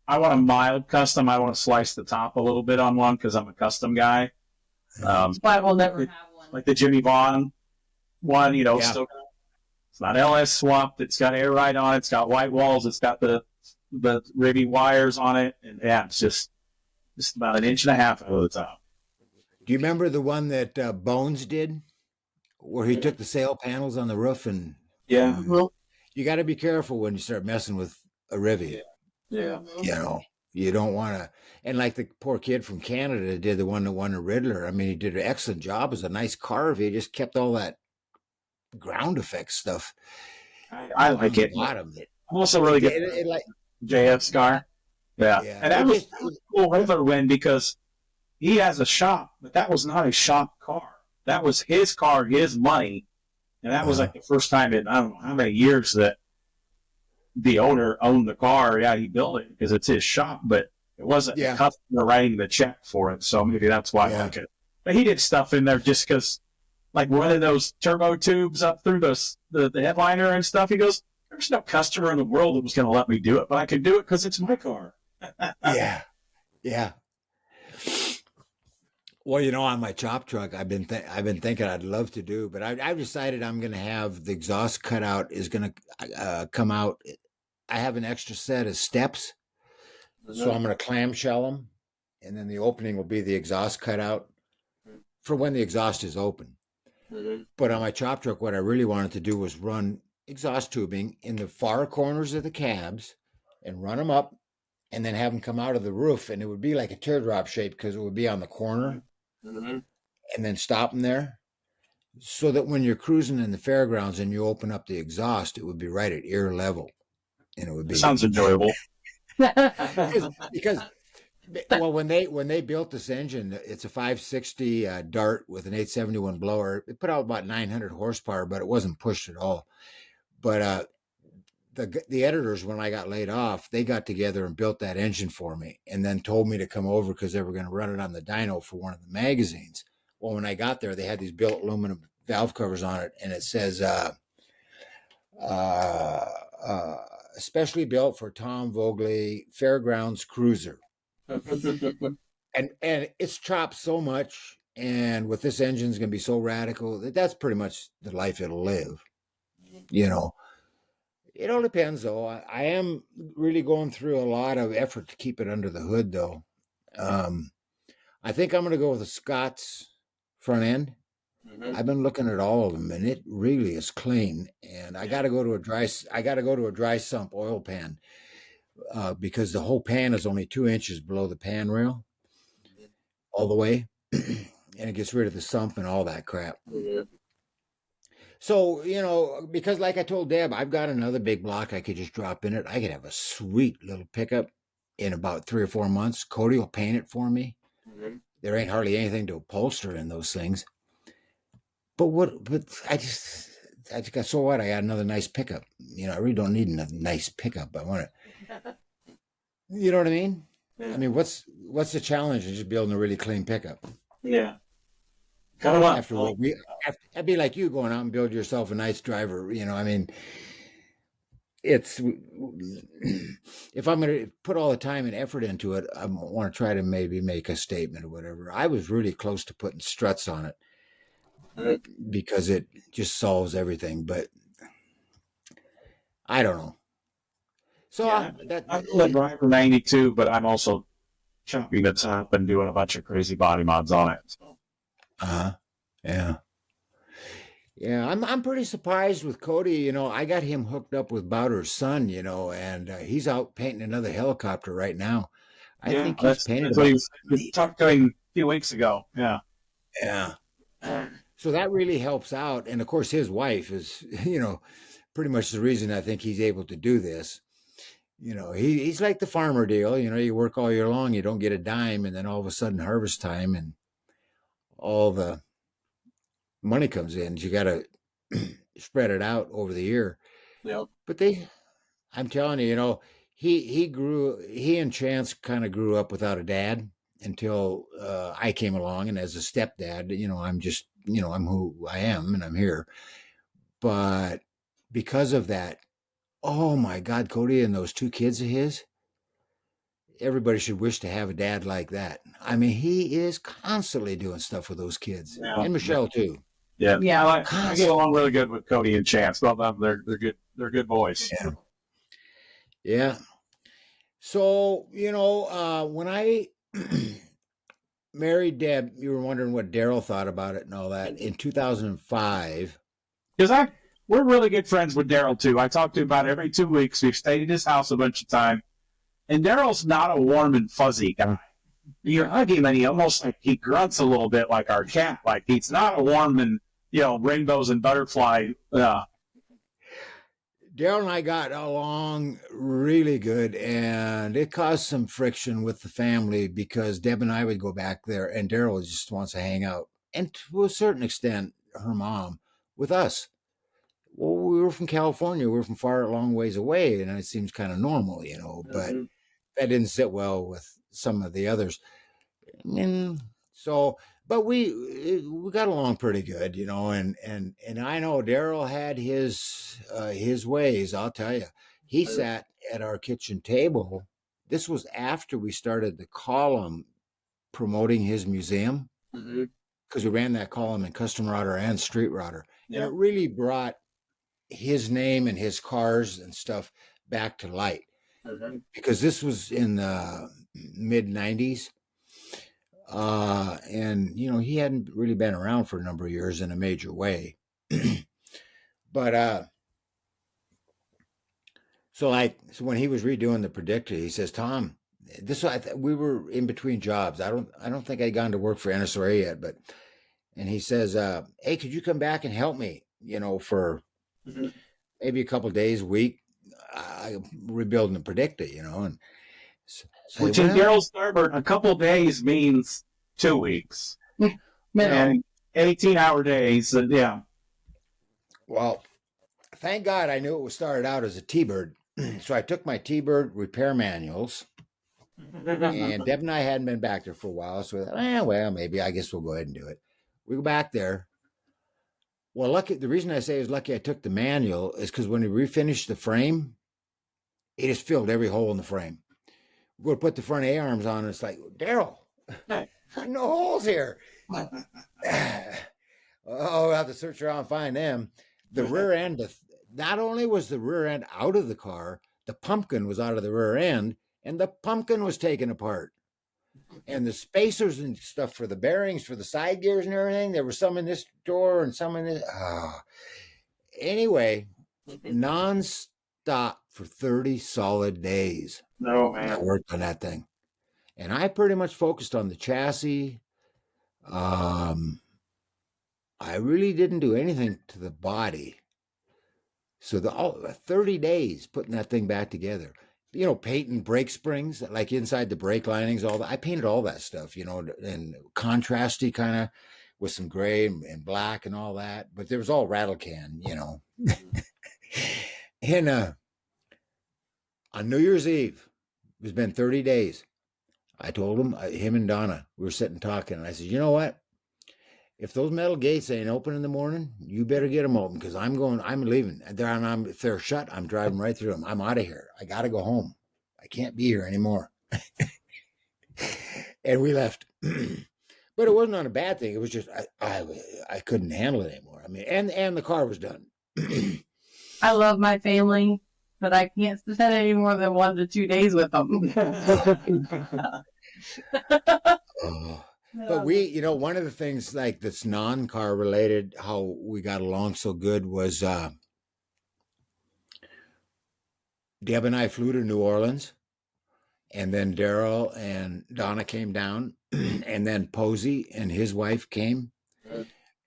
a mild custom. I want to slice the top a little bit on one because I'm a custom guy. That's why we'll never have one. Like the Jimmy Vaughn one, you know, Yeah. still. It's not LS swapped. It's got air ride on it. It's got white walls. It's got the Ribby wires on it, and yeah, it's just about 1.5 inches out of the top. Do you remember the one that Bones did, where he took the sail panels on the roof? And Yeah. you got to be careful when you start messing with a Rivy. Yeah. You know, you don't want to. And like the poor kid from Canada did, the one that won the Riddler. I mean, he did an excellent job. It was a nice car. He just kept all that ground effect stuff. I like it. Bottom. I'm also really good. Like JF's car. Yeah. Yeah. And that was a cool Riddler win because he has a shop, but that was not a shop car. That was his car, his money. And that was like the first time in, I don't know how many years that the owner owned the car. Yeah, he built it because it's his shop, but it wasn't the customer writing the check for it. So maybe that's why I like it. But he did stuff in there just because, like running those turbo tubes up through the headliner and stuff. He goes, there's no customer in the world that was going to let me do it, but I could do it because it's my car. Yeah. Yeah. Well, you know, on my chop truck, I've been thinking I'd love to do, but I've decided I'm going to have the exhaust cutout is going to come out. I have an extra set of steps, so I'm going to clamshell them, and then the opening will be the exhaust cutout for when the exhaust is open. But on my chop truck, what I really wanted to do was run exhaust tubing in the far corners of the cabs and run them up and then have them come out of the roof. And it would be like a teardrop shape because it would be on the corner and then stop them there so that when you're cruising in the fairgrounds and you open up the exhaust, it would be right at ear level. And it would be. Sounds enjoyable. because well, when they built this engine, it's a 560 Dart with an 871 blower. It put out about 900 horsepower, but it wasn't pushed at all. But the editors, when I got laid off, they got together and built that engine for me, and then told me to come over because they were going to run it on the dyno for one of the magazines. Well, when I got there, they had these built aluminum valve covers on it, and it says especially built for Tom Vogele Fairgrounds Cruiser. And it's chopped so much, and with this engine's going to be so radical that's pretty much the life it'll live. You know, it all depends though. I am really going through a lot of effort to keep it under the hood though. I think I'm going to go with a Scott's front end. I've been looking at all of them, and it really is clean. And I got to go to a dry sump oil pan. Because the whole pan is only 2 inches below the pan rail all the way, and it gets rid of the sump and all that crap. So, you know, because like I told Deb, I've got another big block I could just drop in it. I could have a sweet little pickup in about 3 or 4 months. Cody will paint it for me. There ain't hardly anything to upholster in those things. But I got, so what? I got another nice pickup. You know, I really don't need a nice pickup. I want it. You know what I mean? I mean, what's the challenge in just building a really clean pickup? Yeah. I'd be like you going out and build yourself a nice driver. You know, I mean, it's if I'm going to put all the time and effort into it, I want to try to maybe make a statement or whatever. I was really close to putting struts on it because it just solves everything, but I don't know. So I'm a driver 92, but I'm also chopping the top and doing a bunch of crazy body mods on it. So. Yeah. I'm pretty surprised with Cody. You know, I got him hooked up with Bowder's son. You know, and he's out painting another helicopter right now. I think he's painted. That's what he talked to him a few weeks ago. Yeah. Yeah. So that really helps out, and of course, his wife is, you know, pretty much the reason I think he's able to do this. You know, he's like the farmer deal. You know, you work all year long, you don't get a dime, and then all of a sudden harvest time and all the money comes in. You got to spread it out over the year. Yep. But I'm telling you, you know, he and Chance kind of grew up without a dad until I came along. And as a stepdad, you know, I'm just, you know, I'm who I am and I'm here. But because of that, oh my God, Cody and those 2 kids of his, everybody should wish to have a dad like that. I mean, he is constantly doing stuff with those kids, and Michelle too. Yeah. I get along really good with Cody and Chance. Well, they're good. They're good boys. Yeah. So, you know, when I married Deb, you were wondering what Darryl thought about it and all that in 2005. Because we're really good friends with Darryl too. I talk to him about every 2 weeks. We've stayed at his house a bunch of time. And Darryl's not a warm and fuzzy guy. You hug him and he almost like he grunts a little bit like our cat. Like he's not a warm and, you know, rainbows and butterfly. Darryl Daryl and I got along really good, and it caused some friction with the family because Deb and I would go back there, and Daryl just wants to hang out, and to a certain extent, her mom with us. Well, we were from California, we were from far a long ways away, and it seems kind of normal, but that didn't sit well with some of the others. And so, but we got along pretty good, and I know Daryl had his ways. I'll tell you, he sat at our kitchen table. This was after we started the column promoting his museum, because we ran that column in Custom Router and Street Router, and it really brought his name and his cars and stuff back to light, because this was in the mid '90s. And he hadn't really been around for a number of years in a major way. But so when he was redoing the predictor, he says, Tom, we were in between jobs. I don't think I'd gone to work for NSRA yet, and he says, hey, could you come back and help me, for maybe a couple of days, a week, rebuilding the predictor, and which in Darryl Starbird, a couple days means 2 weeks. And 18-hour days. Yeah. Well, thank God I knew it was started out as a T-Bird. So I took my T-Bird repair manuals. And Deb and I hadn't been back there for a while. So we thought, well, maybe I guess we'll go ahead and do it. We go back there. Well, the reason I say it was lucky I took the manual is because when we refinished the frame, it just filled every hole in the frame. We'll put the front A-arms on, and it's like, Daryl, no holes here. We'll have to search around and find them. The rear end, not only was the rear end out of the car, the pumpkin was out of the rear end, and the pumpkin was taken apart. And the spacers and stuff for the bearings, for the side gears and everything, there were some in this door and some in this. Anyway, non-stop for 30 solid days. No, man. I worked on that thing. And I pretty much focused on the chassis. I really didn't do anything to the body. So 30 days putting that thing back together. Painting brake springs, like inside the brake linings, all that. I painted all that stuff, and contrasty kind of with some gray and black and all that. But there was all rattle can, And on New Year's Eve, it's been 30 days. I told him and Donna, we were sitting talking, and I said, you know what? If those metal gates ain't open in the morning, you better get them open, because I'm leaving. If they're shut, I'm driving right through them. I'm out of here. I got to go home. I can't be here anymore. And we left. But it wasn't a bad thing. It was just, I couldn't handle it anymore. I mean, and the car was done. I love my family, but I can't spend any more than 1 to 2 days with them. But one of the things like that's non-car related, how we got along so good was Deb and I flew to New Orleans, and then Darryl and Donna came down, and then Posey and his wife came,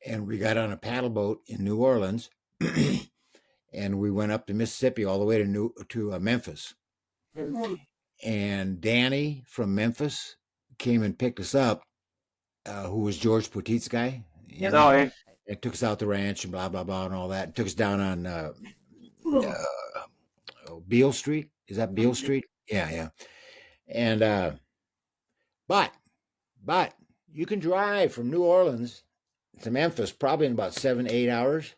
and we got on a paddle boat in New Orleans, and we went up to Mississippi all the way to Memphis. And Danny from Memphis came and picked us up. Who was George Poteet's guy? It took us out the ranch and blah blah blah and all that. It took us down on Beale Street. Is that Beale Street? Yeah. And but you can drive from New Orleans to Memphis probably in about 7-8 hours.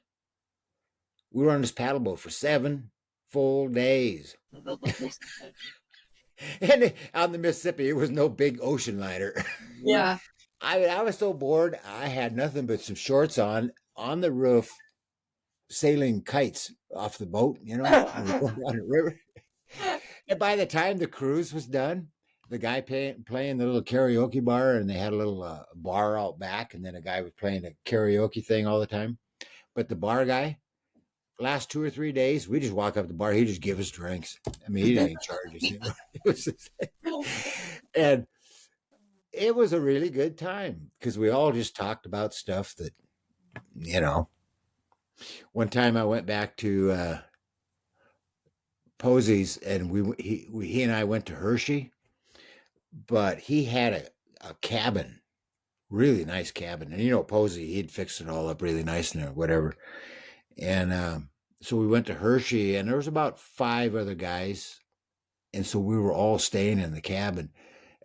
We were on this paddle boat for 7 full days. And out in the Mississippi, it was no big ocean liner. Yeah. I was so bored. I had nothing but some shorts on the roof, sailing kites off the boat, on the river. And by the time the cruise was done, the guy playing the little karaoke bar, and they had a little bar out back, and then a guy was playing a karaoke thing all the time. But the bar guy, last 2 or 3 days, we just walk up the bar. He just give us drinks. I mean, he didn't charge us. And it was a really good time because we all just talked about stuff that, One time I went back to Posey's, and he and I went to Hershey, but he had a cabin, really nice cabin. And Posey, he'd fixed it all up really nice and whatever. And so we went to Hershey, and there was about 5 other guys. And so we were all staying in the cabin.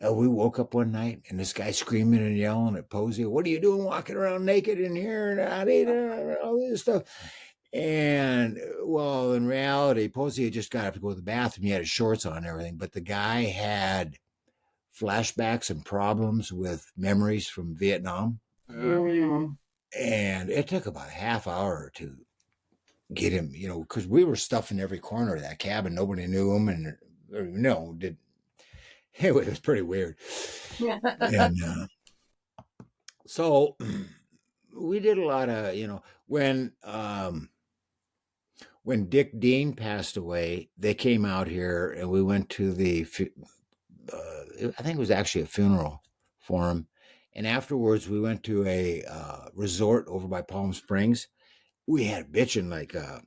And we woke up one night, and this guy screaming and yelling at Posey, "What are you doing walking around naked in here?" And all this stuff. And, well, in reality, Posey had just got up to go to the bathroom. He had his shorts on and everything. But the guy had flashbacks and problems with memories from Vietnam. Mm. And it took about a half hour to get him, because we were stuffing every corner of that cabin. Nobody knew him, and did. Anyway, it was pretty weird. And so we did a lot of, when Dick Dean passed away, they came out here, and we went to I think it was actually a funeral for him. And afterwards, we went to a resort over by Palm Springs. We had bitching like a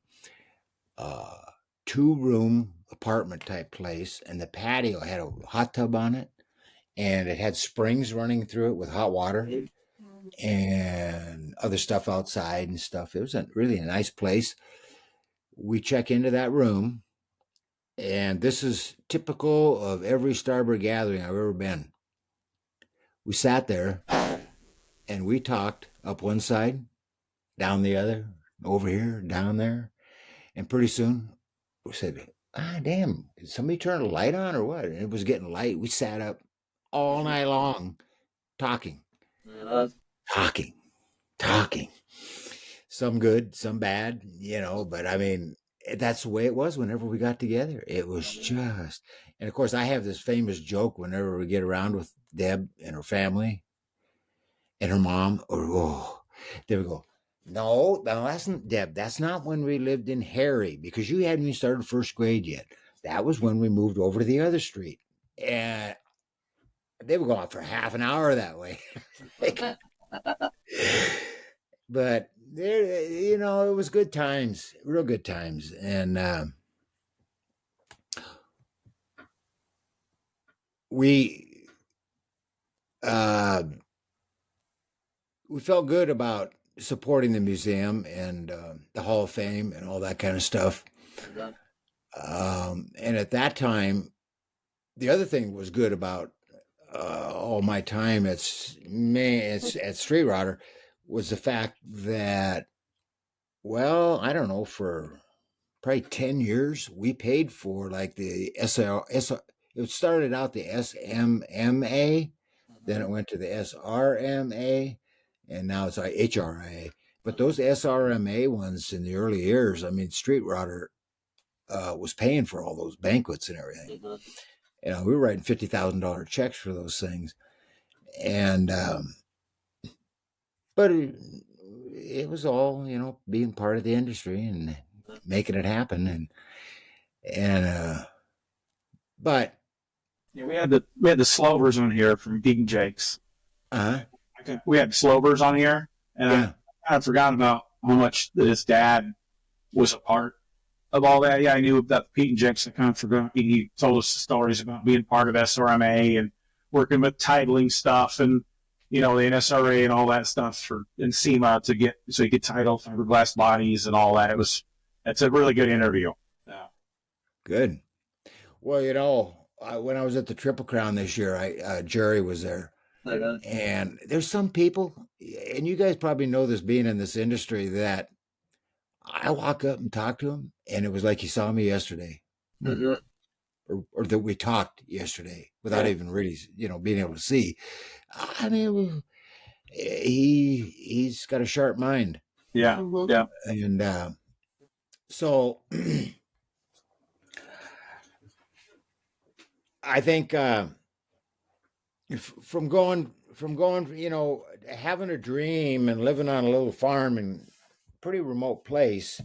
2-room apartment type place, and the patio had a hot tub on it, and it had springs running through it with hot water and other stuff outside and stuff. It was really a nice place. We check into that room, and this is typical of every Starbird gathering I've ever been. We sat there and we talked up one side, down the other, over here, down there. And pretty soon we said, damn, did somebody turn a light on or what? And it was getting light. We sat up all night long talking. Some good, some bad, but I mean, that's the way it was whenever we got together. It was just, and of course, I have this famous joke whenever we get around with Deb and her family and her mom, they would go, "No, that's not, Deb, that's not when we lived in Harry, because you hadn't even started first grade yet. That was when we moved over to the other street." And they were going for half an hour that way. But there, it was good times, real good times. And we felt good about supporting the museum and the Hall of Fame and all that kind of stuff. And at that time, the other thing was good about all my time at Street Rodder was the fact that, well, I don't know, for probably 10 years, we paid for like the it started out the SMMA, then it went to the SRMA, and now it's like HRA. But those SRMA ones in the early years, I mean, Street Rodder was paying for all those banquets and everything. We were writing $50,000 checks for those things. And, but it was all, being part of the industry and making it happen. But Yeah, we had the Slovers on here from Big Jake's. We had Slovers on here, and I kind of forgot about how much his dad was a part of all that. Yeah, I knew about Pete and Jake's. I kind of forgot. He told us the stories about being part of SRMA and working with titling stuff and, the NSRA and all that stuff in SEMA so you could title fiberglass bodies and all that. It's a really good interview. Yeah. Good. Well, when I was at the Triple Crown this year, Jerry was there. And there's some people, and you guys probably know this being in this industry, that I walk up and talk to him, and it was like he saw me yesterday. Mm-hmm. Or that we talked yesterday without even really, being able to see. I mean, he's got a sharp mind. Yeah. Yeah. And so I think from going, having a dream and living on a little farm in a pretty remote place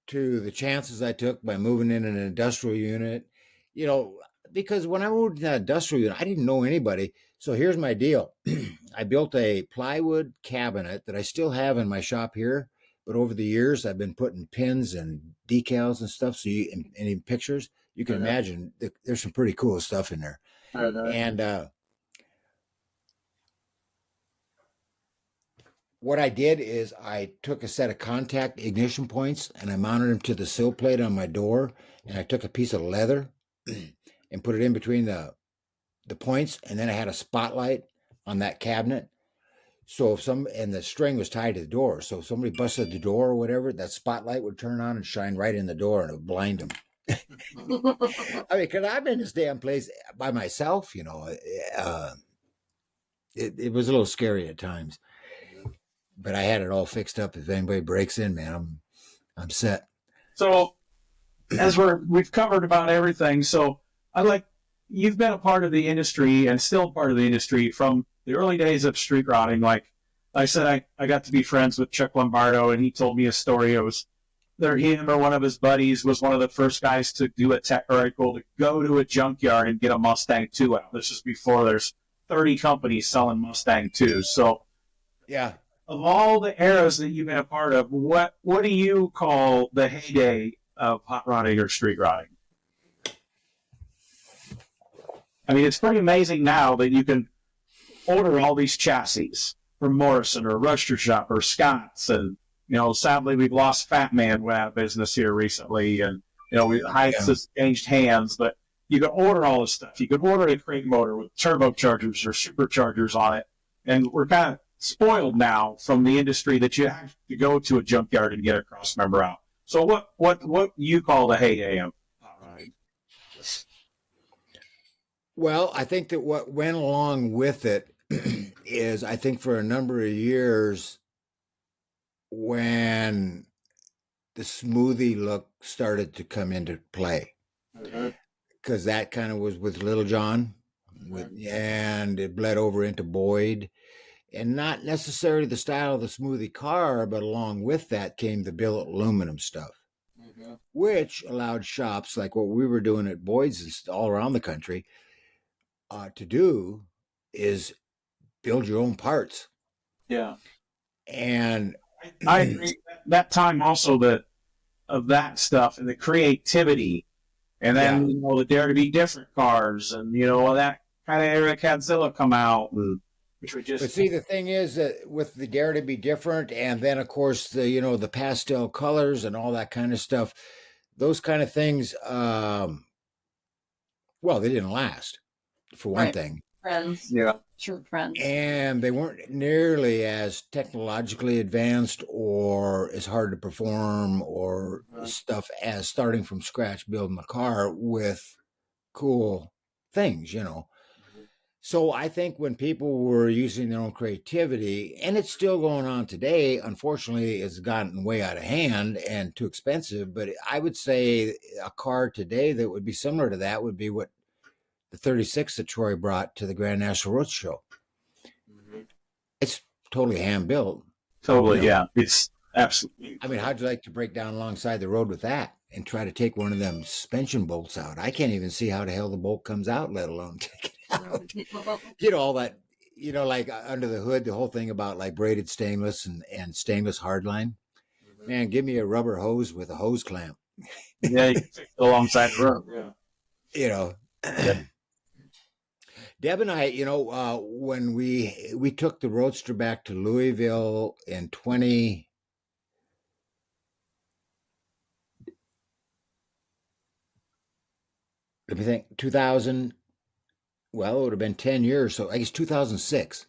to the chances I took by moving in an industrial unit, because when I moved in that industrial unit, I didn't know anybody. So here's my deal. I built a plywood cabinet that I still have in my shop here, But over the years, I've been putting pins and decals and stuff. So and in pictures, you can imagine there's some pretty cool stuff in there. And what I did is I took a set of contact ignition points and I mounted them to the sill plate on my door. And I took a piece of leather and put it in between the points. And then I had a spotlight on that cabinet. So and the string was tied to the door. So if somebody busted the door or whatever, that spotlight would turn on and shine right in the door and it would blind them. I mean, because I'm in this damn place by myself, it was a little scary at times. But I had it all fixed up. If anybody breaks in, man, I'm set. So, as we've covered about everything, so you've been a part of the industry and still part of the industry from the early days of street rotting. Like I said, I got to be friends with Chuck Lombardo, and he told me a story. It was him or one of his buddies was one of the first guys to do a technical to go to a junkyard and get a Mustang 2 out. This is before there's 30 companies selling Mustang 2s. So, yeah. Of all the eras that you've been a part of, what do you call the heyday of hot rodding or street rodding? I mean, it's pretty amazing now that you can order all these chassis from Morrison or Ruster Shop or Scott's, and sadly we've lost Fat Man went out of business here recently, and Heights has changed hands, but you can order all this stuff. You can order a crate motor with turbochargers or superchargers on it, and we're kind of spoiled now from the industry that you have to go to a junkyard and get a cross member out. So what you call the heyday of? Well, I think that what went along with it is, I think for a number of years, when the smoothie look started to come into play, because that kind of was with Little John, and it bled over into Boyd. And not necessarily the style of the smoothie car, but along with that came the billet aluminum stuff, which allowed shops like what we were doing at Boyd's all around the country to do is build your own parts. Yeah. And I agree. That time also of that stuff and the creativity, and then the Dare to Be Different cars, and that kind of era Cadzilla come out. And, but see, the thing is that with the Dare to Be Different, and then of course the pastel colors and all that kind of stuff, those kind of things, well, they didn't last, for one thing. Friends. Yeah. True friends. And they weren't nearly as technologically advanced or as hard to perform or stuff as starting from scratch, building a car with cool things, So I think when people were using their own creativity, and it's still going on today, unfortunately, it's gotten way out of hand and too expensive. But I would say a car today that would be similar to that would be what the 36 that Troy brought to the Grand National Road Show. It's totally hand built. Totally, yeah. It's absolutely. I mean, how'd you like to break down alongside the road with that and try to take one of them suspension bolts out? I can't even see how the hell the bolt comes out, let alone take it out. All that, like under the hood, the whole thing about like braided stainless and stainless hardline. Man, give me a rubber hose with a hose clamp. Yeah, you can fix it alongside the road. Yeah. Deb and I, when we took the Roadster back to Louisville in 2000, well, it would have been 10 years, so I guess 2006,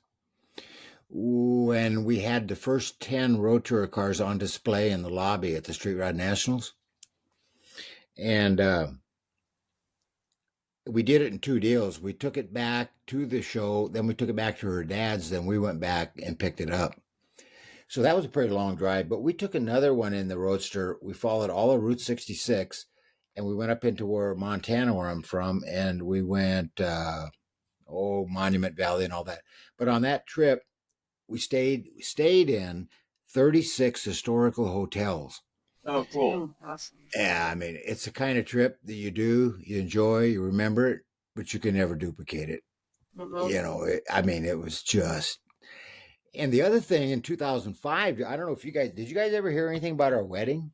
when we had the first 10 Road Tour cars on display in the lobby at the Street Rod Nationals. And we did it in two deals. We took it back to the show, then we took it back to her dad's, then we went back and picked it up. So that was a pretty long drive, but we took another one in the Roadster. We followed all of Route 66, and we went up into Montana, where I'm from, and we went, Monument Valley and all that. But on that trip, we stayed in 36 historical hotels. Oh, cool. Awesome. Yeah, I mean, it's the kind of trip that you do, you enjoy, you remember it, but you can never duplicate it. Mm-hmm. It was just, And the other thing in 2005, I don't know if did you guys ever hear anything about our wedding?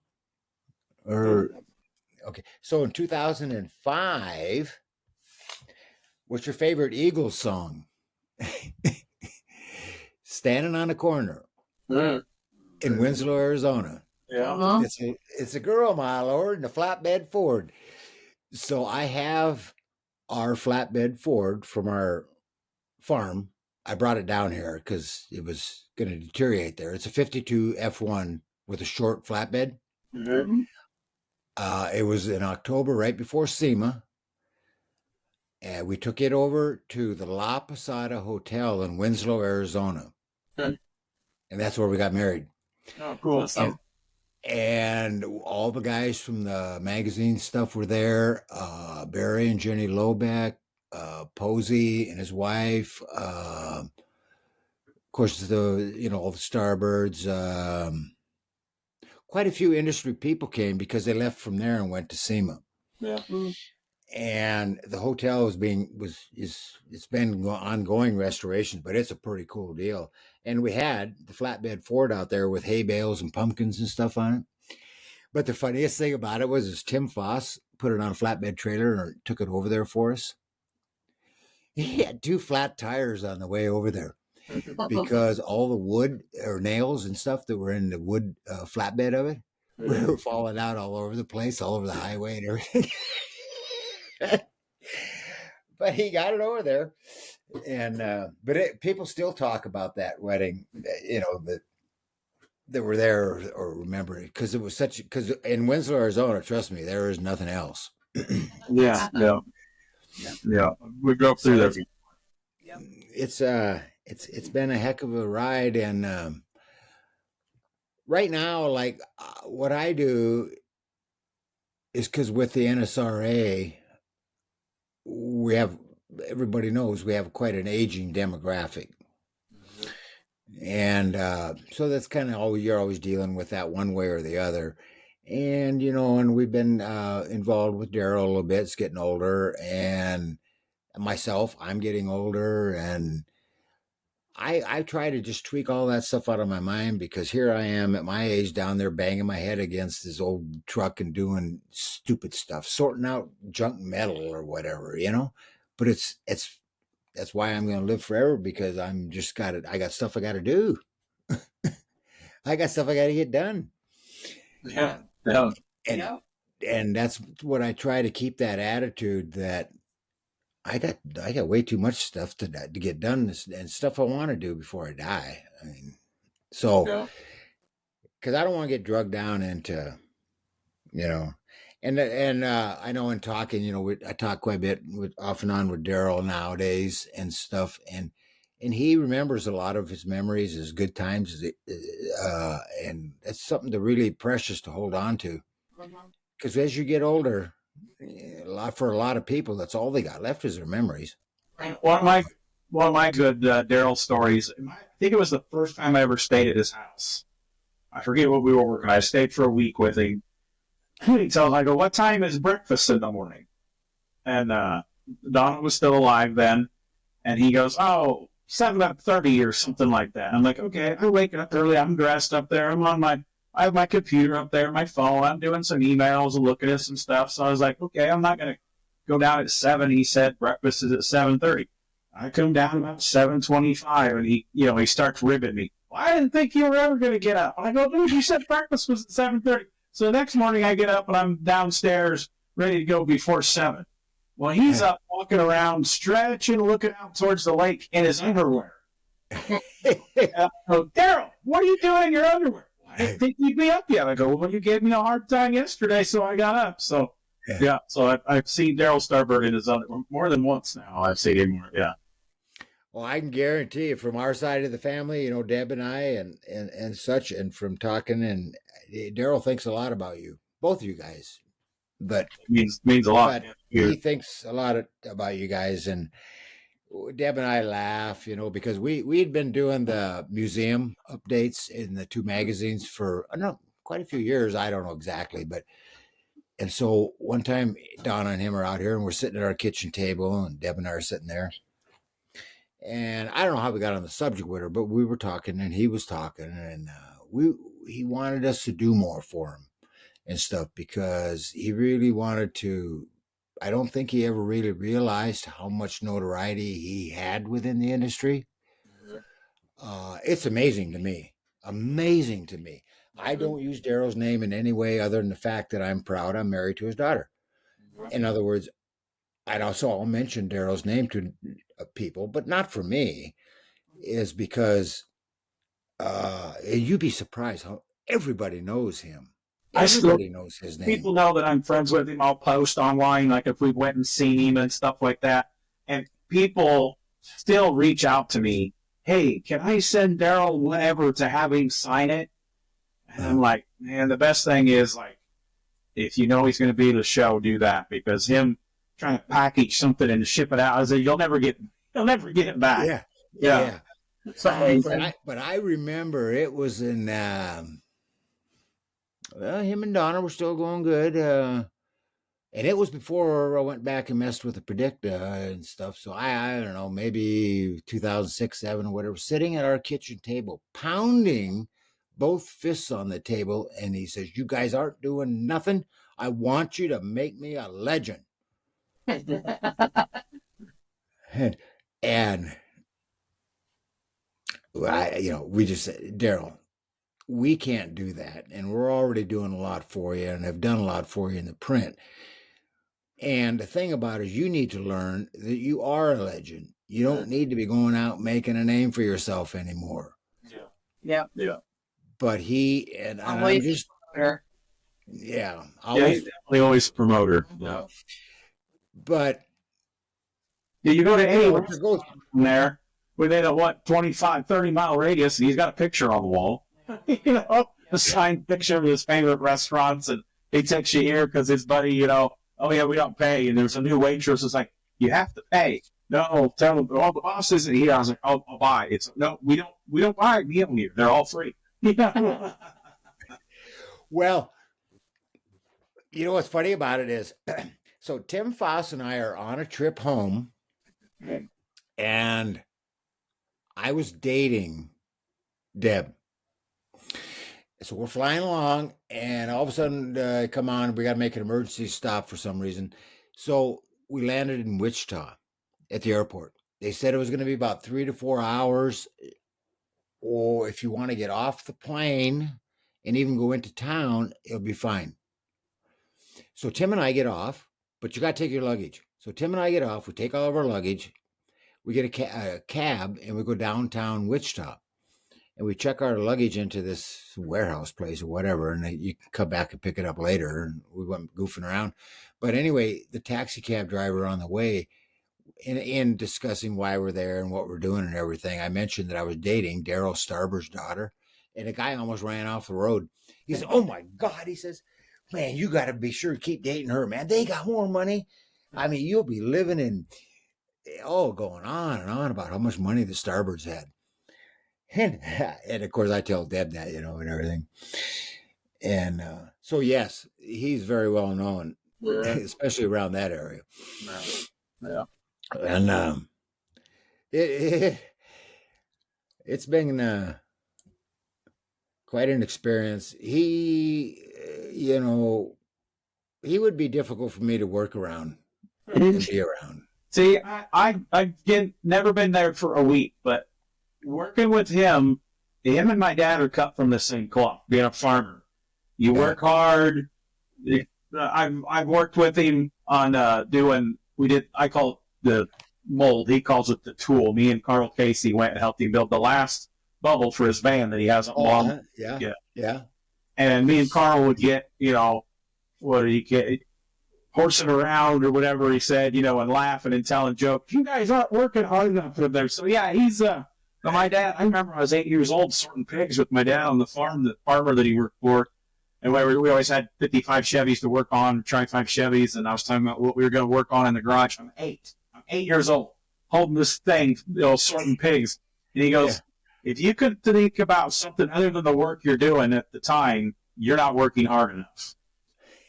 Or okay, so in 2005, what's your favorite Eagles song? Standing on a Corner in Winslow, Arizona. Yeah. It's a girl, my lord, in a flatbed Ford. So I have our flatbed Ford from our farm. I brought it down here because it was going to deteriorate there. It's a 52 F1 with a short flatbed. Mm-hmm. It was in October, right before SEMA. And we took it over to the La Posada Hotel in Winslow, Arizona. Okay. And that's where we got married. Oh, cool. And all the guys from the magazine stuff were there. Barry and Jenny Lobeck, Posey and his wife. Of course, all the Starbirds. Quite a few industry people came because they left from there and went to SEMA. Yeah. And the hotel it's been ongoing restoration, but it's a pretty cool deal. And we had the flatbed Ford out there with hay bales and pumpkins and stuff on it. But the funniest thing about it was Tim Foss put it on a flatbed trailer and took it over there for us. He had 2 flat tires on the way over there because all the wood or nails and stuff that were in the wood flatbed of it were falling out all over the place, all over the highway and everything. But he got it over there, and people still talk about that wedding, that were there or remember it because it was because in Winslow, Arizona, trust me, there is nothing else. Yeah. We drove through there. It's been a heck of a ride, and right now, like what I do is because with the NSRA. Everybody knows we have quite an aging demographic. And so that's kind of you're always dealing with that one way or the other. And, and we've been involved with Darryl a little bit. It's getting older. And myself, I'm getting older. And I try to just tweak all that stuff out of my mind because here I am at my age down there banging my head against this old truck and doing stupid stuff, sorting out junk metal or whatever, But that's why I'm going to live forever because I got stuff I got to do. I got stuff I got to get done. Yeah. And that's what I try to keep that attitude that I got way too much stuff to get done and stuff I want to do before I die. I mean, so because I don't want to get drugged down into, and I know in talking, I talk quite a bit off and on with Darryl nowadays and stuff, and he remembers a lot of his memories, his good times, and that's something really precious to hold on to, because as you get older. For a lot of people, that's all they got left is their memories. One of my good Darryl stories. I think it was the first time I ever stayed at his house. I forget what we were working. I stayed for a week with him. He tells, I go, "What time is breakfast in the morning?" And Donna was still alive then, and he goes, "Oh, 7:30 or something like that." I'm like, "Okay." I wake up early. I'm dressed up there. I have my computer up there, my phone. I'm doing some emails and looking at some stuff. So I was like, okay, I'm not going to go down at 7. He said breakfast is at 7:30. I come down about 7:25, and he starts ribbing me. Well, I didn't think you were ever going to get up. I go, dude, you said breakfast was at 7:30. So the next morning I get up and I'm downstairs ready to go before 7. Well, he's up walking around, stretching, looking out towards the lake in his underwear. I go, "Darryl, what are you doing in your underwear?" "I didn't think you'd be up yet." I go, "Well, you gave me a hard time yesterday, so I got up." So, so I've seen Darryl Starbird in his underwear more than once now. I've seen him, Well, I can guarantee you from our side of the family, Deb and I and such, and from talking, and Darryl thinks a lot about you, both of you guys. But it means a lot. He thinks a lot about you guys, and Deb and I laugh, because we'd been doing the museum updates in the 2 magazines for quite a few years. I don't know exactly, and so one time Donna and him are out here and we're sitting at our kitchen table and Deb and I are sitting there. And I don't know how we got on the subject with her, but we were talking and he was talking, and he wanted us to do more for him and stuff because he really wanted to. I don't think he ever really realized how much notoriety he had within the industry. It's amazing to me. Amazing to me. I don't use Darryl's name in any way other than the fact that I'm proud I'm married to his daughter. In other words, I'll mention Darryl's name to people, but not for me, is because you'd be surprised how everybody knows him. I still, Everybody knows his name. people know that I'm friends with him. I'll post online, like if we went and seen him and stuff like that. And people still reach out to me. Hey, can I send Darryl whatever to have him sign it? And I'm like, man, the best thing is like, if you know he's going to be at the show, do that, because him trying to package something and ship it out, I said, you'll never get it back. Yeah. So, But I remember it was in. Well, him and Donna were still going good. And it was before I went back and messed with the Predicta and stuff. So I don't know, maybe 2006, 7 or whatever, sitting at our kitchen table, pounding both fists on the table. And he says, you guys aren't doing nothing. I want you to make me a legend. And we just said, Darryl, we can't do that. And we're already doing a lot for you and have done a lot for you in the print. And the thing about it is you need to learn that you are a legend. You don't need to be going out making a name for yourself anymore. yeah. But he, and I'm just, yeah. He's definitely always a promoter. Yeah. But you go to anywhere to go from there within a 25, 30-mile radius, and he's got a picture on the wall. A signed picture of his favorite restaurants, and he takes you here because his buddy, oh yeah, we don't pay, and there's a new waitress. It's like, you have to pay. No, tell them, the boss isn't here. I was like, I'll buy. It's no, we don't buy a meal here. They're all free. Well, you know what's funny about it is, so Tim Foss and I are on a trip home, and I was dating Deb. So we're flying along, and all of a sudden, come on, we got to make an emergency stop for some reason. So we landed in Wichita at the airport. They said it was going to be about 3 to 4 hours, or if you want to get off the plane and even go into town, it'll be fine. So Tim and I get off, but you got to take your luggage. So Tim and I get off. We take all of our luggage. We get a cab, and we go downtown Wichita. And we check our luggage into this warehouse place or whatever, and you can come back and pick it up later. And we went goofing around. But anyway, the taxi cab driver on the way, in discussing why we're there and what we're doing and everything, I mentioned that I was dating Darryl Starbird's daughter, and the guy almost ran off the road. He said, oh my God, he says, man, you got to be sure to keep dating her, man. They got more money. I mean, you'll be living in, going on and on about how much money the Starbirds had. And of course, I tell Deb that, and everything. And so, yes, he's very well known, especially around that area. Yeah. And it's been quite an experience. He would be difficult for me to work around and be around. See, I've never been there for a week, but working with him and my dad are cut from the same cloth, being a farmer. You work hard. I've worked with him on I call it the mold. He calls it the tool. Me and Carl Casey went and helped him build the last bubble for his van that he hasn't long. Yeah. And me and Carl would get, what did he get? Horsing around or whatever he said, and laughing and telling jokes. You guys aren't working hard enough for there. So yeah, he's my dad. I remember I was 8 years old sorting pigs with my dad on the farm, the farmer that he worked for, and we always had 55 Chevys to work on, 5 Chevys, and I was talking about what we were going to work on in the garage. I'm 8 years old, holding this thing, sorting pigs, and he goes, if you could think about something other than the work you're doing at the time, you're not working hard enough.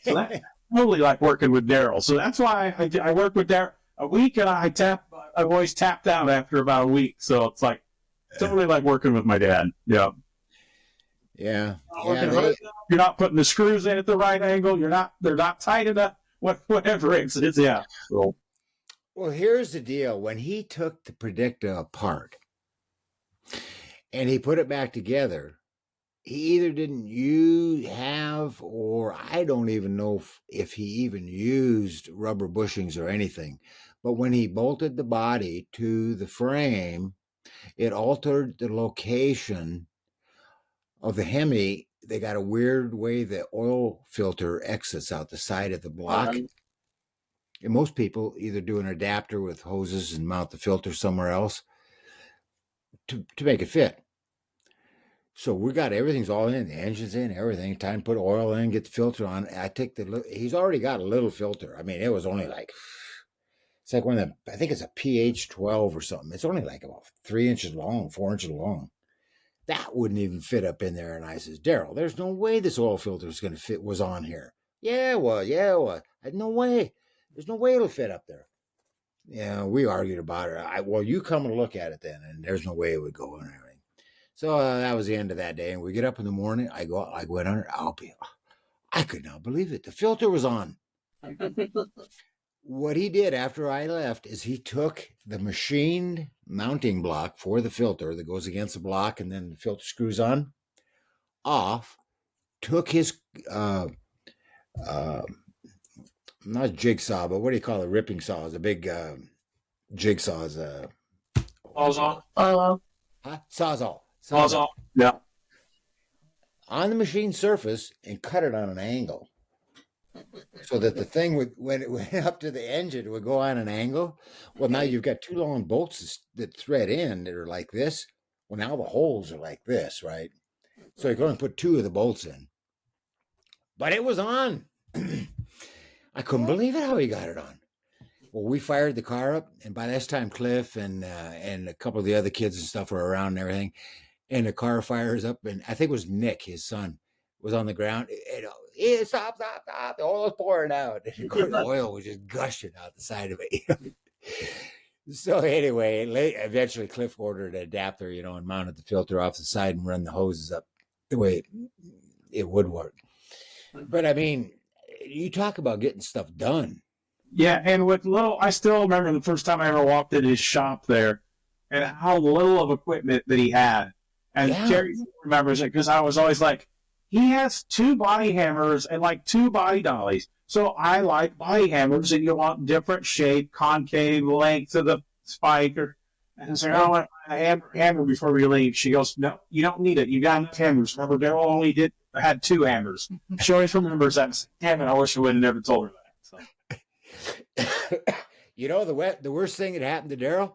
So that's totally like working with Darryl. So that's why I work with Darryl a week, and I tap I've always tapped out after about a week. So it's like totally like working with my dad. Yeah. Yeah. You're not putting the screws in at the right angle. They're not tight enough. Whatever it's yeah. So. Well, here's the deal. When he took the Predicta apart and he put it back together, he either didn't have, or I don't even know if he even used rubber bushings or anything. But when he bolted the body to the frame, it altered the location of the Hemi. They got a weird way the oil filter exits out the side of the block. And most people either do an adapter with hoses and mount the filter somewhere else to make it fit. So we got everything's all in, the engine's in, everything. Time to put oil in, get the filter on. He's already got a little filter. I mean, it was only like, it's like I think it's a pH 12 or something. It's only like about 3 inches long, 4 inches long. That wouldn't even fit up in there. And I says, Darryl, there's no way this oil filter is going to fit, was on here. Yeah, well. I had no way. There's no way it'll fit up there. Yeah, we argued about it. Well, you come and look at it then, and there's no way it would go in everything. So that was the end of that day. And we get up in the morning. I went under. I could not believe it. The filter was on. What he did after I left is he took the machined mounting block for the filter that goes against the block, and then the filter screws on, off, took his, not jigsaw, but what do you call it? Ripping saw. It's a big jigsaw. Sawzall. Huh? Sawzall. Sawzall. Yeah. On the machine surface and cut it on an angle so that the thing would, when it went up to the engine, it would go on an angle. Well, now you've got two long bolts that thread in that are like this. Well, now the holes are like this, right? So you're going to put two of the bolts in. But it was on. I couldn't believe it how he got it on. Well, we fired the car up, and by this time, Cliff and a couple of the other kids and stuff were around and everything. And the car fires up, and I think it was Nick, his son, was on the ground. Stop. The oil's pouring out. And the oil was just gushing out the side of it. So anyway, eventually Cliff ordered an adapter, and mounted the filter off the side and run the hoses up the way it would work. But I mean, you talk about getting stuff done. Yeah, and I still remember the first time I ever walked in his shop there and how little of equipment that he had. And Carrie remembers it because I was always like, he has 2 body hammers and like 2 body dollies. So I like body hammers, and you want different shape, concave, length of the spike. And I said, I want a hammer before we leave. She goes, no, you don't need it. You got enough hammers. Remember, Darryl only had 2 hammers. She always remembers that. Damn it, I wish I would have never told her that. So. The worst thing that happened to Darryl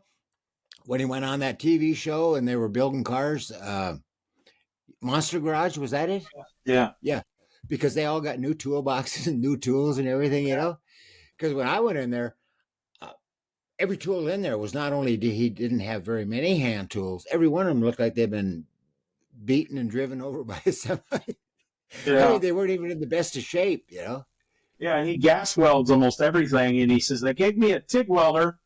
when he went on that TV show and they were building cars, Monster Garage, was that it? Yeah. Yeah. Because they all got new toolboxes and new tools and everything, Because when I went in there, every tool in there was not only he didn't have very many hand tools, every one of them looked like they'd been beaten and driven over by somebody. Yeah. I mean, they weren't even in the best of shape, Yeah, and he gas welds almost everything. And he says, they gave me a TIG welder.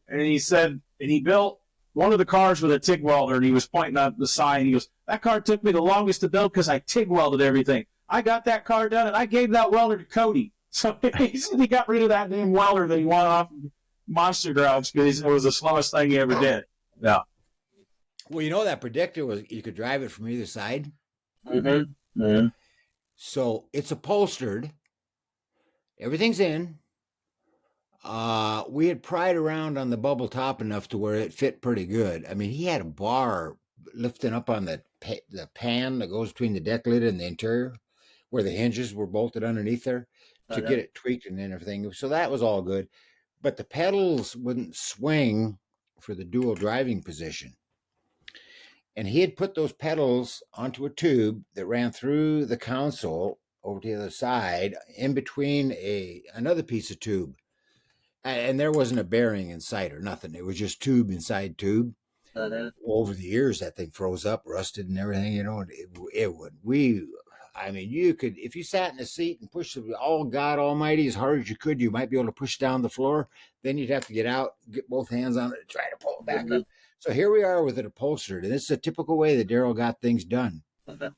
And he said, and he built one of the cars with a TIG welder, and he was pointing out the side. He goes, that car took me the longest to build because I TIG welded everything. I got that car done, and I gave that welder to Cody. So he said he got rid of that damn welder that he wanted off Monster Garage because it was the slowest thing he ever did. Yeah. Well, that Predicta was, you could drive it from either side. Mm-hmm. Mm-hmm. So it's upholstered. Everything's in. We had pried around on the bubble top enough to where it fit pretty good. I mean, he had a bar lifting up on the pan that goes between the deck lid and the interior, where the hinges were bolted underneath there to get it tweaked and everything. So that was all good. But the pedals wouldn't swing for the dual driving position. And he had put those pedals onto a tube that ran through the console over to the other side, in between another piece of tube. And there wasn't a bearing in sight or nothing. It was just tube inside tube. Over the years, that thing froze up, rusted and everything, It would. I mean, you could, if you sat in a seat and pushed all God Almighty as hard as you could, you might be able to push down the floor. Then you'd have to get out, get both hands on it, and try to pull it back up. So here we are with it upholstered, and this is a typical way that Darryl got things done.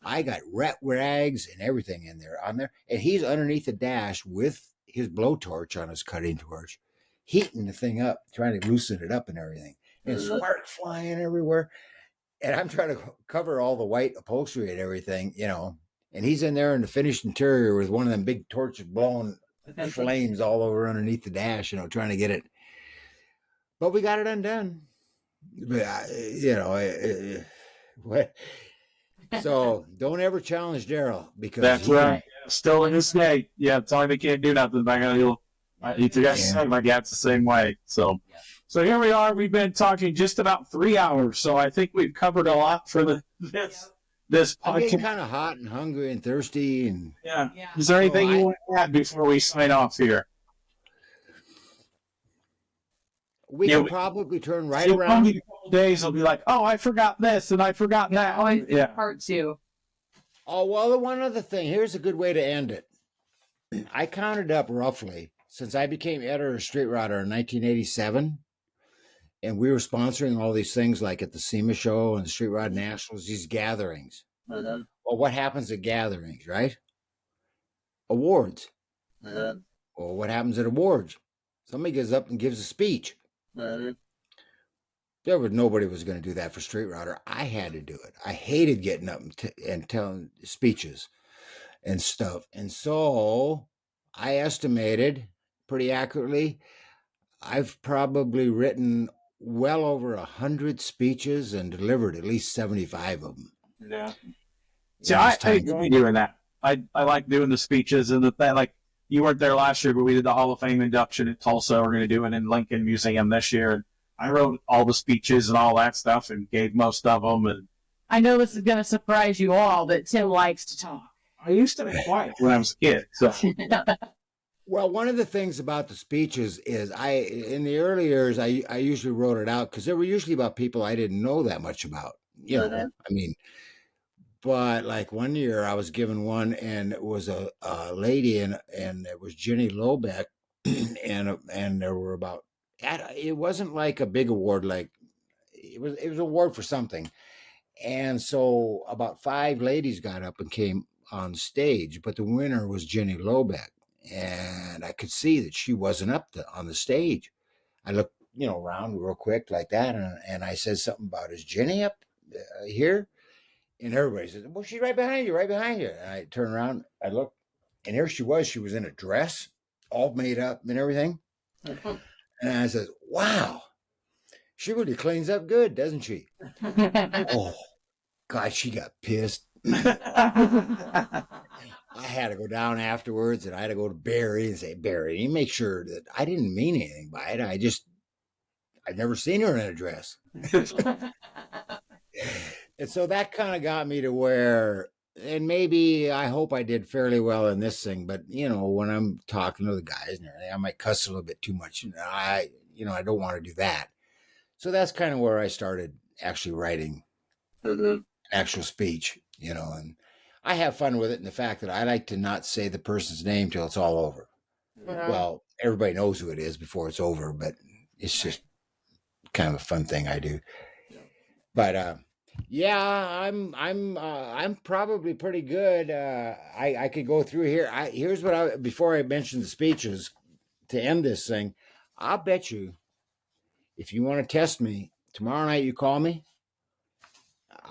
I got rat rags and everything in there on there, and he's underneath the dash with his blowtorch on his cutting torch, heating the thing up, trying to loosen it up and everything, and sparks flying everywhere. And I'm trying to cover all the white upholstery and everything, you know. And he's in there in the finished interior with one of them big torches blowing flames all over underneath the dash, you know, trying to get it. But we got it undone. But, you know, what? So don't ever challenge Darryl, because That's right. Still in this day. Yeah, tell him he can't do nothing. My dad's the same way. So here we are. We've been talking just about 3 hours. So I think we've covered a lot for this I'm getting podcast. kind of hot and hungry and thirsty. And Yeah. Is there anything you want to add before we sign off here? we Yeah, can probably turn right So around. in a couple days, I'll be like, oh, I forgot this and I forgot that. Always Yeah. part 2. Oh, well, the one other thing. Here's a good way to end it. I counted up roughly since I became editor of Street Rodder in 1987. And we were sponsoring all these things like at the SEMA show and the Street Rod Nationals, these gatherings. Well, what happens at gatherings, right? Awards. Well, what happens at awards? Somebody gets up and gives a speech. Nobody was going to do that for Street Rodder. I had to do it. I hated getting up and telling speeches and stuff. And so I estimated pretty accurately, I've probably written well over 100 speeches and delivered at least 75 of them. Yeah. See, I enjoy doing that. I like doing the speeches and like you weren't there last year, but we did the Hall of Fame induction at Tulsa. We're going to do it in Lincoln Museum this year. And I wrote all the speeches and all that stuff and gave most of them. And I know this is going to surprise you all, but Tim likes to talk. I used to be quiet when I was a kid. So Well, one of the things about the speeches is in the early years, I usually wrote it out because they were usually about people I didn't know that much about. You know, I mean, but like one year I was given one and it was a lady and it was Jenny Lobeck and there were about, it wasn't like a big award, like it was an award for something. And so about 5 ladies got up and came on stage, but the winner was Jenny Lobeck. And I could see that she wasn't up on the stage. I looked, you know, around real quick like that, and I said something about, is Jenny up here? And everybody said, well, she's right behind you, right behind you. And I turned around, I looked, and here she was. She was in a dress, all made up and everything. And I said, wow, she really cleans up good, doesn't she? Oh, God, she got pissed. I had to go down afterwards, and I had to go to Barry and say, Barry, you make sure that I didn't mean anything by it. I'd never seen her in a dress. And so that kind of got me to where, and maybe I hope I did fairly well in this thing, but you know, when I'm talking to the guys and everything, I might cuss a little bit too much. And I don't want to do that. So that's kind of where I started actually writing actual speech, you know, and I have fun with it in the fact that I like to not say the person's name till it's all over. Well, everybody knows who it is before it's over, but it's just kind of a fun thing I do. But yeah, I'm probably pretty good. I could go through here. Here's what before I mention the speeches to end this thing, I'll bet you if you want to test me tomorrow night, you call me.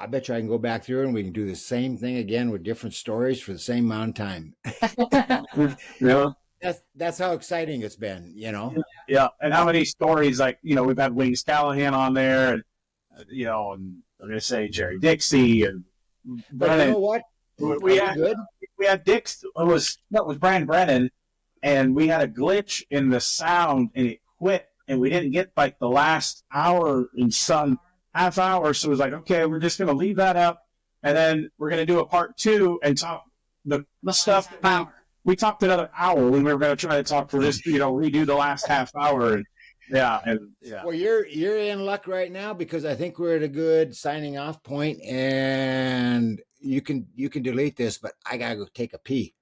I bet you I can go back through and we can do the same thing again with different stories for the same amount of time. yeah. That's how exciting it's been, you know? Yeah. And how many stories, like, you know, we've had Wings Callahan on there, and, you know, and I'm going to say Jerry Dixie. And But you know what? we had Dix, it was Brian Brennan, and we had a glitch in the sound and it quit, and we didn't get like the last hour in some half hour. So it was like, okay, we're just going to leave that up. And then we're going to do a part 2 and talk the stuff. We talked another hour when we were going to try to talk for this, you know, redo the last half hour. And Yeah, and yeah. Well, you're in luck right now because I think we're at a good signing off point, and you can delete this, but I gotta go take a pee.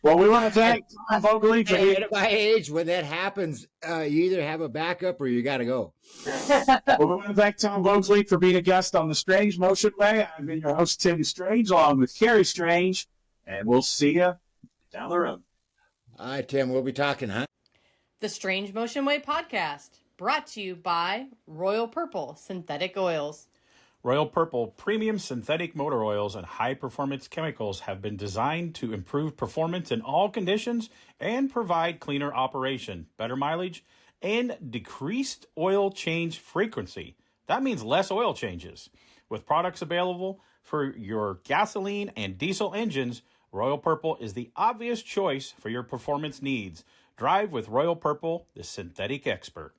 Well, we want to thank Tom Vogele for And at my age, when that happens, you either have a backup or you got to go. Well, we want to thank Tom Vogele for being a guest on the Strange Motion Way. I've been your host, Tim Strange, along with Carrie Strange, and we'll see you down the road. All right, Tim, we'll be talking, huh? The Strange Motion Way podcast, brought to you by Royal Purple Synthetic Oils. Royal Purple premium synthetic motor oils and high-performance chemicals have been designed to improve performance in all conditions and provide cleaner operation, better mileage, and decreased oil change frequency. That means less oil changes. With products available for your gasoline and diesel engines, Royal Purple is the obvious choice for your performance needs. Drive with Royal Purple, the synthetic expert.